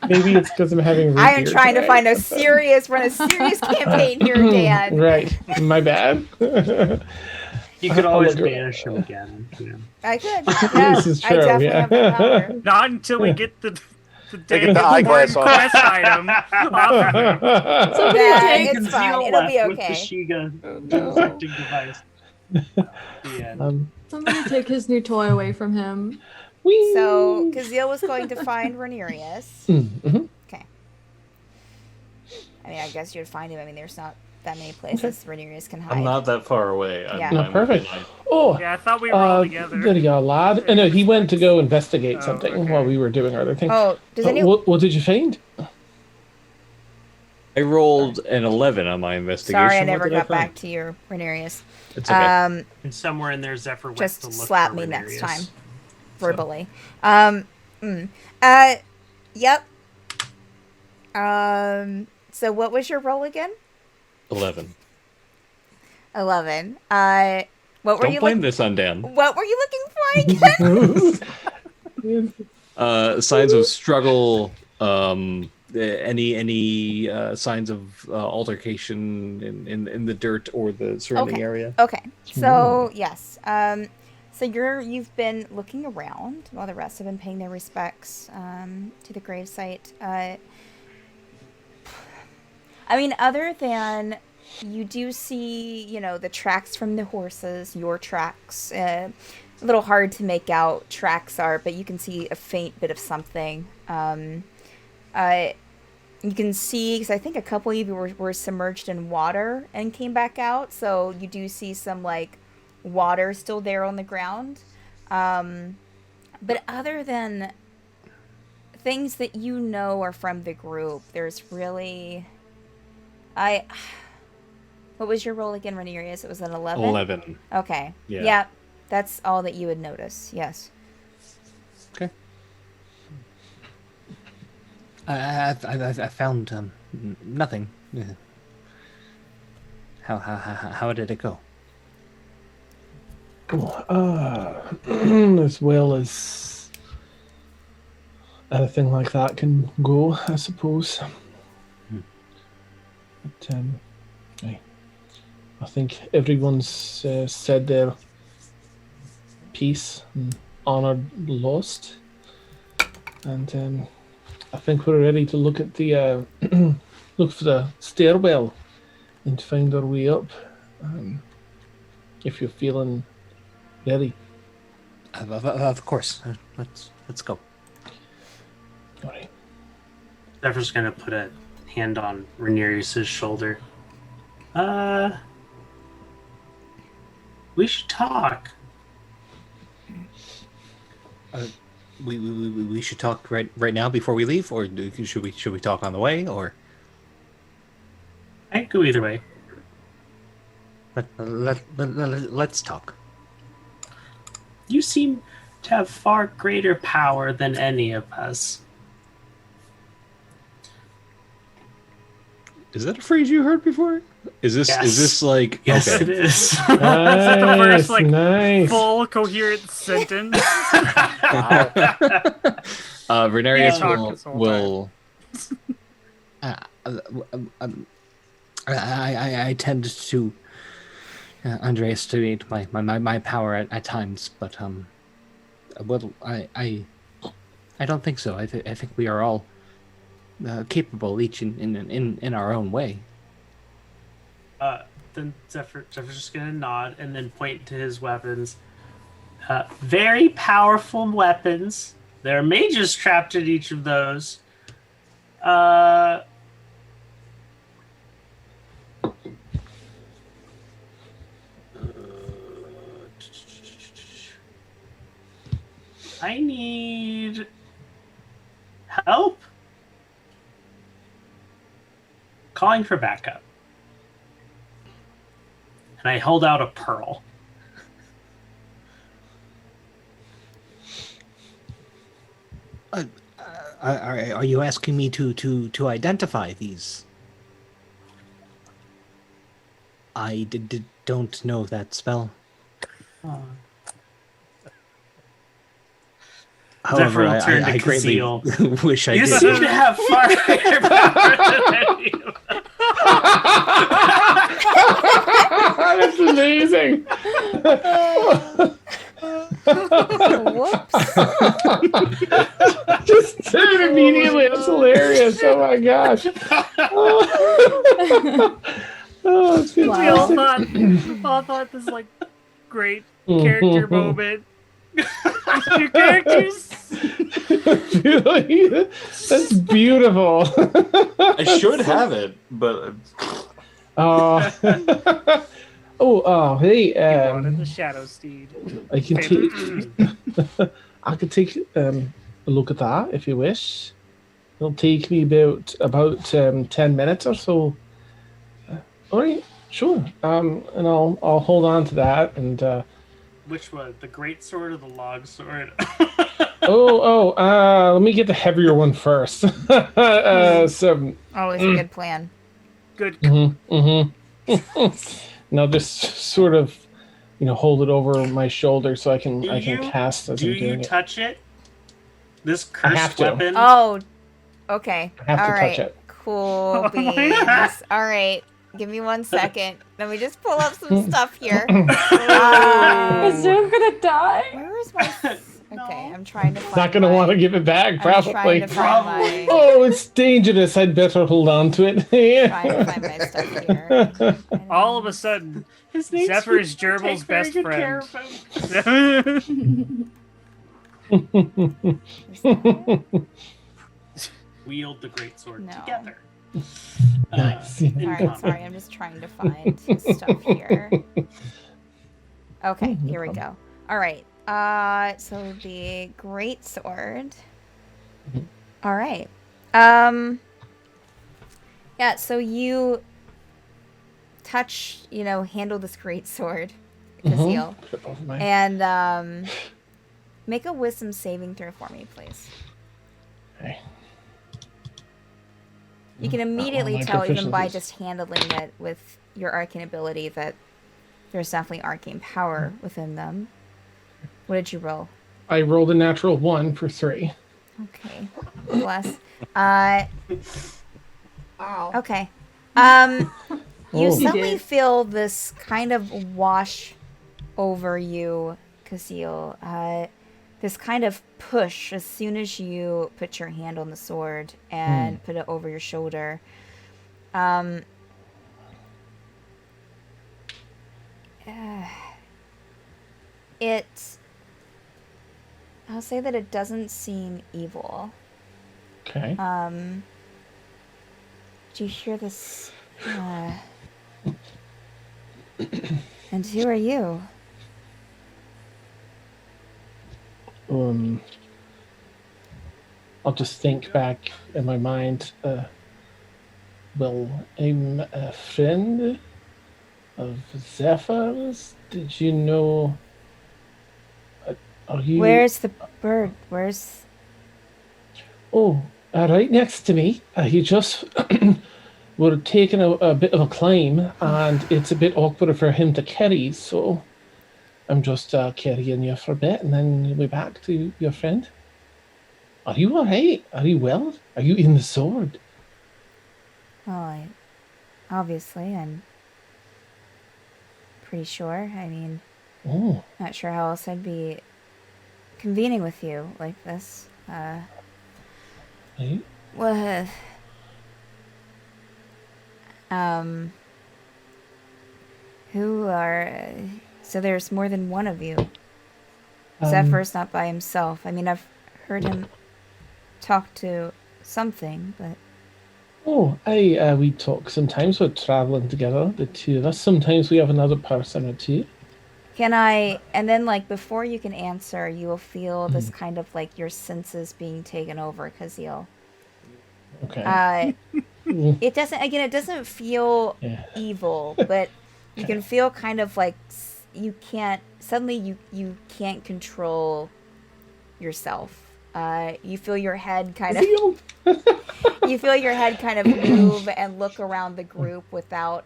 maybe it's because I'm having. root
I am
beer
trying to
today.
run a serious campaign here, Dan.
Right, my bad.
You could
I'll
always
look
banish him again. You know.
I could. Yeah,
This is
I
true,
definitely
yeah.
have that power.
Not until we get the
They
damn
get the eyeglass
important
on.
quest item. off of him.
Somebody
Nah,
take
it's fine. It'll be okay.
With the Shiga infecting device. The end.
Somebody take his new toy away from him.
Whee!
So, Kazil was going to find Renarius.
Mhm.
Okay. I mean, I guess you'd find him. I mean, there's not that many places Renarius can hide.
I'm not that far away.
Yeah.
No, perfect. Oh,
Yeah, I thought we were all together.
there you go, lad. No, he went to go investigate
Oh,
something
okay.
while we were doing our other thing.
Oh, does anyone?
What did you find?
I rolled an 11 on my investigation.
Sorry, I
What
never
did
got
find?
back to your Renarius.
It's okay.
And somewhere in there, Zephyr went
Just
to look
slap
for
me next
Renarius.
time, verbally. Yep. So what was your roll again?
11.
11. What were
Don't
you
blame this on Dan.
What were you looking for again?
Signs of struggle. Any signs of altercation in the dirt or the surrounding
Okay.
area?
Okay. So yes. So you've been looking around while the rest have been paying their respects to the gravesite. I mean, other than you do see, the tracks from the horses, your tracks. A little hard to make out tracks are, but you can see a faint bit of something. You can see, because I think a couple of you were submerged in water and came back out, so you do see some, water still there on the ground. But other than things that you know are from the group, there's really... What was your roll again, Renarius? It was an 11?
11.
Okay.
Yeah.
That's all that you would notice, yes.
Okay.
I found nothing. How did it go?
As well as anything like that can go, I suppose. But I think everyone's said their piece and honored lost, and I think we're ready to look at the look for the stairwell and find our way up. If you're feeling ready.
Of course. Let's go.
All right.
Zephyr's gonna put a hand on Renarius' shoulder. We should talk.
We should talk right now before we leave, or should we talk on the way, or
I could go either way.
let's talk.
You seem to have far greater power than any of us.
Is that a phrase you heard before? Is this
Yes.
like
Yes,
okay?
it is.
Is that the first like
nice.
full coherent sentence?
Wow.
Renarius
talked this whole
will
I tend to underestimate my power at times, but well, I don't think so. I think we are all capable, each in our own way.
Then Zephyr's just gonna nod and then point to his weapons. Very powerful weapons. There are mages trapped in each of those. I need help. Calling for backup. And I hold out a pearl.
Are you asking me to identify these? I don't know that spell.
Oh.
However,
Zephyr will turn to
I greatly
Kazeel.
wish I
You
did.
seem to have far greater power than any of us.
That's amazing.
Whoops.
Just say it immediately. It's hilarious. Oh my gosh. Oh, it's
We all
fantastic.
thought this like great character moment. Your characters.
That's beautiful.
I should have it, but
Hey,
You wanted the Shadow Steed.
I can take. I can take a look at that if you wish. It'll take me about 10 minutes or so. All right, sure. And I'll hold on to that and.
Which one? The great sword or the long sword?
Let me get the heavier one first. So.
Always a good plan.
Good.
Now just sort of, hold it over my shoulder so I can cast as
Do
I'm doing
you
it.
touch it? This
I have
cursed
to.
weapon?
Oh, okay.
I have to
All right.
touch it.
Cool
my
beans.
God.
All right. Give me 1 second. Let me just pull up some stuff here.
Is Zoom gonna die?
Where is my...
No.
Okay, I'm trying to find
Not going to
my-
want to give it back,
I'm
probably.
trying to find my...
Oh, it's dangerous. I'd better hold on to it.
trying to find my stuff here.
All of a sudden,
His name's
Zephyr is
Take
Gerbil's
very
best
good
friend.
care of him.
Is that it?
Wield the great sword
No.
together.
Nice.
In
All right,
common.
sorry. I'm just trying to find his stuff here. Okay, here we go. All right. So the great sword. All right. Yeah. So you touch, handle this great sword, Kazeel, and make a wisdom saving throw for me, please.
Okay.
You can immediately
my
tell, even by
proficiencies.
just handling it with your arcane ability, that there's definitely arcane power within them. What did you roll?
I rolled a natural 1 for 3.
Okay. Bless. Wow. Okay. You
Oh.
suddenly feel this kind of wash over you, Kazeel. This kind of push as soon as you put your hand on the sword and put it over your shoulder. I'll say that it doesn't seem evil.
Okay.
Do you hear this? And who are you?
I'll just think back in my mind. Well, I'm a friend of Zephyr's. Did you know Are you?
Where's the bird? Where's...
Oh, right next to me. He just we're taking a bit of a climb, and it's a bit awkward for him to carry. So I'm just carrying you for a bit, and then you'll be back to your friend. Are you all right? Are you well? Are you in the sword?
Well, obviously, I'm pretty sure. I mean,
Oh,
not sure how else I'd be convening with you like this.
right.
Well, who are... So there's more than one of you. Zephyr's not by himself. I mean, I've heard him talk to something, but...
Oh, we talk sometimes. We're traveling together, the two of us. Sometimes we have another person or two.
Can I... And then, like, before you can answer, you will feel this kind of, like, your senses being taken over, Kazil.
Okay.
It doesn't... Again, it doesn't feel evil, but you can feel kind of, like... You can't... Suddenly, you can't control yourself. You feel your head kind of... You feel your head kind of move and look around the group without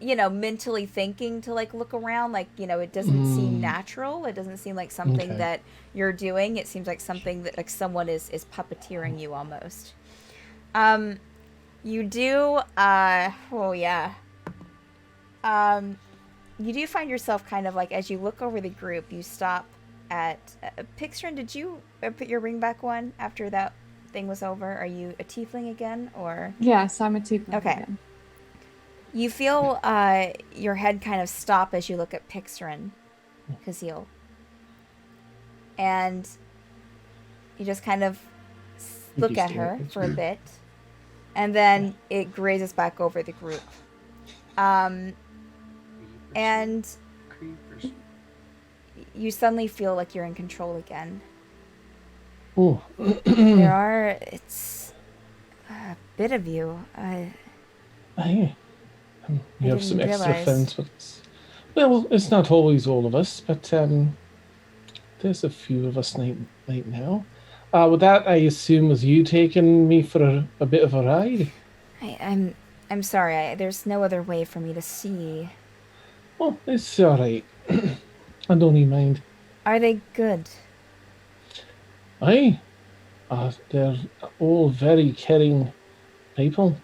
you know, mentally thinking to, like, look around. Like, you know, it doesn't seem natural. It doesn't seem like something that you're doing. It seems like something that, like, someone is puppeteering you almost. You do, you do find yourself kind of, like, as you look over the group, you stop at... Pixrin, did you put your ring back on after that thing was over? Are you a tiefling again, or...?
Yes, I'm a tiefling.
Okay.
Again.
You feel your head kind of stop as you look at Pixrin, Kazil. And you just kind of look at her for a bit, and then it grazes back over the group. And you suddenly feel like you're in control again.
Oh.
It's a bit of you.
You have some extra
realize.
friends with us. Well, it's not always all of us, but there's a few of us right now. With that, I assume was you taking me for a bit of a ride?
I'm sorry. There's no other way for me to see.
Oh, it's all right. I don't even mind.
Are they good?
Aye. They're all very caring people.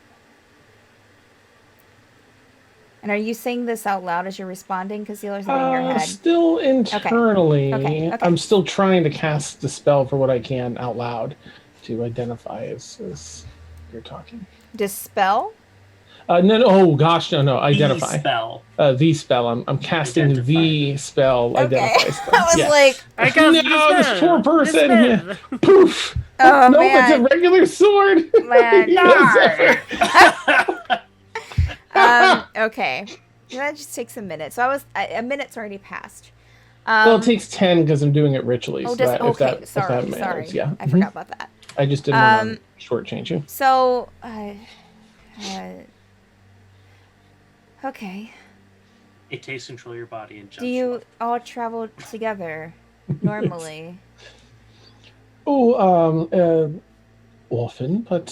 And are you saying this out loud as you're responding, Kazil, or is it in your head?
Still internally.
Okay.
I'm still trying to cast the spell for what I can out loud to identify as you're talking.
Dispel?
No. Oh gosh, no. Identify.
The spell.
The spell. I'm casting the spell. Identify spell.
I was like,
I got
this poor person.
Yeah.
Poof.
oh
No,
man,
it's a regular sword.
man.
Yes.
Okay. That just takes a minute. So a minute's already passed.
Well, it takes 10 because I'm doing it ritually.
Oh,
so
okay.
if
Sorry.
that matters, yeah.
I forgot about that.
I just didn't want to shortchange you.
So, okay.
It takes control of your body and jumps.
Do you all travel together normally?
Often, but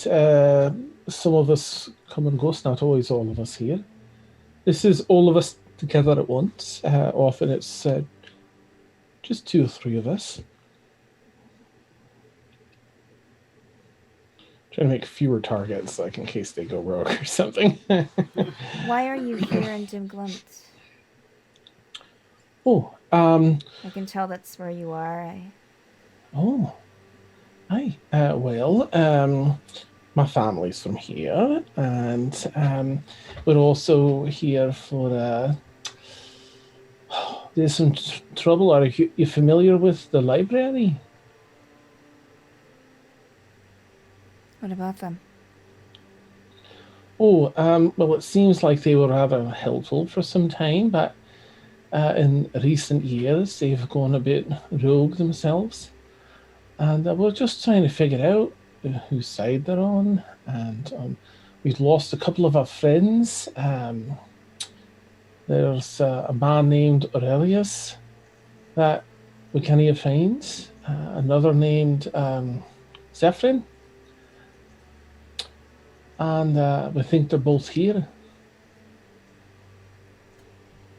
some of us come and go. It's not always all of us here. This is all of us together at once. Often it's just 2 or 3 of us. Trying to make fewer targets, like in case they go rogue or something.
Why are you here in Dem Glemte? I can tell that's where you are.
Hi. My family's from here, and we're also here for. There's some trouble. Are you familiar with the library?
What about them?
Well, it seems like they were rather helpful for some time, but in recent years they've gone a bit rogue themselves. And we're just trying to figure out whose side they're on. And we've lost a couple of our friends. There's a man named Aurelius that we can't find. Another named Zephyrin. And we think they're both here.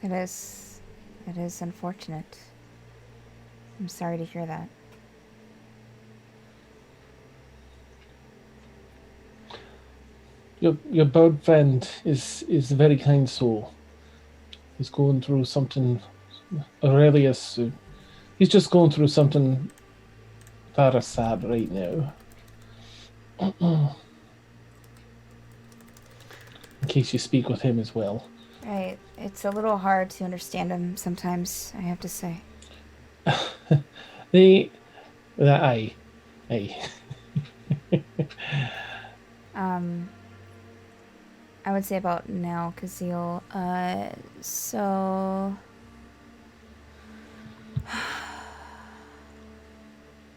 It is unfortunate. I'm sorry to hear that.
Your bird friend is a very kind soul. He's going through something. Aurelius, he's just going through something very sad right now. In case you speak with him as well.
Right. It's a little hard to understand him sometimes, I have to say.
Aye.
I would say about now, Kazeel. So...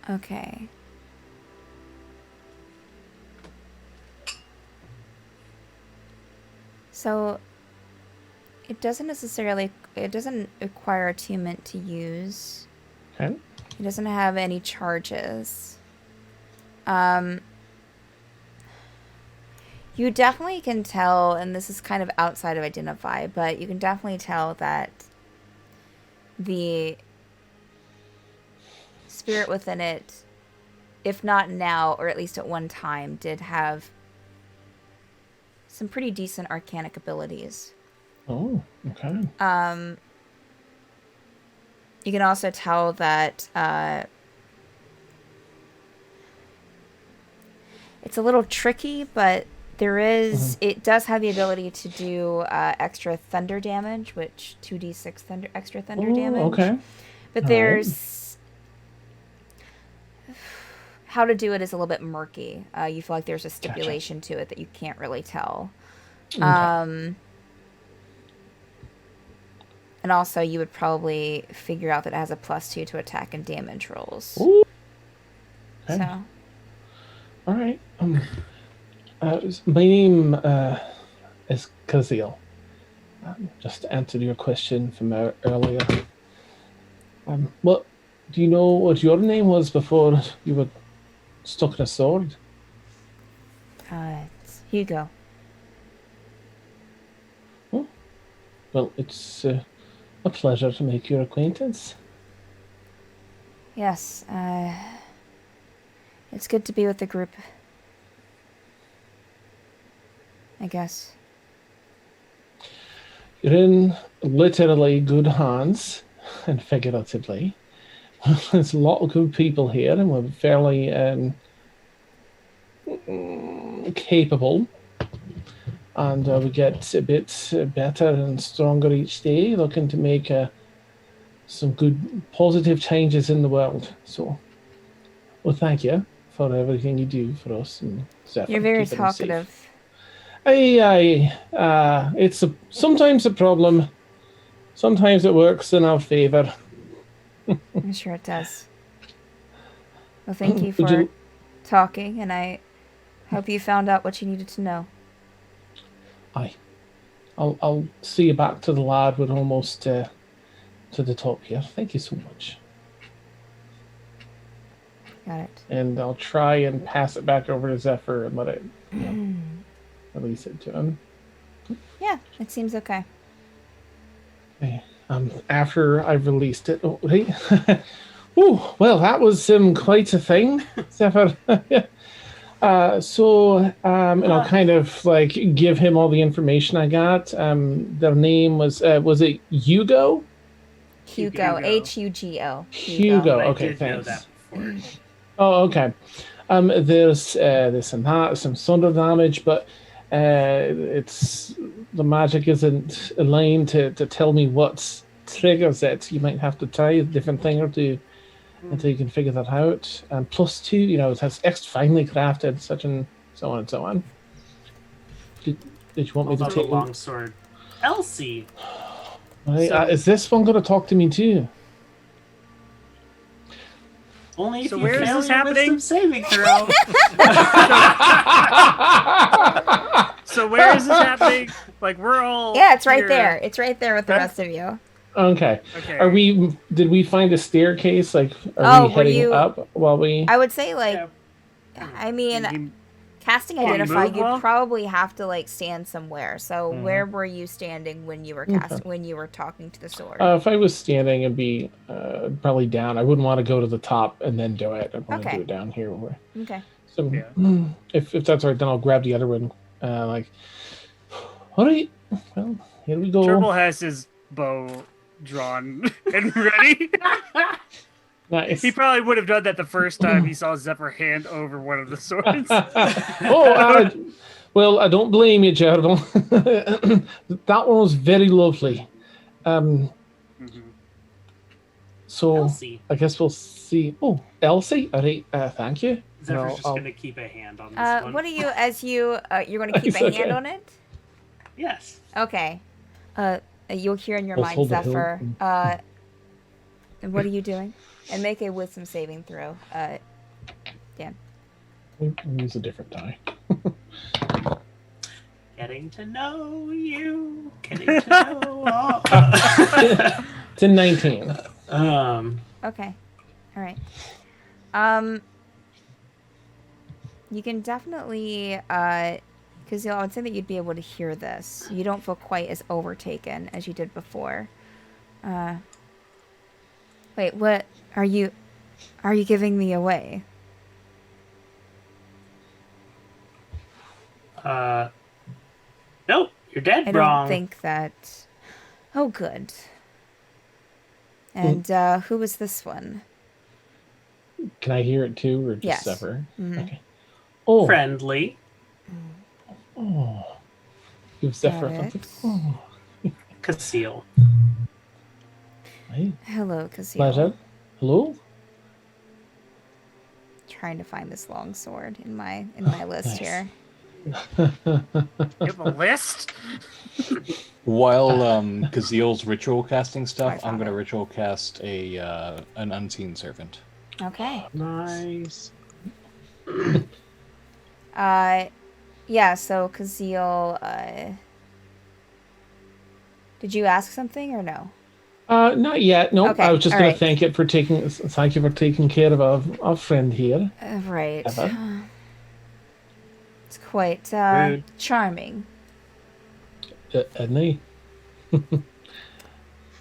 Okay. So... It doesn't require attunement to use.
Okay.
It doesn't have any charges. You definitely can tell, and this is kind of outside of identify, but you can definitely tell that the spirit within it, if not now, or at least at one time, did have some pretty decent arcanic abilities.
Oh, okay.
You can also tell that it's a little tricky, but there is it does have the ability to do extra thunder damage, which 2d6 extra thunder damage.
Okay.
But
All
there's how to do it is a little bit murky. You feel like there's a stipulation to it that you can't really tell.
Okay.
And also, you would probably figure out that it has a +2 to attack and damage rolls.
Ooh. Okay.
So.
All right. My name is Kazeel. Just to answer your question from earlier. What do you know what your name was before you were stuck in a sword?
It's Hugo.
Oh. Well, it's a pleasure to make your acquaintance.
Yes, it's good to be with the group, I guess.
You're in literally good hands, and figuratively. There's a lot of good people here, and we're fairly capable. And we get a bit better and stronger each day, looking to make some good positive changes in the world. So, well, thank you for everything you do for us. And
You're very talkative.
It's sometimes a problem. Sometimes it works in our favor.
I'm sure it does. Well, thank you for talking, and I hope you found out what you needed to know.
Aye. I'll see you back to the lad. We're almost to the top here. Thank you so much.
Got it.
And I'll try and pass it back over to Zephyr and let it release it to him.
Yeah, it seems okay.
Okay. After I've released it. Oh, right. Oh, well, that was quite a thing, Zephyr. So I'll kind of like give him all the information I got. Their name was it Hugo?
Hugo, Hugo.
Hugo. Okay, thanks. Oh, okay. There's some thunder damage, but it's the magic isn't aligned to tell me what triggers it. You might have to try a different thing or two until you can figure that out. And +2, it has extra finely crafted, such and so on and so on. Did you want me to take
a longsword? Elsie!
Right, is this one going to talk to me too?
Only if
So
you
where is
fail
this
your
happening?
wisdom saving throw.
So where is this happening? Like, we're all
Yeah, it's right
here.
there. It's right there with the
Okay.
rest of you.
Okay.
Okay.
Did we find a staircase? Like,
Oh,
are we
were
heading
you-
up while we?
I would say, like,
Yeah.
I mean,
He-
casting
Can you
identify,
move
you'd
well?
probably have to like stand somewhere. So
Mhm.
where were you standing when you were when you were talking to the sword?
If I was standing, it'd be probably down. I wouldn't want to go to the top and then do it. I'd want to
Okay.
do it down here.
Okay.
So
Yeah.
if that's all right, then I'll grab the other one. Like, all right. Well, here we go.
Turtle has his bow drawn and ready.
Nice.
He probably would have done that the first time he saw Zephyr hand over one of the swords.
Well, I don't blame you, Gerald. That one was very lovely.
Mhm.
So
Elsie.
I guess we'll see. Oh, Elsie. All right. Thank you.
Zephyr's
No,
just
I'll-
going to keep a hand on this one.
What do you you're going to keep
It's
a
okay.
hand on it?
Yes.
Okay. You'll hear in your
I'll
mind,
hold the hilt.
Zephyr. What are you doing? And make a wisdom saving throw.
We'll use a different die.
Getting to know you. Getting to know all.
It's in 19.
Okay. All right. You can definitely, because I would say that you'd be able to hear this. You don't feel quite as overtaken as you did before. Wait, what are you giving me away?
Nope, you're dead
I
wrong.
don't think that. Oh, good. And who was this one?
Can I hear it too, or just
Yes.
Zephyr?
Mhm.
Okay. Oh,
Friendly.
oh. Give Zephyr
Got
something.
it.
Oh,
Casil.
right.
Hello, Casil.
Pleasure. Hello.
Trying to find this long sword in my list
Nice.
here.
You have a list?
While Kazil's ritual casting stuff,
I
I'm
found
going to
it.
ritual cast an unseen servant.
Okay.
Nice.
Yeah, so Kazil, did you ask something or no?
Not yet. No,
Okay,
I was just
all
going
right.
to thank you for taking care of our friend here.
Right.
Ever?
It's quite
Rude.
charming.
Isn't he?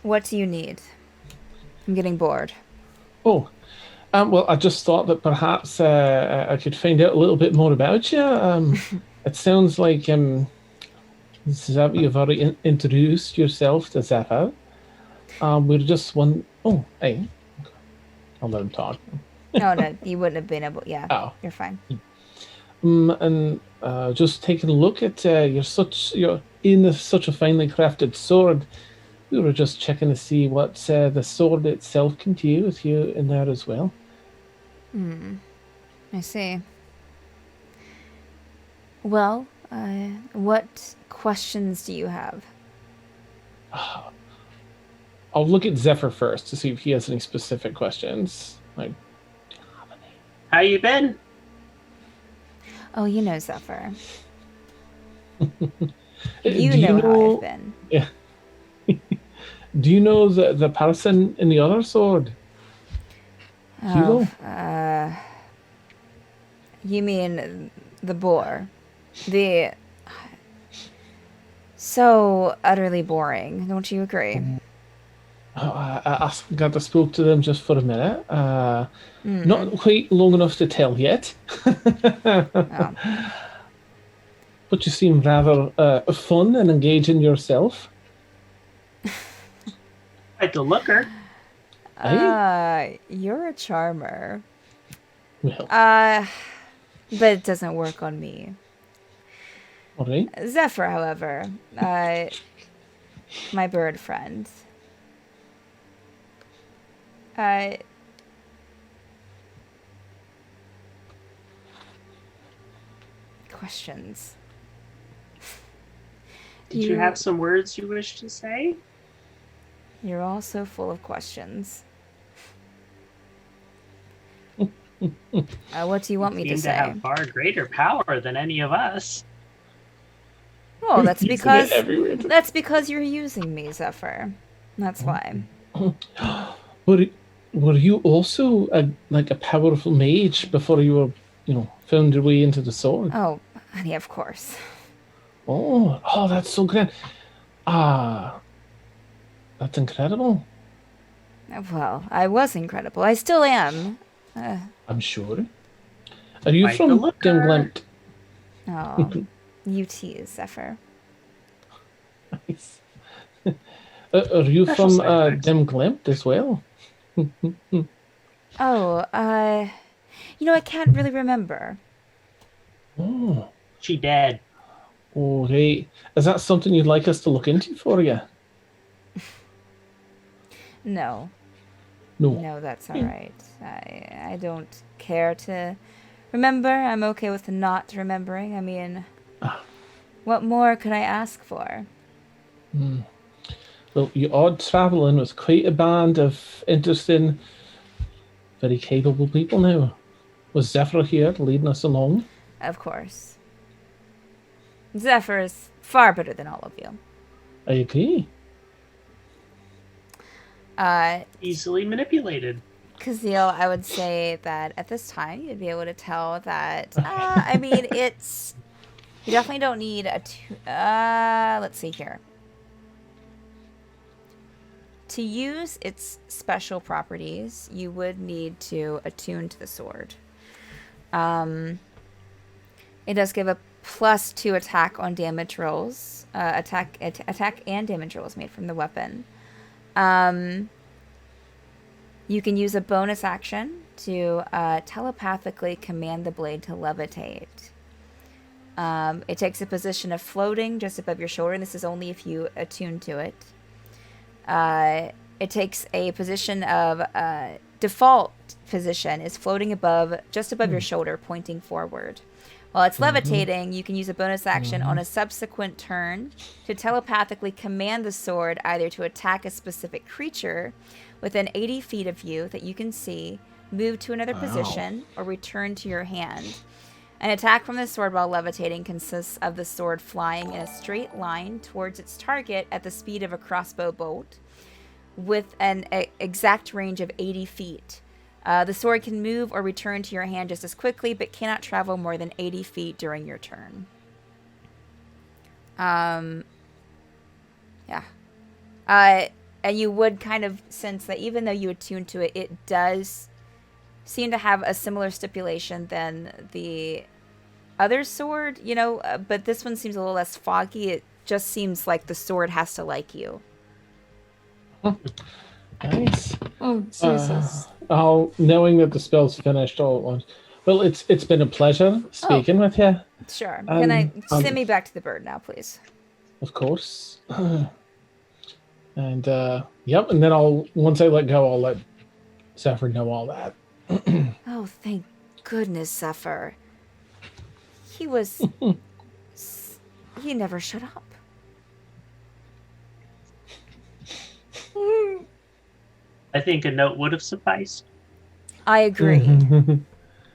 What do you need? I'm getting bored.
Oh, well, I just thought that perhaps I could find out a little bit more about you. It sounds like Zephyr, you've already introduced yourself to Zephyr. We're just one. Oh, hey, I'll let him talk.
No, you wouldn't have been able. Yeah,
Oh.
you're fine.
And just taking a look at you're in such a finely crafted sword. We were just checking to see what the sword itself can do with you in there as well.
I see. Well, what questions do you have?
I'll look at Zephyr first to see if he has any specific questions. Like,
How you been?
Oh, you know Zephyr.
do
You know how I've been.
Yeah. Do you know the person in the other sword? Hugo?
You mean the boar? The so utterly boring, don't you agree?
I got to spoke to them just for a minute. Not quite long enough to tell yet.
Oh.
But you seem rather fun and engaging yourself.
Quite the looker.
You're a charmer.
Well,
But it doesn't work on me.
all right.
Zephyr, however, my bird friend. Questions.
Did you have some words you wish to say?
You're all so full of questions. What do you want me
You
to
seem
say?
have far greater power than any of us.
Well, that's
Using it
because
everywhere.
that's because you're using me, Zephyr. That's why.
Were you also a powerful mage before you were, found your way into the sword?
Oh, honey, of course.
Oh, that's so grand. Ah, that's incredible.
Well, I was incredible. I still am.
I'm sure. Are you
Like the
from
looker.
Dem Glemte?
Oh, you tease, Zephyr.
Nice. Are you
Special
from
side effects.
Dem Glemte as well?
Oh, I can't really remember.
Oh,
She dead.
right. Is that something you'd like us to look into for you?
No.
No.
No, that's all right. I don't care to remember. I'm okay with not remembering. I mean, what more could I ask for?
Well, you are traveling with quite a band of interesting, very capable people now. Was Zephyr here leading us along?
Of course. Zephyr is far better than all of you.
I agree.
Easily manipulated.
Kazeel, I would say that at this time you'd be able to tell that. I mean, you definitely don't need let's see here. To use its special properties, you would need to attune to the sword. It does give a +2 attack on damage rolls. Attack and damage rolls made from the weapon. You can use a bonus action to telepathically command the blade to levitate. It takes a position of floating just above your shoulder, and this is only if you attune to it. It takes a position of default position is floating just above your shoulder, pointing forward. While it's levitating, you can use a bonus action on a subsequent turn to telepathically command the sword either to attack a specific creature within 80 feet of you that you can see, move to another position, or return to your hand. An attack from the sword while levitating consists of the sword flying in a straight line towards its target at the speed of a crossbow bolt with an exact range of 80 feet. The sword can move or return to your hand just as quickly, but cannot travel more than 80 feet during your turn. Yeah. And you would kind of sense that even though you attune to it, it does seem to have a similar stipulation than the other sword, but this one seems a little less foggy. It just seems like the sword has to like you.
Nice.
Oh, Jesus.
Knowing that the spell's finished all at once. Well, it's been a pleasure speaking with you.
Sure. Can I send me back to the bird now, please?
Of course. And yep, and then once I let go, I'll let Zephyr know all that.
Oh, thank goodness, Zephyr. He never shut up.
I think a note would have sufficed.
I agree.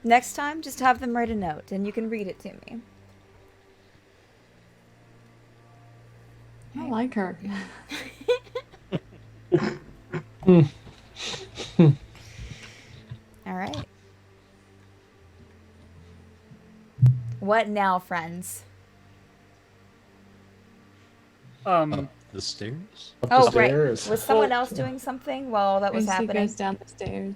Next time, just have them write a note, and you can read it to me.
I like her.
All right. What now, friends?
The stairs?
Up the
Oh, right.
stairs.
Was someone else doing something while that was
As he
happening?
goes down the stairs.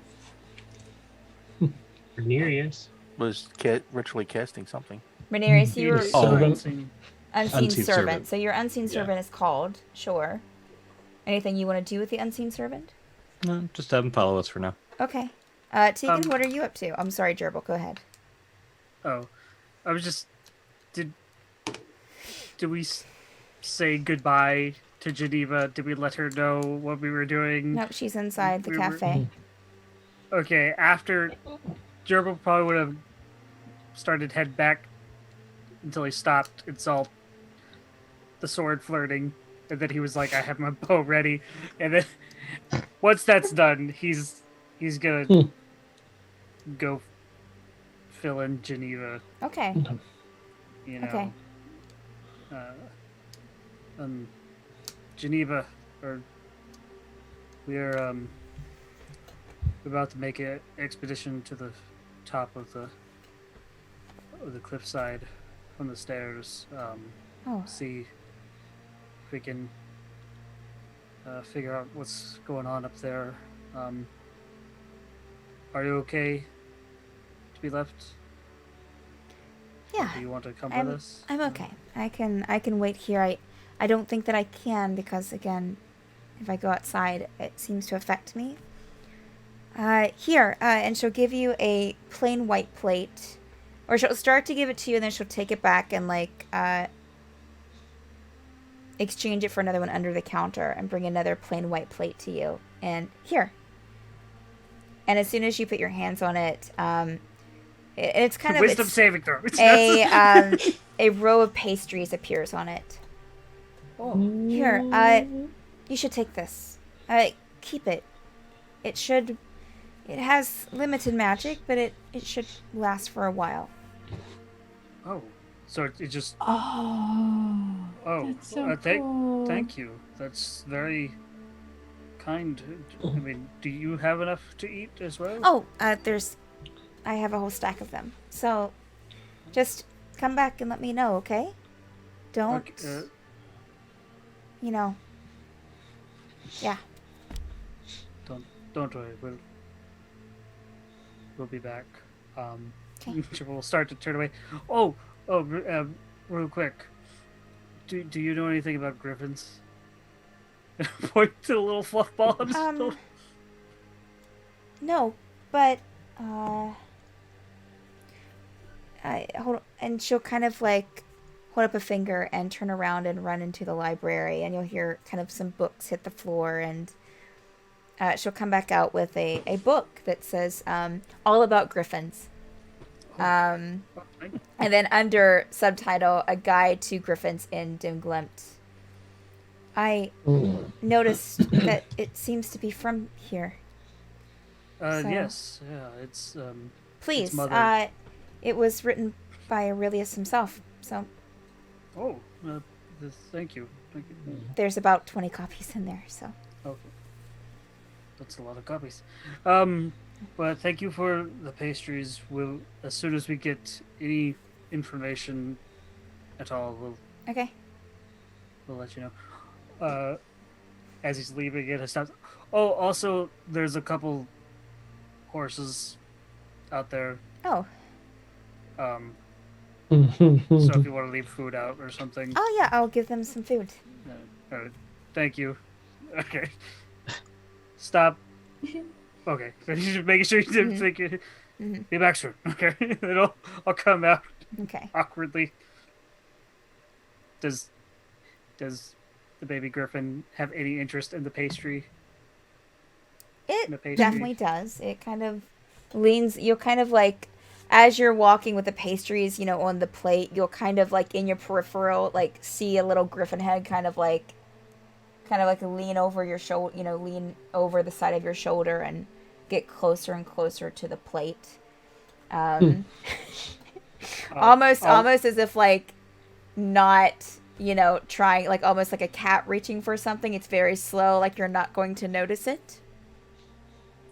Cornelius.
Was ritually casting something.
Renarius, you were
Servant.
unseen
Unseen
servant.
servant.
So your unseen servant is called. Sure. Anything you want to do with the unseen servant?
No, just have him follow us for now.
Okay. Tegan, what are you up to? I'm sorry, Gerbil. Go ahead.
Oh, I was just. Did we say goodbye to Geneva? Did we let her know what we were doing?
Nope, she's inside the
We were-
cafe.
Okay, after Gerbil probably would have started head back until he stopped and saw the sword flirting, and then he was like, "I have my bow ready," and then once that's done, he's gonna go fill in Geneva.
Okay.
You know.
Okay.
Geneva, or we're about to make an expedition to the top of the cliffside from the stairs.
Oh.
See if we can figure out what's going on up there. Are you okay to be left?
Yeah.
Do you want to come
I'm,
with us?
I'm okay. I can wait here. I don't think that I can because again, if I go outside, it seems to affect me. Here, and she'll give you a plain white plate, or she'll start to give it to you, and then she'll take it back and like exchange it for another one under the counter, and bring another plain white plate to you. And here. And as soon as you put your hands on it, it's kind of
wisdom saving throw.
A row of pastries appears on it.
Oh.
Here, you should take this. Keep it. It has limited magic, but it should last for a while.
Oh, so it just.
Oh.
Oh,
That's so cool.
Thank you. That's very kind. I mean, do you have enough to eat as well?
Oh, I have a whole stack of them. So, just come back and let me know, okay? Don't,
Okay,
yeah.
Don't worry. We'll be back.
Okay.
We'll start to turn away. Real quick. Do you know anything about griffins? Point to the little fluff ball.
No, but, hold on, and she'll kind of like hold up a finger and turn around and run into the library, and you'll hear kind of some books hit the floor, and she'll come back out with a book that says all about griffins. And then under subtitle, a guide to griffins in Dem Glemte. I noticed that it seems to be from here. So-
Yes, yeah, it's
Please,
its mother.
it was written by Aurelius himself, so
Thank you.
there's about 20 copies in there, so.
Okay. That's a lot of copies. But thank you for the pastries. We'll, as soon as we get any information at all,
Okay.
we'll let you know. As he's leaving it, stops. Oh, also, there's a couple horses out there.
Oh.
So if you want to leave food out or something.
Oh, yeah, I'll give them some food.
All right. Thank you. Okay. Stop. Okay. Just making sure you didn't think it. Be back soon. Okay. Then I'll come out
Okay.
awkwardly. Does the baby griffin have any interest in the pastry?
It
The pastry?
definitely does. It kind of leans, you'll kind of like, as you're walking with the pastries, on the plate, you'll kind of like in your peripheral, like see a little griffin head kind of like lean over your shoulder, lean over the side of your shoulder and get closer and closer to the plate. Almost as if like not, trying, like almost like a cat reaching for something. It's very slow, like you're not going to notice it.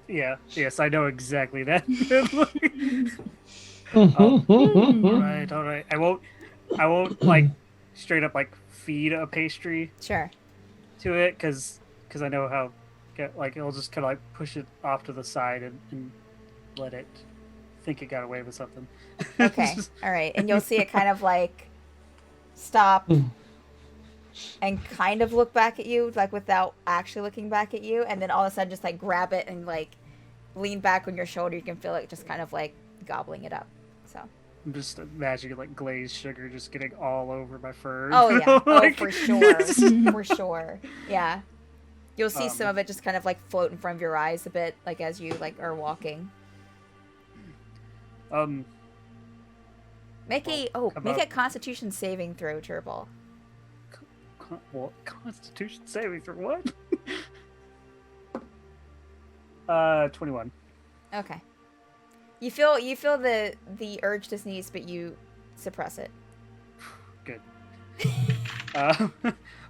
Yeah. Yes, I know exactly that. All right. I won't like straight up like feed a pastry
Sure.
to it because I know how it'll just kind of like push it off to the side and let it think it got away with something.
Okay. All right. And you'll see it kind of like stop and kind of look back at you, like without actually looking back at you. And then all of a sudden just like grab it and like lean back on your shoulder. You can feel it just kind of like gobbling it up. So.
I'm just imagining like glazed sugar just getting all over my fur.
Oh, yeah.
Like-
Oh, for sure. For sure. Yeah. You'll see some of it just kind of like float in front of your eyes a bit, like as you like are walking. Make a Constitution saving throw, Turbo.
What? Constitution saving throw what? 21.
Okay. You feel the urge to sneeze, but you suppress it.
Good.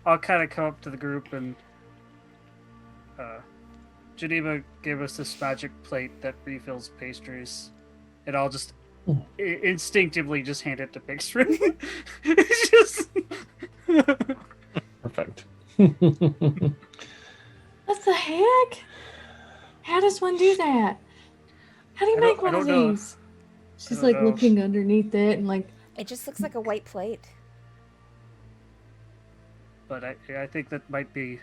I'll kind of come up to the group and Geneva gave us this magic plate that refills pastries, and I'll just instinctively just hand it to Pigstrin. It's just
Perfect.
What the heck? How does one do that? How do you make one of these? She's like looking underneath it and like.
It just looks like a white plate.
But I think that might be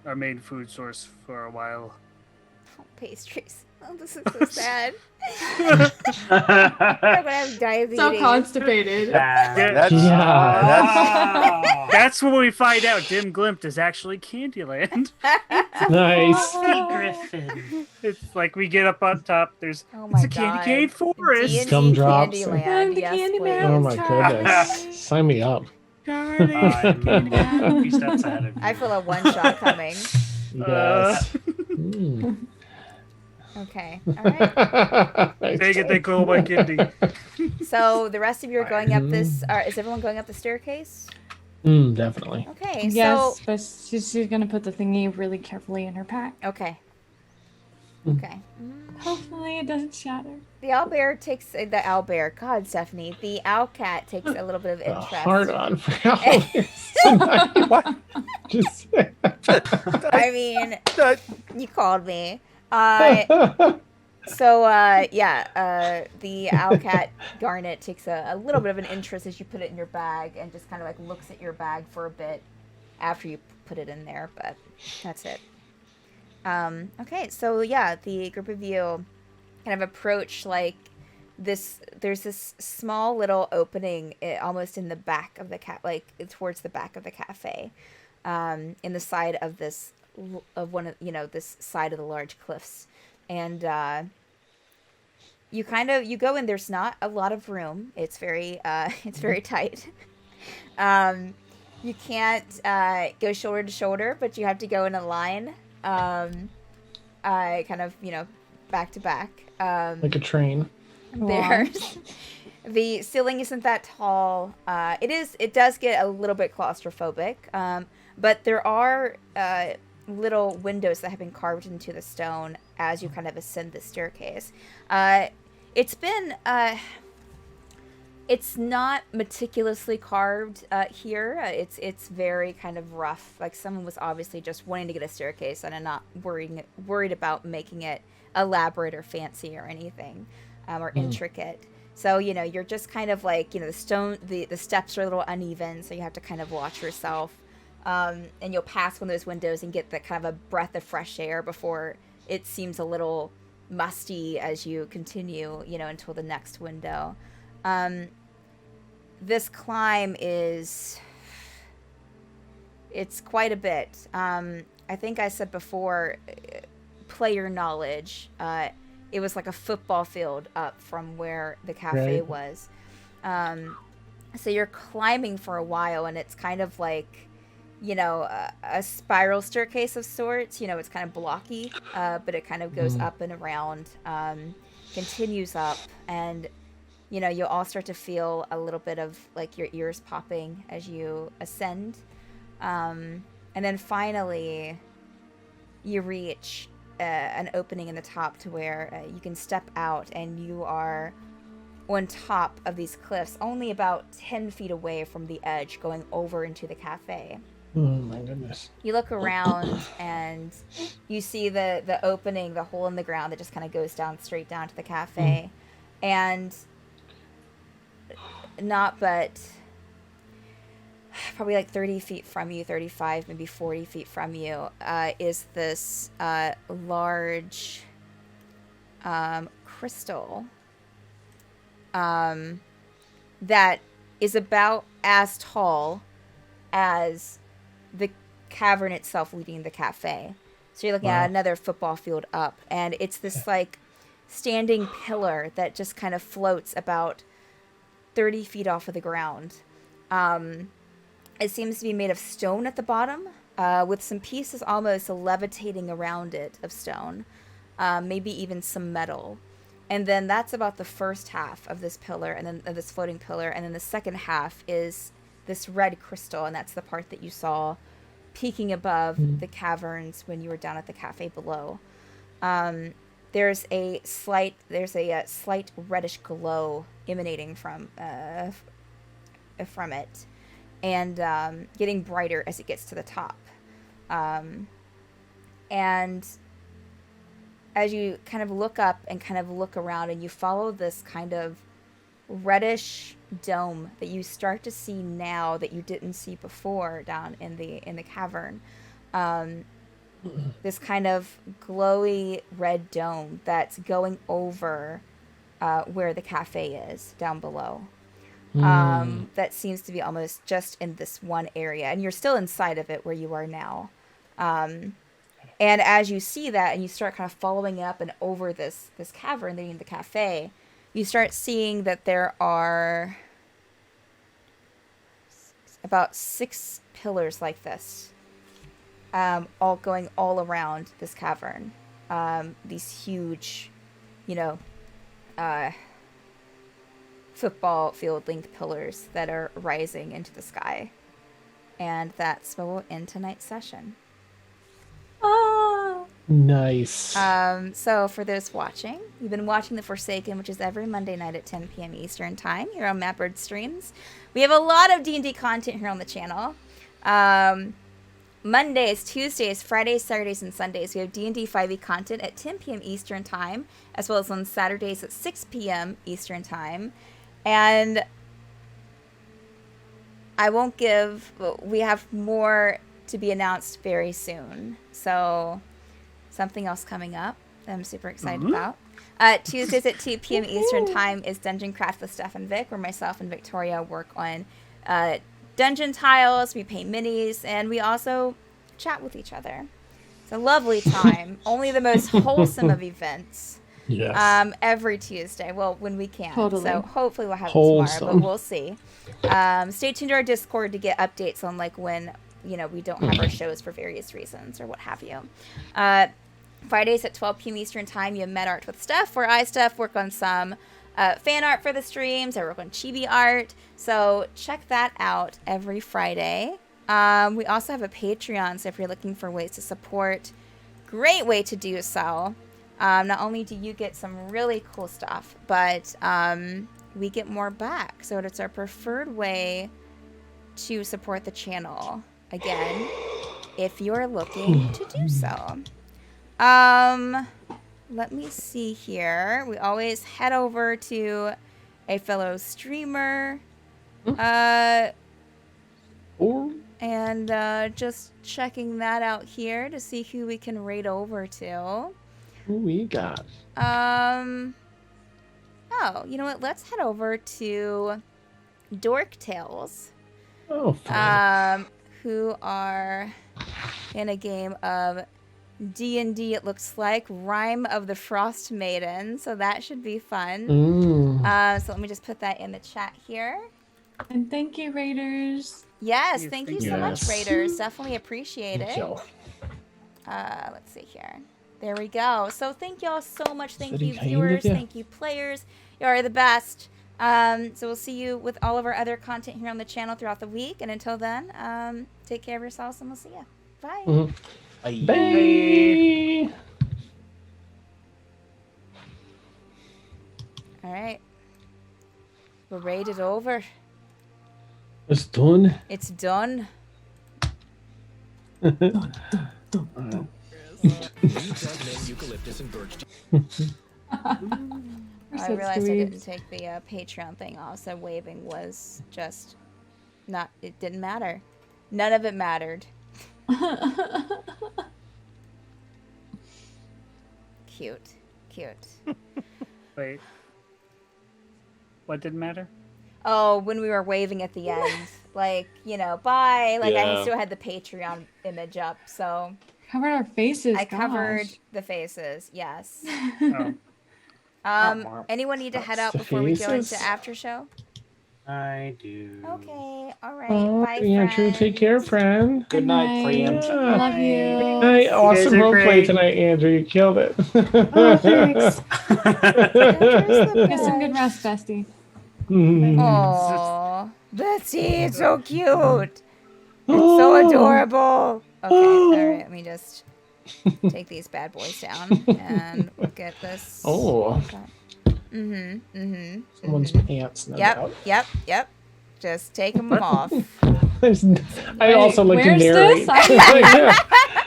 our main food source for a while.
Oh, pastries. Oh, this is so sad. I'm gonna have diabetes.
So constipated.
That's when we find out Dem Glemte is actually Candyland.
Nice.
Griffin.
It's like we get up on top. There's
Oh
it's a candy cane forest.
D&D
Gumdrops.
Candyland.
I'm the
Yes,
candy
please.
man.
Oh my goodness. Sign me up.
Darling.
A few steps ahead of you.
I feel a one-shot coming.
Yes. Mm.
Okay. All right.
Dang it, they call my kidney.
So the rest of you are going up this. Is everyone going up the staircase?
Definitely.
Okay.
Yes,
So.
but she's gonna put the thingy really carefully in her pack.
Okay. Okay.
Hopefully it doesn't shatter.
The owlbear takes the owlbear. God, Stephanie. The owlcat takes a little bit of interest.
Hard on for owlbears tonight. What? Just
I mean, you called me. The owlcat Garnet takes a little bit of an interest as you put it in your bag and just kind of like looks at your bag for a bit after you put it in there, but that's it. Okay, so yeah, the group of you kind of approach like this. There's this small little opening almost in the back of the towards the back of the cafe, in the side of this this side of the large cliffs, and you go in. There's not a lot of room. It's very tight. You can't go shoulder to shoulder, but you have to go in a line, kind of back to back.
like a train.
There's the ceiling isn't that tall. It does get a little bit claustrophobic, but there are little windows that have been carved into the stone as you kind of ascend the staircase. It's not meticulously carved here. It's very kind of rough. Like someone was obviously just wanting to get a staircase and not worried about making it elaborate or fancy or anything, or intricate. So you're just kind of like the stone. The steps are a little uneven, so you have to kind of watch yourself. And you'll pass one of those windows and get the kind of a breath of fresh air before it seems a little musty as you continue, until the next window. This climb it's quite a bit. I think I said before, player knowledge. It was like a football field up from where the cafe was. So you're climbing for a while, and it's kind of like, a spiral staircase of sorts. It's kind of blocky, but it kind of goes up and around, continues up, and you'll all start to feel a little bit of like your ears popping as you ascend. And then finally you reach an opening in the top to where you can step out, and you are on top of these cliffs, only about 10 feet away from the edge, going over into the cafe.
Oh my goodness.
You look around and you see the opening, the hole in the ground that just kind of goes straight down to the cafe. And not but probably like 30 feet from you, 35, maybe 40 feet from you, is this large crystal that is about as tall as the cavern itself leading the cafe. So you're looking at another football field up, and it's this like standing pillar that just kind of floats about 30 feet off of the ground. It seems to be made of stone at the bottom, with some pieces almost levitating around it of stone, maybe even some metal. And then that's about the first half of this pillar, and then this floating pillar, and then the second half is this red crystal, and that's the part that you saw peeking above the caverns when you were down at the cafe below. there's a slight reddish glow emanating from it, and getting brighter as it gets to the top. And as you kind of look up and kind of look around, and you follow this kind of reddish dome that you start to see now that you didn't see before down in the cavern. This kind of glowy red dome that's going over where the cafe is down below. That seems to be almost just in this one area, and you're still inside of it where you are now. And as you see that, and you start kind of following it up and over this cavern leading to the cafe, you start seeing that there are about 6 pillars like this, all going all around this cavern. These huge, football field length pillars that are rising into the sky. And that's what will end tonight's session.
Nice.
So for those watching, you've been watching The Forsaken, which is every Monday night at 10 p.m. Eastern Time here on Mapbird Streams. We have a lot of D&D content here on the channel. Mondays, Tuesdays, Fridays, Saturdays, and Sundays, we have D&D 5e content at 10 p.m. Eastern Time, as well as on Saturdays at 6 p.m. Eastern Time. And we have more to be announced very soon. So something else coming up that I'm super excited about. Tuesdays at 2 p.m. Eastern Time is Dungeon Craft with Steph and Vic, where myself and Victoria work on dungeon tiles, we paint minis, and we also chat with each other. It's a lovely time. Only the most wholesome of events.
Yes.
Every Tuesday. Well, when we can.
Totally.
So hopefully we'll have it
Wholesome.
tomorrow, but we'll see. Stay tuned to our Discord to get updates on when we don't have our shows for various reasons or what have you. Fridays at 12 p.m. Eastern Time, you have Med Art with Steph, where I, Steph, work on some fan art for the streams. I work on chibi art. So check that out every Friday. We also have a Patreon, so if you're looking for ways to support, great way to do so. Not only do you get some really cool stuff, but we get more back. So it's our preferred way to support the channel. Again, if you're looking to do so. Let me see here. We always head over to a fellow streamer. And just checking that out here to see who we can raid over to.
Who we got?
Oh, you know what? Let's head over to Dork Tales.
Oh, fun.
Who are in a game of D&D, it looks like. Rime of the Frost Maiden. So that should be fun. So let me just put that in the chat here.
And thank you, Raiders.
Yes, thank you so much,
Yes.
Raiders. Definitely appreciate it.
Yo.
Let's see here. There we go. So thank y'all so much. Thank
City
you,
kind
viewers.
of, yeah.
Thank you, players. You are the best. So we'll see you with all of our other content here on the channel throughout the week. And until then, take care of yourselves and we'll see you. Bye.
Bye.
All right. We're raided over.
It's done.
It's done. I realized I didn't take the Patreon thing off, so waving was just not, it didn't matter. None of it mattered. Cute.
Wait. What didn't matter?
Oh, when we were waving at the end. Like, bye. Like, I
Yeah.
still had the Patreon image up, so
Covered our faces.
I covered
gosh.
the faces, yes.
Oh.
Anyone need to head
That's
out
the
before we go into
faces?
after show?
I do.
Okay, all right.
Oh,
Bye,
Andrew,
friends.
take care, friend.
Good night, friend.
Yeah.
Love you.
Night. Awesome
are
roleplay
great.
tonight, Andrew. You killed it.
Oh, thanks.
the
Get some good rest, bestie.
Aww, Betsy, it's so cute. It's so adorable. Okay, all right. Let me just take these bad boys down, and we'll get this.
Oh.
Mm-hmm.
Someone's pants, no doubt.
Yep. Just take them off.
I also like to
where's
narrate.
this?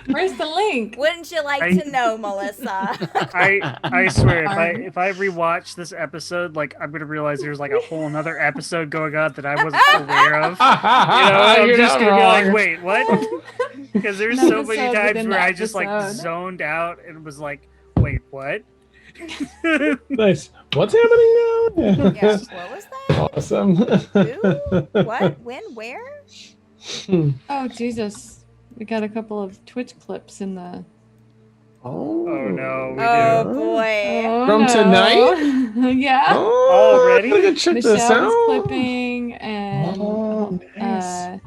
Where's the link?
Wouldn't you like to know, Melissa?
I swear, if I rewatch this episode, like I'm gonna realize there's like a whole another episode going on that I wasn't aware of. I'm
You're
just
not
gonna
wrong.
be like, wait, what? Because there's
An
so many
episode
times
within
where
the
I just like
episode.
zoned out and was like, wait, what?
Nice. What's happening now?
Yeah. What was that?
Awesome.
Who? What? When? Where?
Oh Jesus, we got a couple of Twitch clips in the.
Oh,
Oh no, we
Oh
do.
boy.
Oh,
From
no.
tonight?
Yeah.
Oh,
Already?
I gotta check this
Michelle's
out.
clipping and
Oh, nice.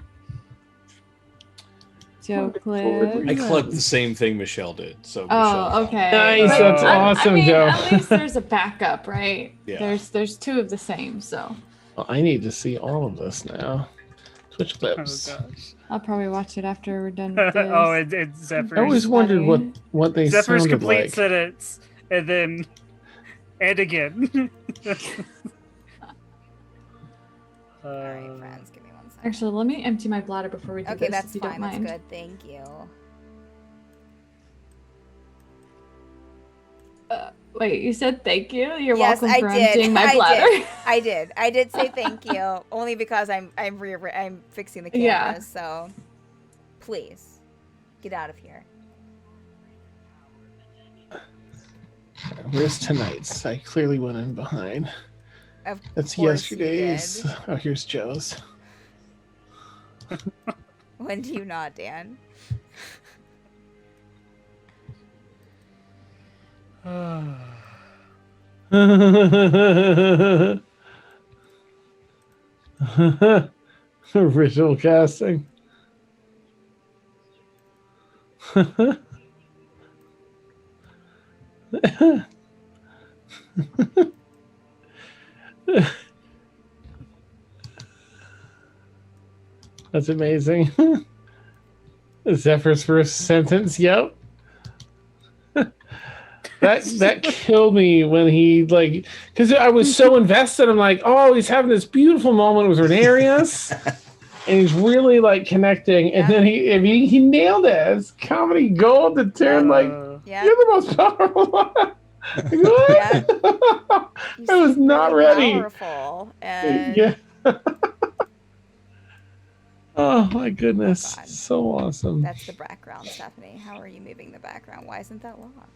Joe
Look forward
clip.
to
I clipped the same thing Michelle did. So Michelle,
Oh, okay.
Nice,
But
that's
I
awesome,
mean,
Joe.
at least there's a backup, right?
Yeah.
There's two of the same, so
Well, I need to see all of this now. Twitch
Oh
clips.
gosh.
I'll probably watch it after we're done with this.
Oh, it's Zephyr's.
I always wondered what they
Zephyr's
sounded
complete
like.
sentence, and then and again.
All right, friends, give me one second.
Actually, let me empty my bladder before we do
Okay,
this.
that's
if you
fine.
don't
That's
mind.
good. Thank you.
Wait, you said thank you? You're
Yes,
welcome
I
for
did.
emptying my
I
bladder.
did. I did say thank you only because I'm fixing the cameras.
Yeah.
So please get out of here.
Where's tonight's? I clearly went in behind.
Of
That's
course you
yesterday's.
did.
Oh, here's Joe's.
When do you not, Dan?
Original casting. That's amazing. Zephyr's first sentence. Yep. That killed me when he because I was so invested. I'm like, oh, he's having this beautiful moment with Renarius, and he's really connecting. And then he nailed it. It's comedy gold to turn
Yeah.
you're the most powerful one. What?
Yeah.
I was not ready.
Powerful. And
Yeah. Oh my goodness,
God.
so awesome.
that's the background, Stephanie. How are you moving the background? Why isn't that locked?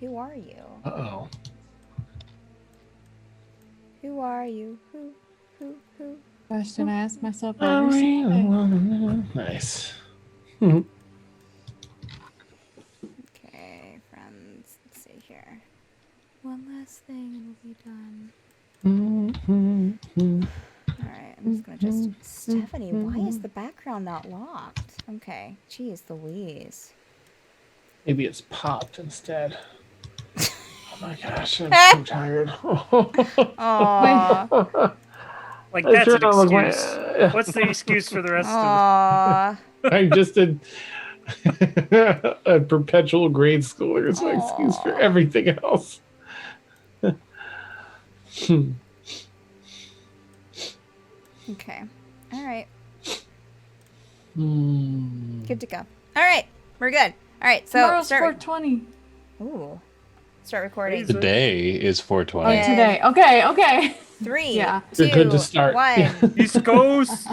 Who are you?
Uh-oh.
Who are you? Who?
Question I ask myself
I
every
really
Sunday.
wanna know. Nice.
Okay, friends. Let's see here. One last thing and we'll be done. Alright, I'm just gonna Stephanie, why is the background not locked? Okay. Jeez Louise.
Maybe it's popped instead. Oh my gosh, I'm so tired.
Aww.
Like
I
that's
sure
an
don't look
excuse. What's the excuse for the rest of
Aww.
I'm just a perpetual grade schooler. It's my excuse for
Aw.
everything else.
Okay. Alright.
Hmm.
Good to go. Alright. We're good. Alright, so
Tomorrow's
start
420.
Ooh. Start recording.
Today is 420.
Oh,
Yeah.
today. Okay.
3,
Yeah.
2,
You're good to start.
1.
East Coast.